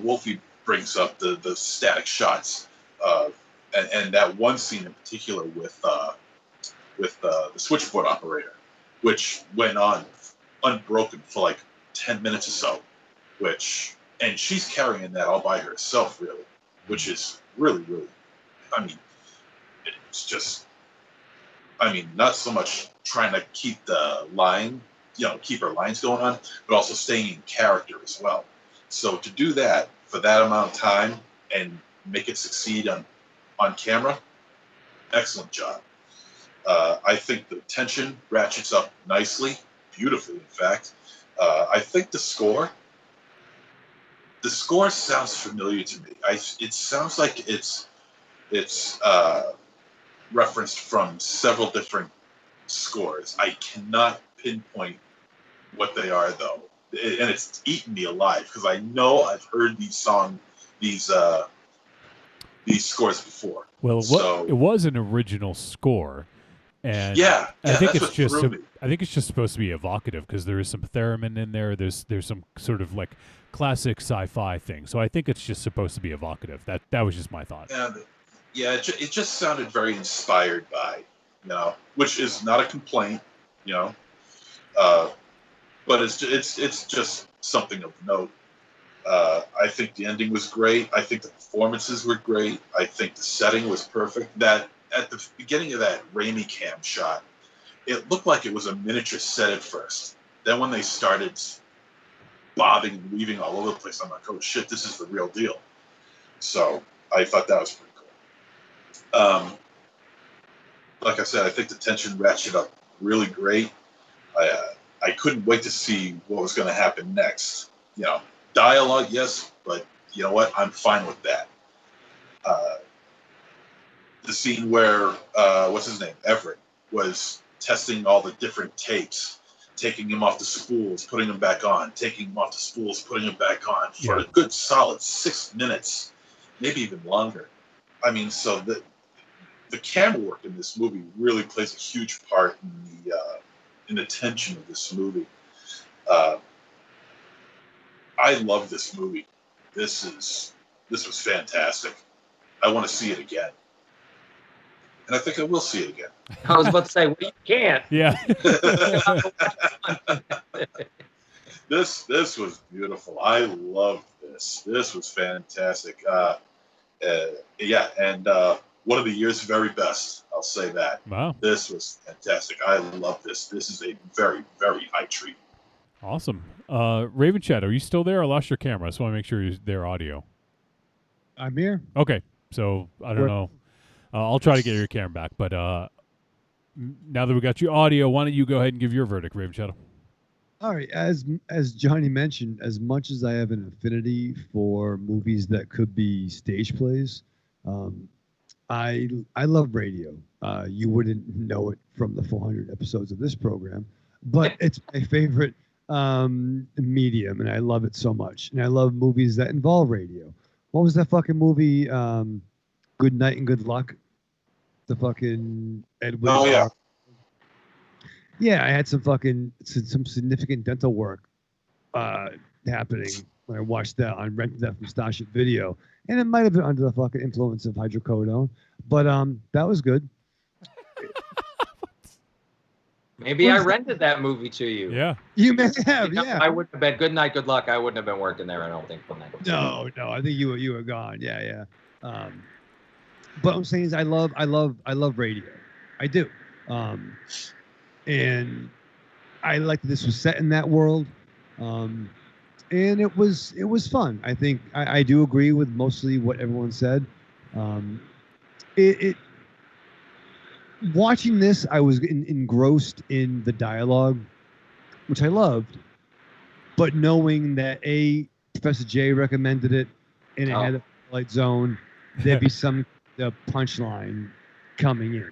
Wolfie brings up the static shots, and that one scene in particular with the switchboard operator, which went on unbroken for like 10 minutes or so, and she's carrying that all by herself, really, which is really, really, I mean, it's just, not so much trying to keep the line, keep her lines going on, but also staying in character as well. So to do that for that amount of time and make it succeed on camera, excellent job. I think the tension ratchets up nicely, beautifully, in fact. I think the score sounds familiar to me. It sounds like it's referenced from several different scores. I cannot pinpoint what they are, though, and it's eaten me alive because I know I've heard these scores before. Well, it was an original score, and I think it's just supposed to be evocative because there is some theremin in there. There's some sort of like classic sci-fi thing. So I think it's just supposed to be evocative. That was just my thought. It just sounded very inspired by, which is not a complaint, but it's just something of note. I think the ending was great. I think the performances were great. I think the setting was perfect. That at the beginning of that Raimi cam shot, it looked like it was a miniature set at first. Then when they started bobbing and weaving all over the place, I'm like, oh shit, this is the real deal. So I thought that was pretty cool. Like I said, I think the tension ratcheted up really great. I couldn't wait to see what was going to happen next. Dialogue, yes, but you know what? I'm fine with that. The scene where, what's his name? Everett was testing all the different tapes, taking him off the spools, putting them back on, taking him off the spools, putting them back on for a good solid 6 minutes, maybe even longer. So the camera work in this movie really plays a huge part in the tension of this movie. I love this movie. This was fantastic. I want to see it again. And I think I will see it again. I was about to say, well, you can't. Yeah. This was beautiful. I loved this. This was fantastic. And one of the year's very best. I'll say that. Wow. This was fantastic. I love this. This is a very, very high treat. Awesome. Raven Chat, are you still there? I lost your camera. I just want to make sure you're there audio. I'm here. Okay. So I don't know. I'll try to get your camera back. But now that we got you audio, why don't you go ahead and give your verdict, Raven Shadow? All right. As Johnny mentioned, as much as I have an affinity for movies that could be stage plays, I love radio. You wouldn't know it from the 400 episodes of this program, but it's my favorite medium, and I love it so much. And I love movies that involve radio. What was that fucking movie? Good Night and Good Luck. The fucking Edwin. Oh yeah. Yeah, I had some significant dental work happening when I watched that. I rented that from Starship Video, and it might have been under the fucking influence of hydrocodone, but that was good. Maybe I rented that movie to you. Yeah. You may have, yeah. I wouldn't have been. Good Night, Good Luck. I wouldn't have been working there, I don't think. No. I think you were gone. Yeah. But I'm saying is I love radio. I do. And I like that this was set in that world. And it was fun. I think I do agree with mostly what everyone said. Watching this, I was engrossed in the dialogue, which I loved, but knowing that Professor J recommended it and it had a light zone, there'd be some punchline coming in,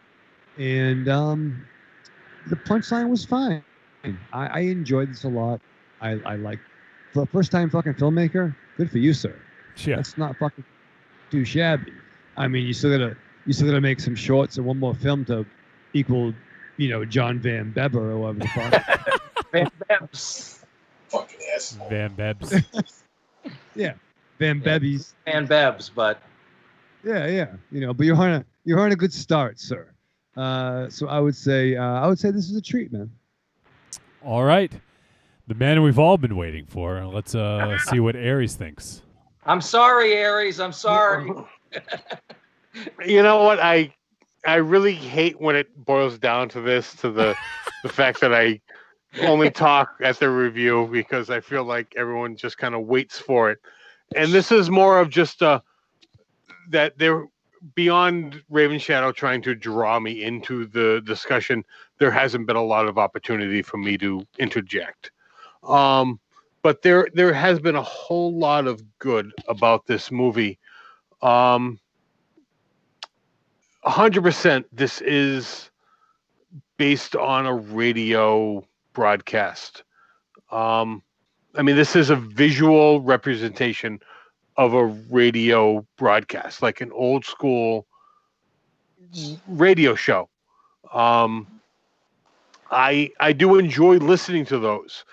and the punchline was fine. I enjoyed this a lot. I like, for a first time fucking filmmaker, good for you, sir. Yeah. That's not fucking too shabby. I mean, you still gotta You still got to make some shorts and one more film to equal, John Van Beber or whatever the fuck. Van Bebs. Fucking ass. Van Bebs. Yeah, Van Bebbies. Van Bebs, but Yeah. But you're on a good start, sir. So I would say this is a treat, man. All right. The man we've all been waiting for. Let's see what Aries thinks. I'm sorry, Aries. I'm sorry. You know what? I really hate when it boils down to this, to the fact that I only talk at the review because I feel like everyone just kind of waits for it. And this is more of just that they're beyond Raven Shadow trying to draw me into the discussion. There hasn't been a lot of opportunity for me to interject. But there has been a whole lot of good about this movie. 100%, this is based on a radio broadcast. This is a visual representation of a radio broadcast, like an old school radio show. I do enjoy listening to those.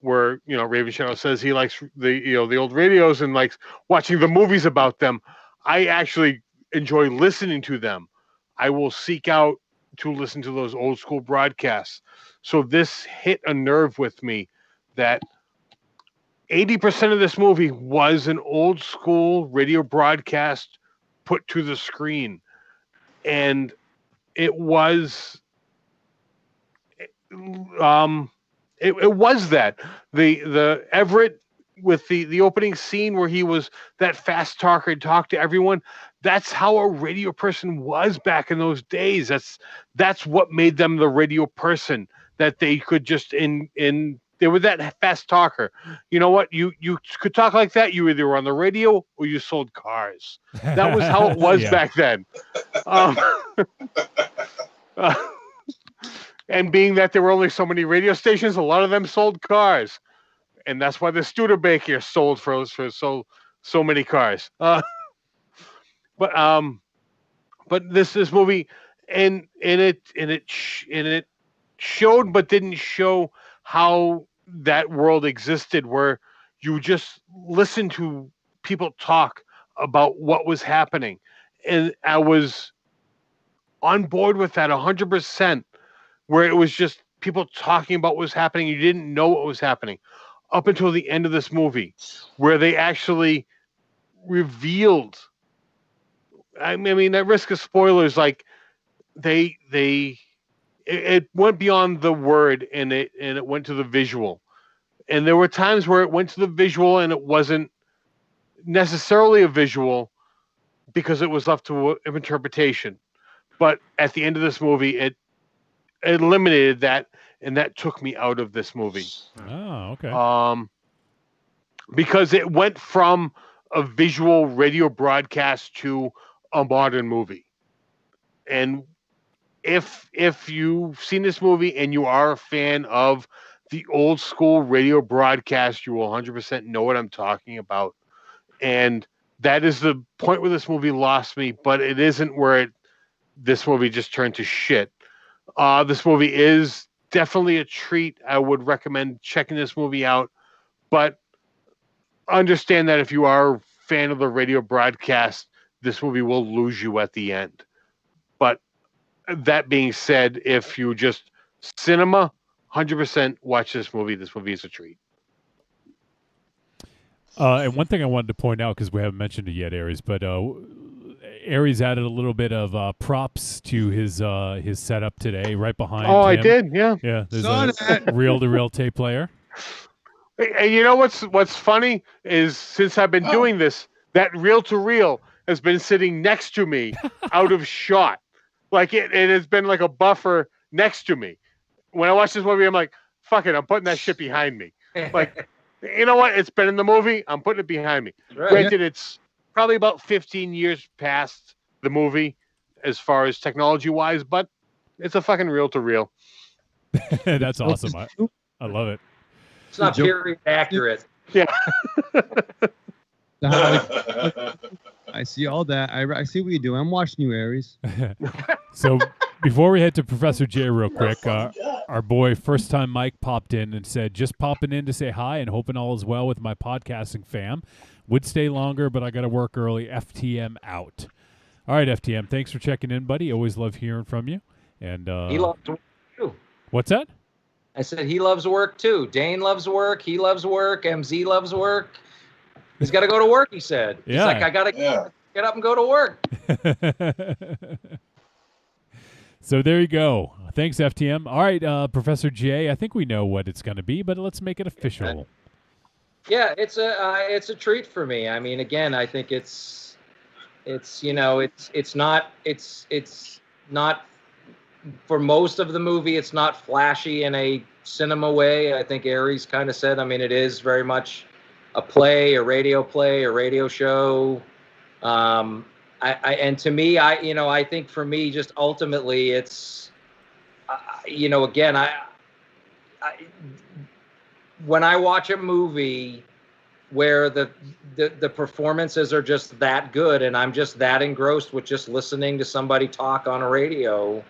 Where Raven Shadow says he likes the old radios and likes watching the movies about them. I actually enjoy listening to them. I will seek out to listen to those old school broadcasts. So this hit a nerve with me that 80% of this movie was an old school radio broadcast put to the screen, and it was. It was that the Everett with the opening scene where he was that fast talker and talked to everyone. That's how a radio person was back in those days. That's what made them the radio person, that they could just they were that fast talker. You know what? You could talk like that. You either were on the radio or you sold cars. That was how it was back then. And being that there were only so many radio stations, a lot of them sold cars, and that's why the Studebaker sold for so many cars. But this movie, and it showed but didn't show how that world existed, where you just listen to people talk about what was happening, and I was on board with that 100%. Where it was just people talking about what was happening. You didn't know what was happening up until the end of this movie, where they actually revealed. I mean, at risk of spoilers, like it went beyond the word and it went to the visual. And there were times where it went to the visual and it wasn't necessarily a visual because it was left to interpretation. But at the end of this movie, it eliminated that, and that took me out of this movie. Oh, okay. Because it went from a visual radio broadcast to a modern movie. And if you've seen this movie and you are a fan of the old school radio broadcast, you will 100% know what I'm talking about. And that is the point where this movie lost me, but it isn't where this movie just turned to shit. This movie is definitely a treat. I would recommend checking this movie out, but understand that if you are a fan of the radio broadcast, this movie will lose you at the end. But that being said, if you just cinema, 100% watch this movie. This movie is a treat. And one thing I wanted to point out, because we haven't mentioned it yet, Aries, but Aries added a little bit of props to his setup today, right behind him. I did, yeah. Yeah, there's a reel-to-reel tape player. And you know what's funny is, since I've been doing this, that reel-to-reel has been sitting next to me out of shot. Like it has been like a buffer next to me. When I watch this movie, I'm like, fuck it, I'm putting that shit behind me. Like, you know what? It's been in the movie. I'm putting it behind me. Right. Granted, it's probably about 15 years past the movie as far as technology-wise, but it's a fucking reel-to-reel. That's awesome. I love it. It's not period accurate. Yeah. I see all that. I see what you're doing. I'm watching you, Aries. So before we head to Professor J real quick, our boy First Time Mike popped in and said, just popping in to say hi and hoping all is well with my podcasting fam. Would stay longer, but I got to work early. FTM out. All right, FTM, thanks for checking in, buddy. Always love hearing from you. And he loves work too. What's that? I said he loves work too. Dane loves work. He loves work. MZ loves work. He's got to go to work, he said. He's like, I got to get up and go to work. So there you go. Thanks, FTM. All right, Professor J, I think we know what it's going to be, but let's make it official. Yeah, it's a treat for me. I mean, again, I think it's not for most of the movie, it's not flashy in a cinema way. I think Aries kind of said, I mean, it is very much a play, a radio show. And to me, I think for me, just ultimately, it's, again, when I watch a movie where the performances are just that good, and I'm just that engrossed with just listening to somebody talk on a radio,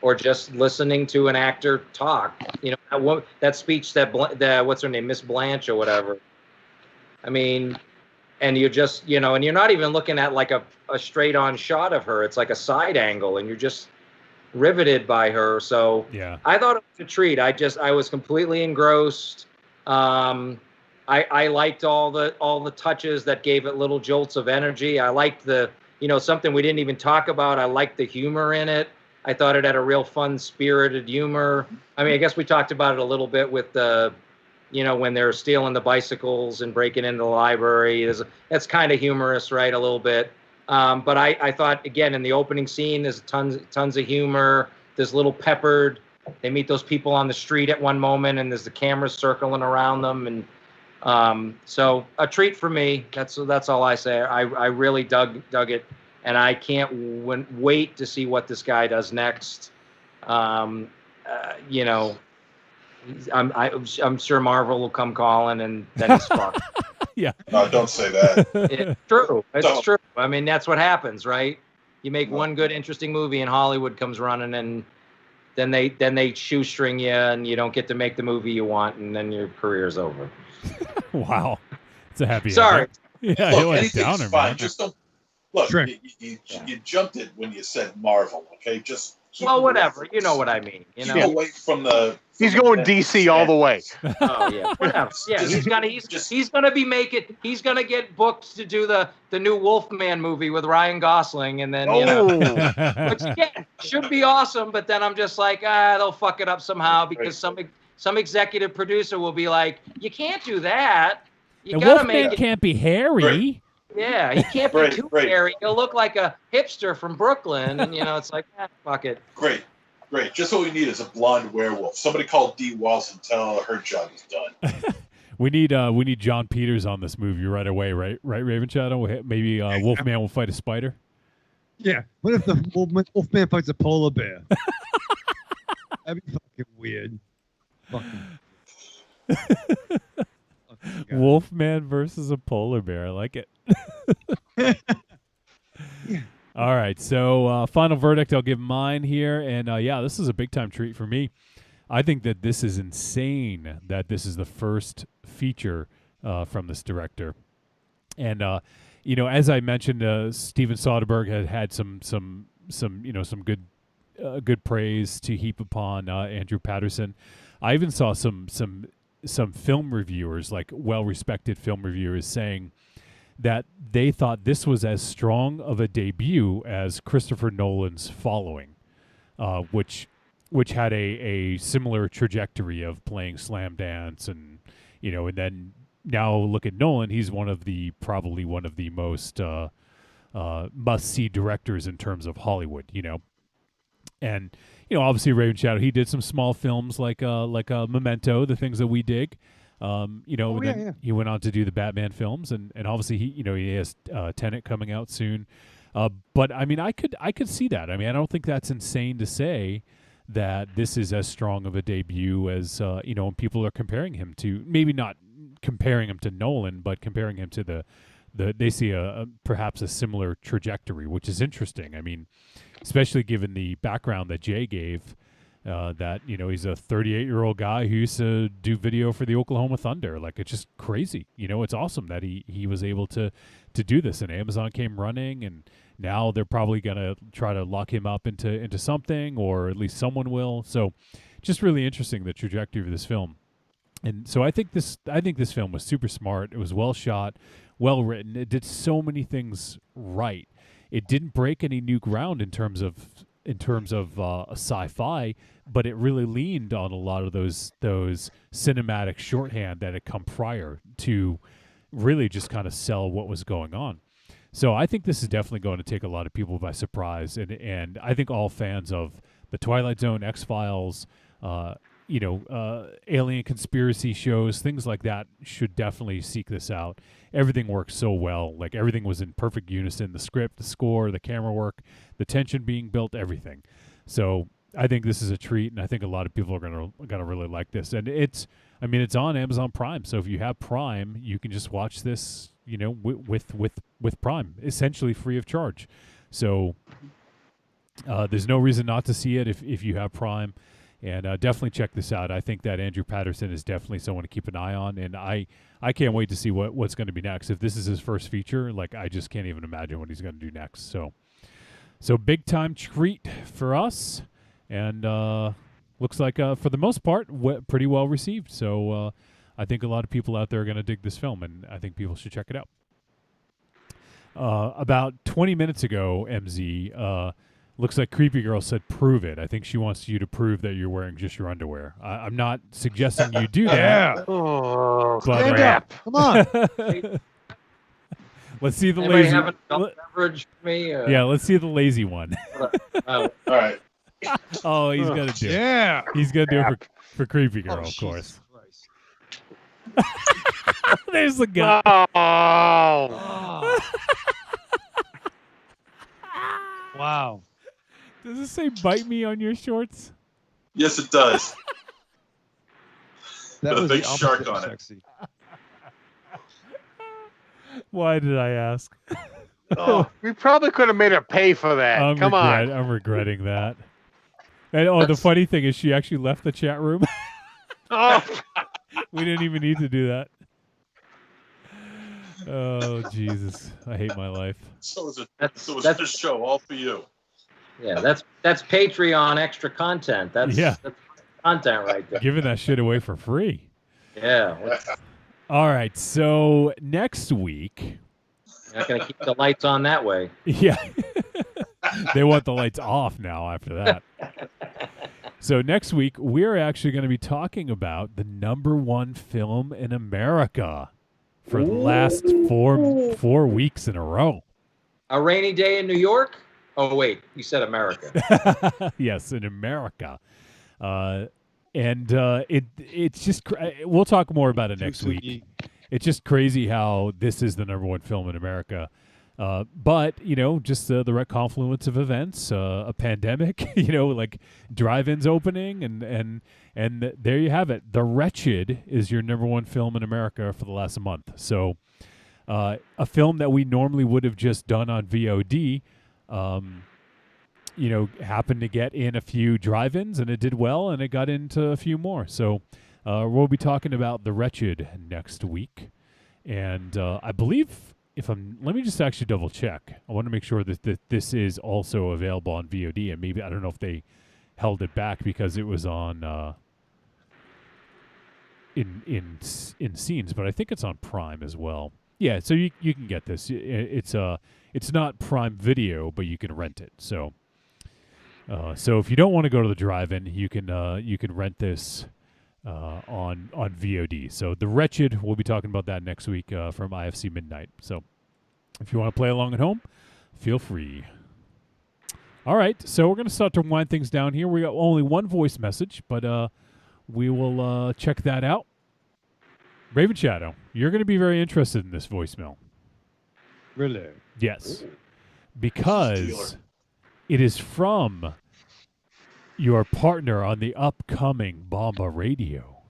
or just listening to an actor talk, that speech that what's her name, Miss Blanche or whatever. I mean, and you're just, and you're not even looking at like a straight on shot of her. It's like a side angle, and you're just riveted by her. So yeah, I thought it was a treat. I was completely engrossed. I liked all the touches that gave it little jolts of energy. I liked something we didn't even talk about. I liked the humor in it. I thought it had a real fun, spirited humor. I mean, I guess we talked about it a little bit with the, when they're stealing the bicycles and breaking into the library. That's kind of humorous, right? A little bit. But I thought, again, in the opening scene, there's tons of humor. There's little peppered. They meet those people on the street at one moment, and there's the cameras circling around them. And so a treat for me. That's all I say. I really dug it, and I can't wait to see what this guy does next. I'm sure Marvel will come calling, and then he's fucked. Yeah. No, don't say that. It's true. It's true. I mean, that's what happens, right? You make one good, interesting movie, and Hollywood comes running, and then they shoestring you, and you don't get to make the movie you want, and then your career's over. Wow, it's a happy. Sorry. Ending. Yeah, look, anything's fine. Man. Just don't look. Sure. You jumped it when you said Marvel. Okay, just whatever. You know what I mean. Keep away from the. He's going DC all the way. Oh yeah, whatever. Yeah, he's gonna be making. He's gonna get booked to do the new Wolfman movie with Ryan Gosling, and then which again should be awesome. But then I'm just like, they'll fuck it up somehow because some executive producer will be like, you can't do that. You gotta make it. Can't be hairy. Right. Yeah, he can't be too hairy. He'll look like a hipster from Brooklyn, and it's like, fuck it. Great. Just what we need is a blonde werewolf. Somebody call Dee Walls and tell her job is done. we need John Peters on this movie right away, right, Raven Shadow? Maybe Wolfman will fight a spider. Yeah. What if the Wolfman fights a polar bear? That'd be fucking weird. Wolfman versus a polar bear. I like it. Yeah. All right, so final verdict, I'll give mine here. And, this is a big-time treat for me. I think that this is insane that this is the first feature from this director. And, as I mentioned, Steven Soderbergh had some good praise to heap upon Andrew Patterson. I even saw some film reviewers, like well-respected film reviewers, saying that they thought this was as strong of a debut as Christopher Nolan's Following, which had a similar trajectory of playing slam dance, and and then now look at Nolan. He's probably one of the most must-see directors in terms of Hollywood. And obviously Raven Shadow, he did some small films like Memento, the things that we dig. He went on to do the Batman films, and obviously he has Tenet coming out soon. But I mean, I could see that. I mean, I don't think that's insane to say that this is as strong of a debut as when people are comparing him to, maybe not comparing him to Nolan, but comparing him to the they see perhaps a similar trajectory, which is interesting. I mean, especially given the background that Jay gave, that he's a 38-year-old guy who used to do video for the Oklahoma Thunder. Like, it's just crazy. It's awesome that he was able to do this, and Amazon came running, and now they're probably gonna try to lock him up into something, or at least someone will. So, just really interesting, the trajectory of this film. And so I think this film was super smart. It was well shot, well written. It did so many things right. It didn't break any new ground in terms of sci-fi, but it really leaned on a lot of those cinematic shorthand that had come prior to really just kind of sell what was going on. So I think this is definitely going to take a lot of people by surprise, and I think all fans of the Twilight Zone, X-Files, alien conspiracy shows, things like that, should definitely seek this out. Everything works so well. Like, everything was in perfect unison. The script, the score, the camera work, the tension being built, everything. So I think this is a treat, and I think a lot of people are gonna really like this. And it's on Amazon Prime. So if you have Prime, you can just watch this, with Prime, essentially free of charge. So there's no reason not to see it if you have Prime. And definitely check this out. I think that Andrew Patterson is definitely someone to keep an eye on, and I can't wait to see what's going to be next. If this is his first feature, like, I just can't even imagine what he's going to do next. So big time treat for us, and looks like for the most part pretty well received. So I think a lot of people out there are going to dig this film, and I think people should check it out. About 20 minutes ago, MZ. Looks like Creepy Girl said, "Prove it." I think she wants you to prove that you're wearing just your underwear. I'm not suggesting you do that. Yeah. Oh, but, Come on. Let's see the Anybody lazy. have a beverage for me? Yeah, let's see the lazy one. All right. Oh, he's gonna do it. Yeah. He's gonna do it for Creepy Girl, of course. There's the guy. Oh. Wow. Does it say "bite me" on your shorts? Yes, it does. That With a was big the opposite shark of on it. sexy. Why did I ask? Oh, we probably could have made her pay for that. Come on. I'm regretting that. And the funny thing is, she actually left the chat room. Oh. We didn't even need to do that. Oh, Jesus. I hate my life. So it's a show all for you. Yeah, that's Patreon extra content. That's content right there. Giving that shit away for free. Yeah. All right. So next week. You're not going to keep the lights on that way. Yeah. They want the lights off now after that. So next week, we're actually going to be talking about the #1 film in America for the last four weeks in a row. A Rainy Day in New York? Oh, wait. You said America. Yes, in America. It's just we'll talk more about it next week. It's just crazy how this is the #1 film in America. But, just the right confluence of events, a pandemic, like drive-ins opening, and there you have it. The Wretched is your #1 film in America for the last month. So a film that we normally would have just done on VOD, happened to get in a few drive-ins, and it did well, and it got into a few more. So we'll be talking about The Wretched next week. And I believe... let me just actually double check. I want to make sure that this is also available on VOD, and maybe I don't know if they held it back because it was on in scenes, but I think it's on Prime as well. Yeah, so you can get this. It's not Prime Video, but you can rent it. So if you don't want to go to the drive-in, you can rent this on VOD. So The Wretched, we'll be talking about that next week from IFC Midnight. So if you want to play along at home, feel free. All right, so we're going to start to wind things down here. We got only one voice message, but we will check that out. Raven Shadow, you're going to be very interested in this voicemail. Really? Yes. Because it is from your partner on the upcoming Bomba Radio.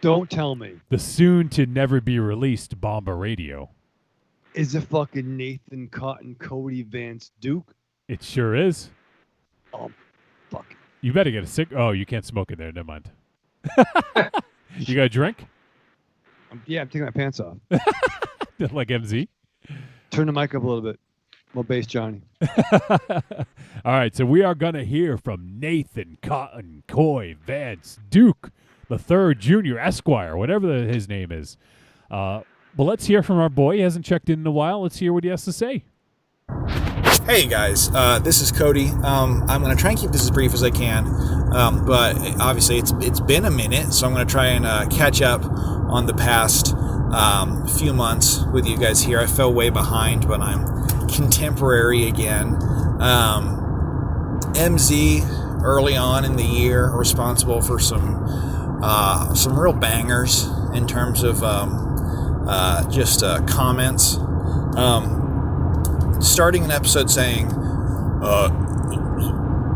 Don't tell me. The soon to never be released Bomba Radio. Is it fucking Nathan Cotton, Cody Vance Duke? It sure is. Oh, fuck. You better get a cigarette. Oh, you can't smoke in there. Never mind. You got a drink? Yeah, I'm taking my pants off. Like MZ? Turn the mic up a little bit. More bass, Johnny. All right, so we are going to hear from Nathan Cotton Coy Vance Duke, the third Junior Esquire, whatever his name is. But let's hear from our boy. He hasn't checked in a while. Let's hear what he has to say. Hey guys, this is Cody. I'm going to try and keep this as brief as I can, but obviously it's been a minute, so I'm going to try and catch up on the past few months with you guys here. I fell way behind, but I'm contemporary again. MZ early on in the year responsible for some real bangers in terms of just comments. Starting an episode saying,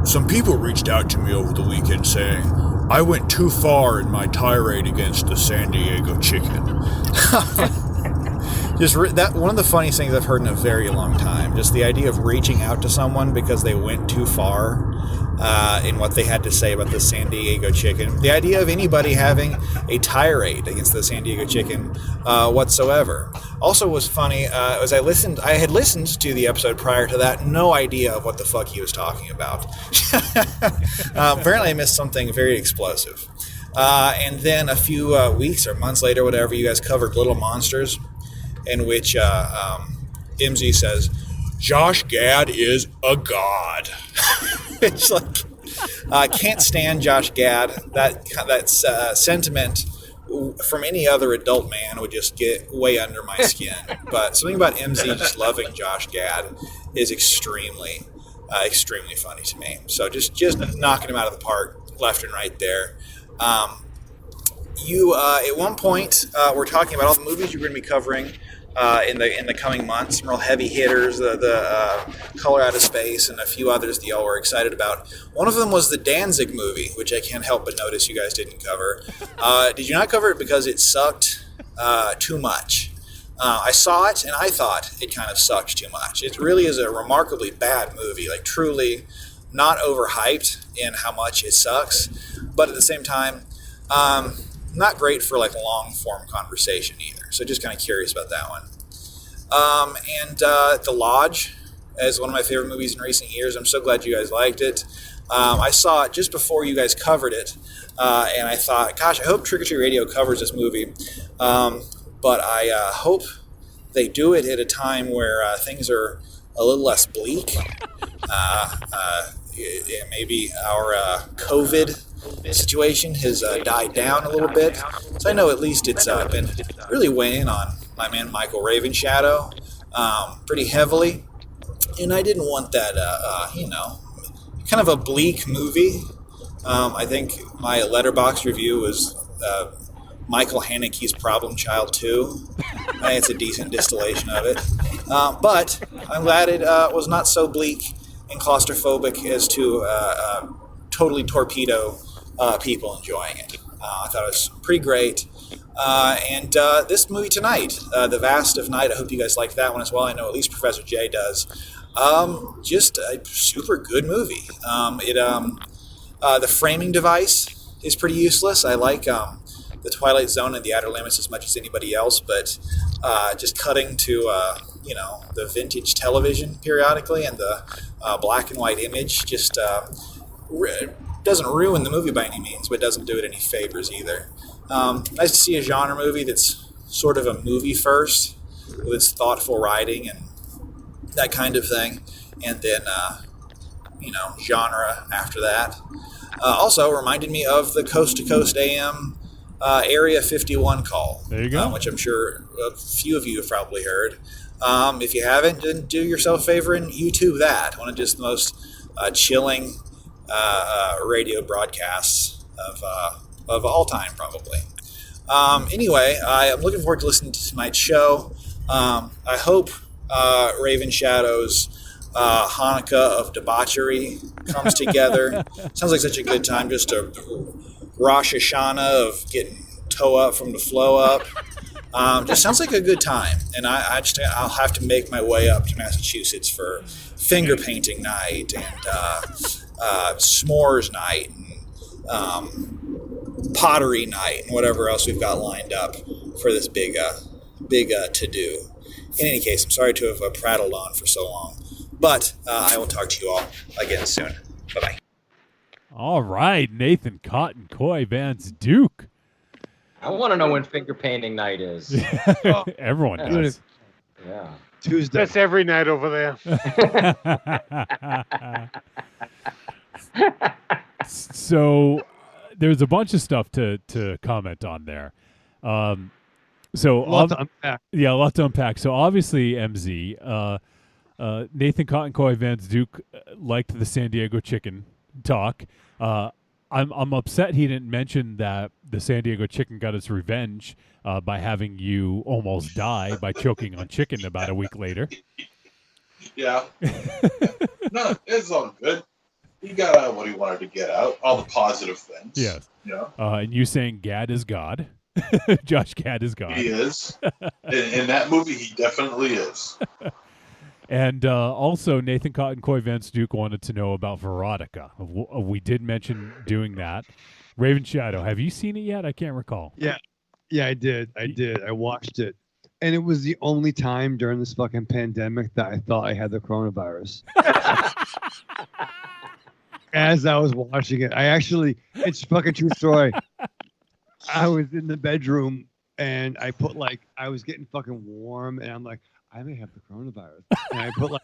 some people reached out to me over the weekend saying, I went too far in my tirade against the San Diego chicken. That one of the funniest things I've heard in a very long time. Just the idea of reaching out to someone because they went too far in what they had to say about the San Diego chicken. The idea of anybody having a tirade against the San Diego chicken whatsoever. Also was funny as I had listened to the episode prior to that, no idea of what the fuck he was talking about. Apparently I missed something very explosive. And then a few weeks or months later, whatever, you guys covered Little Monsters, in which MZ says, Josh Gad is a god. It's like, I can't stand Josh Gad. That sentiment from any other adult man would just get way under my skin. But something about MZ just loving Josh Gad is extremely funny to me. So just knocking him out of the park left and right there. You at one point were talking about all the movies you're going to be covering in the coming months. Some real heavy hitters, the Color Out of Space, and a few others that y'all were excited about. One of them was the Danzig movie, which I can't help but notice you guys didn't cover. Did you not cover it because it sucked too much? I saw it and I thought it kind of sucked too much. It really is a remarkably bad movie, like truly not overhyped in how much it sucks, but at the same time, not great for like long form conversation either. So just kind of curious about that one. And The Lodge is one of my favorite movies in recent years. I'm so glad you guys liked it. I saw it just before you guys covered it, and I thought, gosh, I hope Trick or Treat Radio covers this movie. But I hope they do it at a time where things are a little less bleak. Maybe our COVID situation has died down a little bit. So I know at least it's been really weighing on my man Michael Ravenshadow pretty heavily. And I didn't want that, kind of a bleak movie. I think my Letterboxd review was Michael Haneke's Problem Child 2. I think it's a decent distillation of it. But I'm glad it was not so bleak and claustrophobic as to totally torpedo people enjoying it. I thought it was pretty great. And this movie tonight, The Vast of Night, I hope you guys liked that one as well. I know at least Professor J does. Just a super good movie. The framing device is pretty useless. I like The Twilight Zone and The Outer Limits as much as anybody else, but just cutting to the vintage television periodically and the black and white image just doesn't ruin the movie by any means, but doesn't do it any favors either. Nice to see a genre movie that's sort of a movie first, with its thoughtful writing and that kind of thing, and then genre after that. Also reminded me of the Coast to Coast AM Area 51 call. There you go. Which I'm sure a few of you have probably heard. If you haven't, then do yourself a favor and YouTube that. One of just the most chilling radio broadcasts of all time, probably. Anyway, I am looking forward to listening to tonight's show. I hope Raven Shadow's Hanukkah of debauchery comes together. Sounds like such a good time, just a Rosh Hashanah of getting toe up from the flow up. Just sounds like a good time. And I'll have to make my way up to Massachusetts for finger painting night and s'mores night and pottery night and whatever else we've got lined up for this big to-do. In any case, I'm sorry to have prattled on for so long. But I will talk to you all again soon. Bye-bye. All right, Nathan Cotton, Coy Vance Duke. I want to know when finger painting night is. Everyone does. Yeah. Tuesday. That's every night over there. So there's a bunch of stuff to comment on there. So A lot to unpack. Yeah, a lot to unpack. So obviously, MZ, Nathan Cotton, Coy Vance Duke liked the San Diego chicken talk. I'm upset he didn't mention that the San Diego chicken got its revenge by having you almost die by choking on chicken about a week later. Yeah. No, it's all good. He got out what he wanted to get out, all the positive things. Yes. Yeah. And you saying Gad is God. Josh Gad is God. He is. In that movie, he definitely is. And also, Nathan Cotton, Coy Vance Duke wanted to know about Veronica. We did mention doing that. Raven Shadow, have you seen it yet? I can't recall. Yeah, I did. I watched it. And it was the only time during this fucking pandemic that I thought I had the coronavirus. As I was watching it, it's fucking true story. I was in the bedroom and I was getting fucking warm and I'm like, I may have the coronavirus. And I put like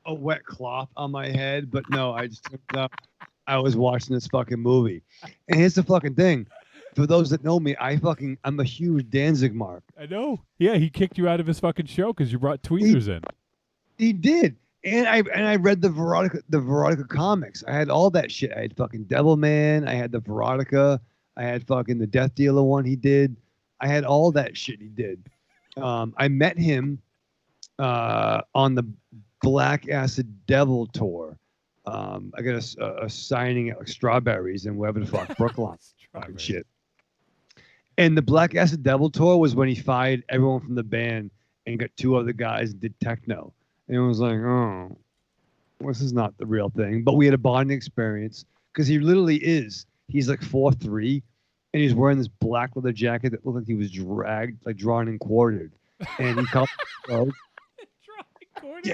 a wet cloth on my head, but no, I just took it up. I was watching this fucking movie. And here's the fucking thing. For those that know me, I'm a huge Danzig mark. I know. Yeah, he kicked you out of his fucking show because you brought tweezers in. He did. And I read the Veronica comics. I had all that shit. I had fucking Devilman. I had the Veronica. I had fucking the Death Dealer one he did. I had all that shit he did. I met him on the Black Acid Devil tour. I got a signing at like Strawberries and wherever the fuck, Brookline fucking shit. And the Black Acid Devil tour was when he fired everyone from the band and got two other guys and did techno. And it was like, oh, this is not the real thing. But we had a bonding experience because he literally is. He's like 4'3", and he's wearing this black leather jacket that looked like he was drawn and quartered. And he called me bro.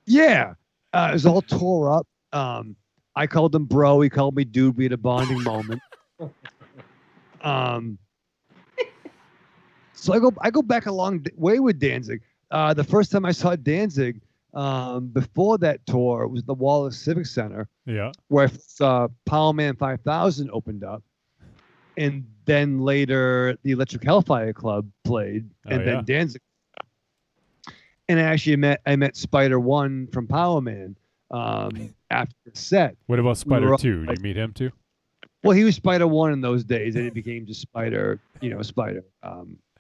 Yeah. It was all tore up. I called him bro. He called me dude. We had a bonding moment. So I go back a long way with Danzig. The first time I saw Danzig before that tour, it was the Wallace Civic Center. Yeah. Where Power Man 5000 opened up. And then later the Electric Hellfire Club played. And then Danzig. And I met Spider 1 from Power Man after the set. What about Spider 2? Did you meet him too? Well, he was Spider 1 in those days, and it became just Spider, Spider,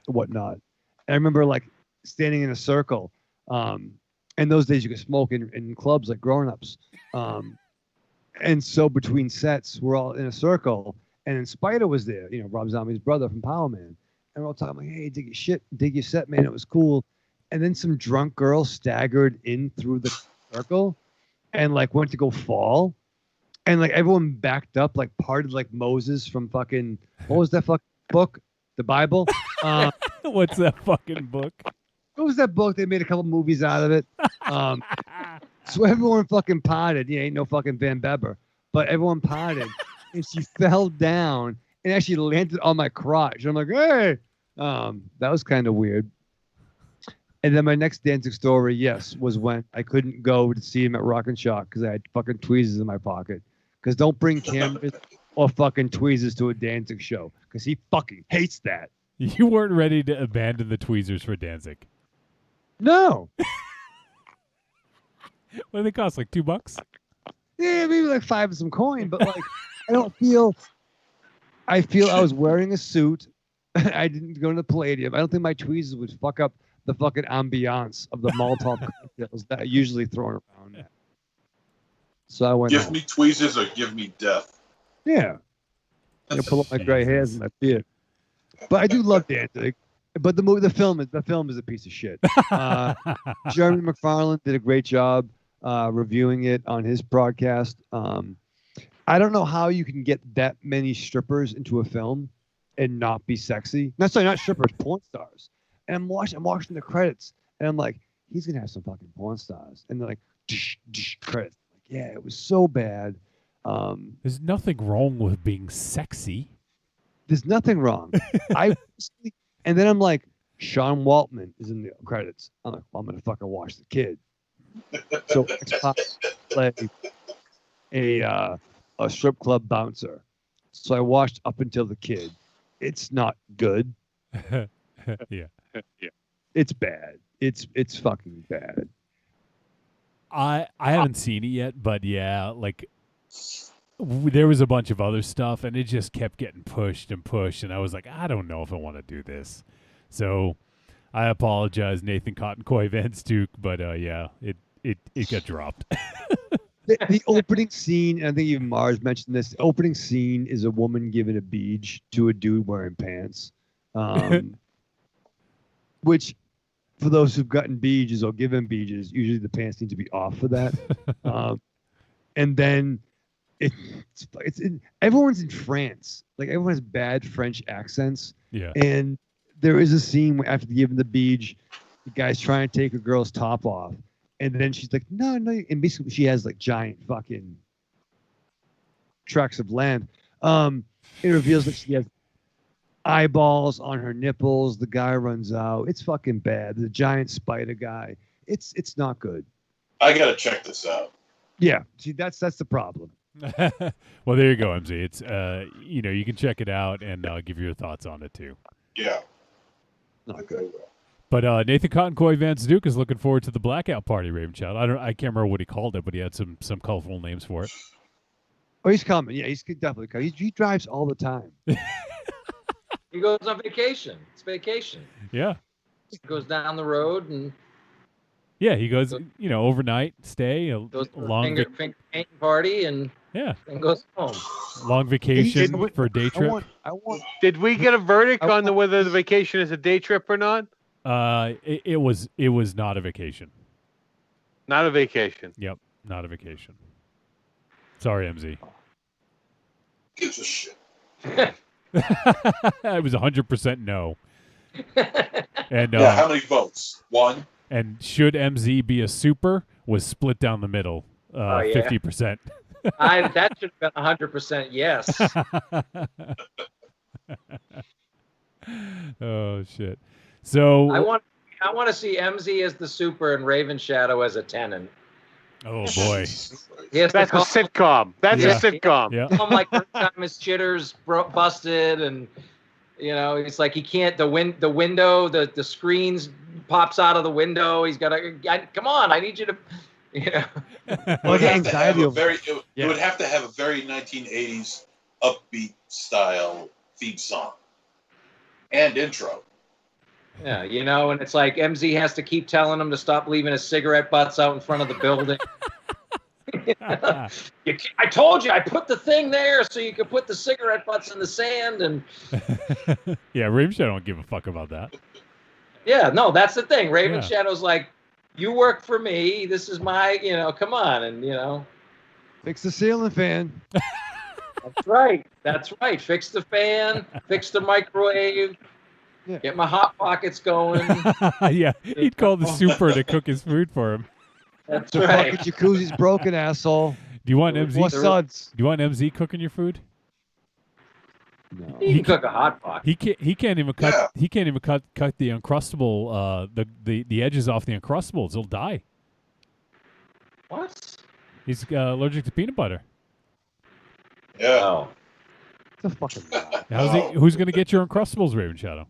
whatnot. And I remember like standing in a circle. In those days, you could smoke in clubs like grown-ups. And so between sets, we're all in a circle. And then Spider was there, Rob Zombie's brother from Power Man. And we're all talking like, hey, dig your set, man. It was cool. And then some drunk girl staggered in through the circle and like went to go fall. And like everyone backed up, like parted like Moses from fucking, what was that fucking book? The Bible? What's that fucking book? What was that book? They made a couple movies out of it. So everyone fucking potted. Yeah, ain't no fucking Van Beber. But everyone potted. And she fell down and actually landed on my crotch. I'm like, hey. That was kind of weird. And then my next Danzig story, was when I couldn't go to see him at Rock and Shock because I had fucking tweezers in my pocket. Because don't bring cameras or fucking tweezers to a Danzig show because he fucking hates that. You weren't ready to abandon the tweezers for Danzig. No. What do they cost? Like $2? Yeah, maybe like 5 and some coin, but like I feel I was wearing a suit. I didn't go to the Palladium. I don't think my tweezers would fuck up the fucking ambiance of the Molotov cocktails that I usually throw around. So I went. Give me tweezers or give me death. Yeah. I pull up my gray hairs and my beard. But I do love Danzig. But the film is a piece of shit. Jeremy McFarlane did a great job reviewing it on his broadcast. I don't know how you can get that many strippers into a film and not be sexy. Not strippers, porn stars. And I'm watching the credits, and I'm like, he's gonna have some fucking porn stars. And they're like, credits. Like, yeah, it was so bad. There's nothing wrong with being sexy. There's nothing wrong. And then I'm like, Sean Waltman is in the credits. I'm like, well, I'm gonna fucking watch The Kid. So X-Pac play a strip club bouncer. So I watched up until The Kid. It's not good. Yeah. It's bad. It's fucking bad. I haven't seen it yet, but yeah, like there was a bunch of other stuff, and it just kept getting pushed, and I was like, I don't know if I want to do this. So I apologize, Nathan Cotton-Coy Vance Duke, but yeah, it got dropped. The opening scene, I think even Mars mentioned this. The opening scene is a woman giving a beej to a dude wearing pants, which, for those who've gotten beeges or given beeges, usually the pants need to be off for that. And then everyone's in France, like everyone has bad French accents. Yeah, and there is a scene where after giving the beej, the guy's trying to take a girl's top off. And then she's like, no. And basically she has like giant fucking tracts of land. It reveals that she has eyeballs on her nipples. The guy runs out. It's fucking bad. The giant spider guy. It's not good. I gotta check this out. Yeah. See, that's the problem. Well, there you go, MZ. It's you can check it out and give your thoughts on it too. Yeah. Not good. But Nathan Cotton-Coy Vance Duke is looking forward to the blackout party, Raven Child. I can't remember what he called it, but he had some colorful names for it. Oh, he's coming. Yeah, he's definitely coming. He drives all the time. He goes on vacation. It's vacation. Yeah. He goes down the road and yeah, he goes overnight stay, goes to long finger painting party and goes home. Long vacation for a day trip. Did we get a verdict on whether the vacation is a day trip or not? It was not a vacation. Not a vacation. Yep, not a vacation. Sorry, MZ. Gives a shit. It was 100% no. And how many votes? One. And should MZ be a super was split down the middle, 50%. That should have been 100% yes. Oh shit! So I want to see MZ as the super and Raven Shadow as a tenant. Oh boy, That's a sitcom. That's a sitcom. Yeah. I'm like every time his chitter's busted, and he's like he can't. The window, the screens pops out of the window. He's got to come on. I need you to. Well, it would have to have a very 1980s upbeat style theme song and intro. Yeah, and it's like MZ has to keep telling him to stop leaving his cigarette butts out in front of the building. I told you, I put the thing there so you could put the cigarette butts in the sand. And yeah, Raven Shadow don't give a fuck about that. Yeah, no, that's the thing. Raven Shadow's like, you work for me. This is my, come on. And, fix the ceiling fan. That's right. Fix the fan, fix the microwave, get my Hot Pockets going. Yeah, he'd call the super to cook his food for him. That's the right. fucking jacuzzi's broken, asshole. Do you want MZ? What's suds? Do you want MZ cooking your food? No. He can cook a Hot Pocket. He can't even cut. Yeah. He can't even cut the Uncrustable. The edges off the Uncrustables. He'll die. What? He's allergic to peanut butter. Yeah. Oh. It's a fucking Who's gonna get your Uncrustables, Raven Shadow?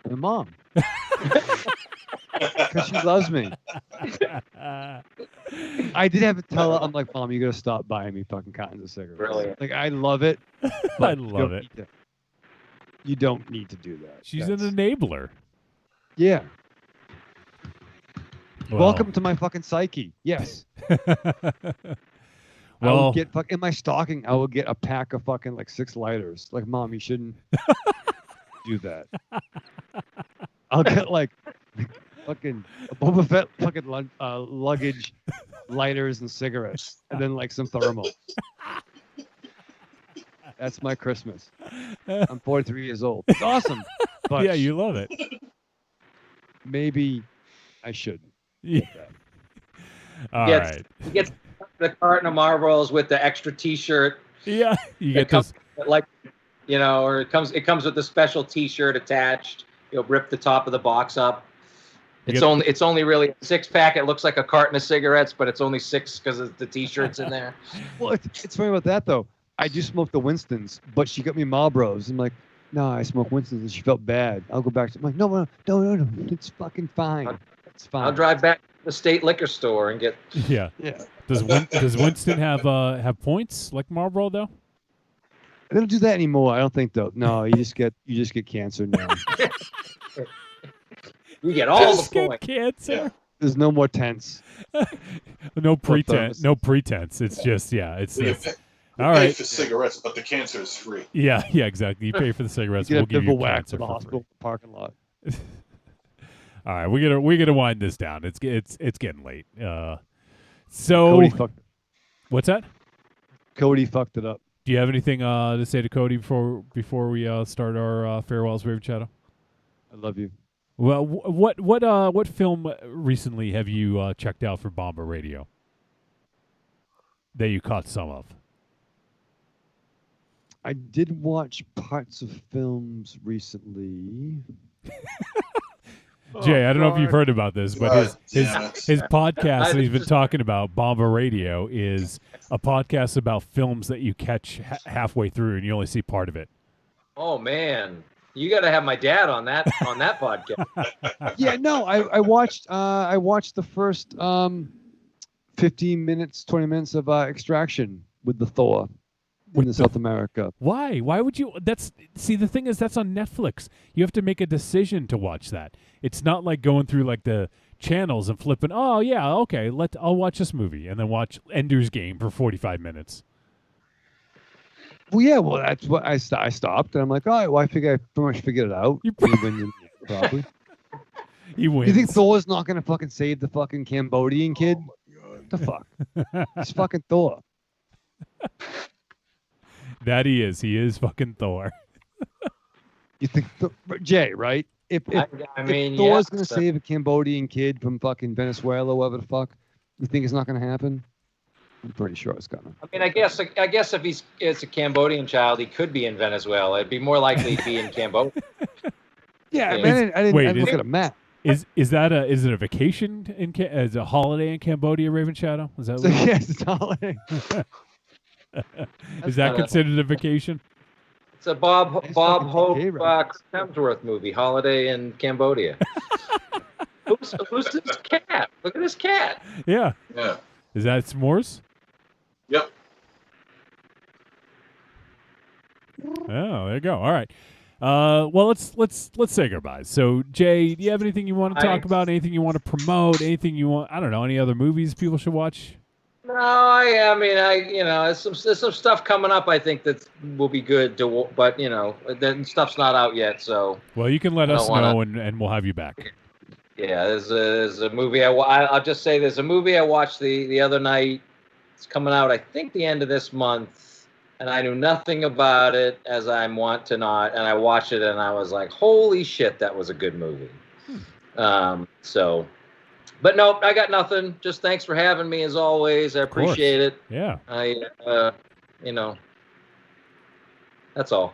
My mom. Because she loves me. I did have to tell her, I'm like, Mom, you gotta stop buying me fucking cottons of cigarettes. Brilliant. Like, I love it. I love it. You don't need to do that. She's an enabler. Yeah. Well. Welcome to my fucking psyche. Yes. I will get in my stocking. I will get a pack of fucking like 6 lighters. Like, Mom, you shouldn't. do that. I'll get like fucking a Boba Fett fucking luggage, lighters and cigarettes, and then like some thermals. That's my Christmas. I'm 43 years old. It's awesome. But yeah, you love it. Maybe I shouldn't. Yeah. All He right. gets the carton of Marlboros with the extra T-shirt. Yeah, you get this. Like, you know, or it comes with the special T-shirt attached. You'll rip the top of the box up. It's only really a 6-pack. It looks like a carton of cigarettes, but it's only 6 because of the T-shirts in there. Well, it's funny about that though. I do smoke the Winstons, but she got me Marlboros. I'm like, no, I smoke Winstons, and she felt bad. I'll go back to. I'm like, no, it's fucking fine. It's fine. I'll drive back to the state liquor store and get. Yeah. Yeah. Does Winston have points like Marlboro though? They don't do that anymore. I don't think though. No, you just get cancer now. You get all the points. Cancer. Yeah. There's no more tense. No pretense. No pretense. It's just it's all right. Pay for cigarettes, but the cancer is free. Yeah, exactly. You pay for the cigarettes. You We'll get a give you whack cancer in the for hospital free. parking lot. All right, we gotta wind this down. It's getting late. So Cody fucked. What's that? Cody fucked it up. Do you have anything to say to Cody before we start our farewells, Raven Shadow? I love you. Well, what film recently have you checked out for Bomba Radio that you caught some of? I did watch parts of films recently. Jay, I don't know if you've heard about this, but his podcast that he's been talking about, Bomba Radio, is a podcast about films that you catch halfway through and you only see part of it. Oh man, you got to have my dad on that podcast. Yeah, no, I watched the first 15 minutes, 20 minutes of Extraction with the Thor in South America. Why? Why would you? The thing is, that's on Netflix. You have to make a decision to watch that. It's not like going through like the channels and flipping. Oh yeah, okay, I'll watch this movie and then watch Ender's Game for 45 minutes. Well, yeah, that's what I stopped and I'm like, all right, well, I figure I pretty much figured it out. You win, probably. He wins. You think Thor's not gonna fucking save the fucking Cambodian kid? What the fuck? It's fucking Thor. That he is. He is fucking Thor. You think Jay, right? If Thor's gonna save a Cambodian kid from fucking Venezuela, whatever the fuck, you think it's not gonna happen? I'm pretty sure it's gonna. I mean, I guess if it's a Cambodian child, he could be in Venezuela. It'd be more likely to be in Cambodia. Yeah, I didn't look at a map. Is it a vacation as a holiday in Cambodia, Raven Shadow? Is that yes, it's a holiday. Is that considered a vacation? It's a Bob Hope Hemsworth movie, Holiday in Cambodia. Who's this cat? Look at this cat. Yeah. Yeah. Is that s'mores? Yep. Oh, there you go. All right. Well, let's say goodbye. So, Jay, do you have anything you want to talk about? Anything you want to promote? Anything you want? I don't know. Any other movies people should watch? No, there's some stuff coming up. I think that will be good to, but then stuff's not out yet. So. Well, you can let us know, and we'll have you back. Yeah, there's a movie. I'll just say there's a movie I watched the other night. It's coming out, I think, the end of this month, and I knew nothing about it, as I want to not. And I watched it, and I was like, "Holy shit, that was a good movie." But no, I got nothing. Just thanks for having me as always. I appreciate it. Yeah. That's all.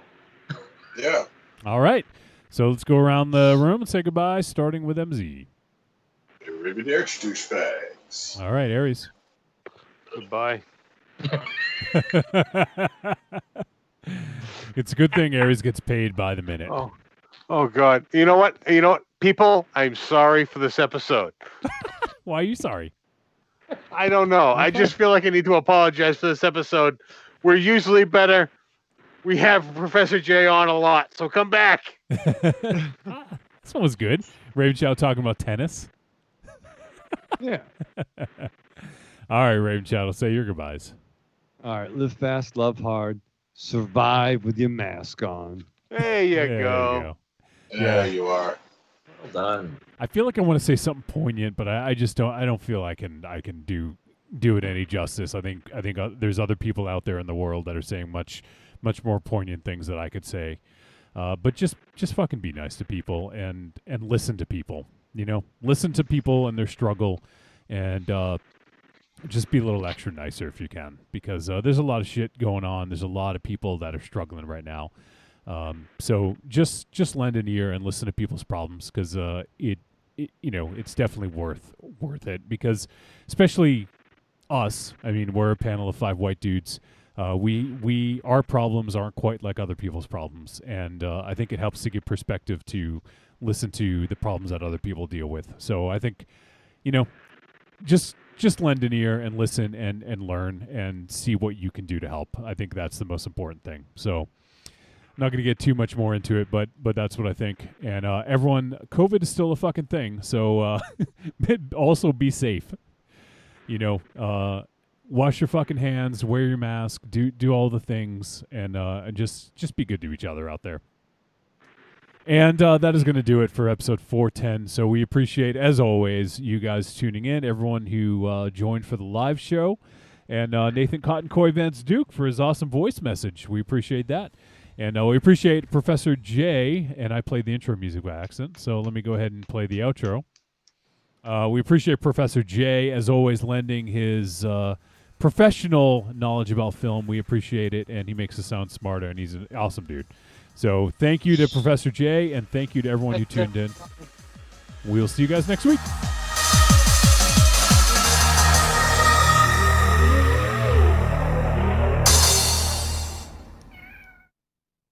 Yeah. All right. So let's go around the room and say goodbye, starting with MZ. Arrivederci, douchebags. All right, Aries. Goodbye. It's a good thing Aries gets paid by the minute. Oh God. You know what? People, I'm sorry for this episode. Why are you sorry? I don't know. I just feel like I need to apologize for this episode. We're usually better. We have Professor J on a lot, so come back. This one was good. Raven Shadow talking about tennis. Yeah. All right, Raven Shadow, say your goodbyes. All right, live fast, love hard, survive with your mask on. There you There go. you go. There you are. Well done. I feel like I want to say something poignant, but I just don't. I don't feel I can do it any justice. I think there's other people out there in the world that are saying much more poignant things that I could say. But just fucking be nice to people and listen to people. You know, listen to people and their struggle, and just be a little extra nicer if you can, because there's a lot of shit going on. There's a lot of people that are struggling right now. So just lend an ear and listen to people's problems, because it you know, it's definitely worth it, because especially us. I mean, we're a panel of 5 white dudes. Our problems aren't quite like other people's problems, and I think it helps to give perspective to listen to the problems that other people deal with. So I think, you know, just lend an ear and listen and learn and see what you can do to help. I think that's the most important thing. So I'm not going to get too much more into it, but that's what I think. And everyone, COVID is still a fucking thing. So also be safe. You know, wash your fucking hands, wear your mask, do all the things, and just be good to each other out there. And that is going to do it for episode 410. So we appreciate, as always, you guys tuning in, everyone who joined for the live show, and Nathan Cotton Coy Vance Duke for his awesome voice message. We appreciate that. And we appreciate Professor J, and I played the intro music by accident, so let me go ahead and play the outro. We appreciate Professor J, as always, lending his professional knowledge about film. We appreciate it, and he makes us sound smarter, and he's an awesome dude. So thank you to Professor J, and thank you to everyone who tuned in. We'll see you guys next week.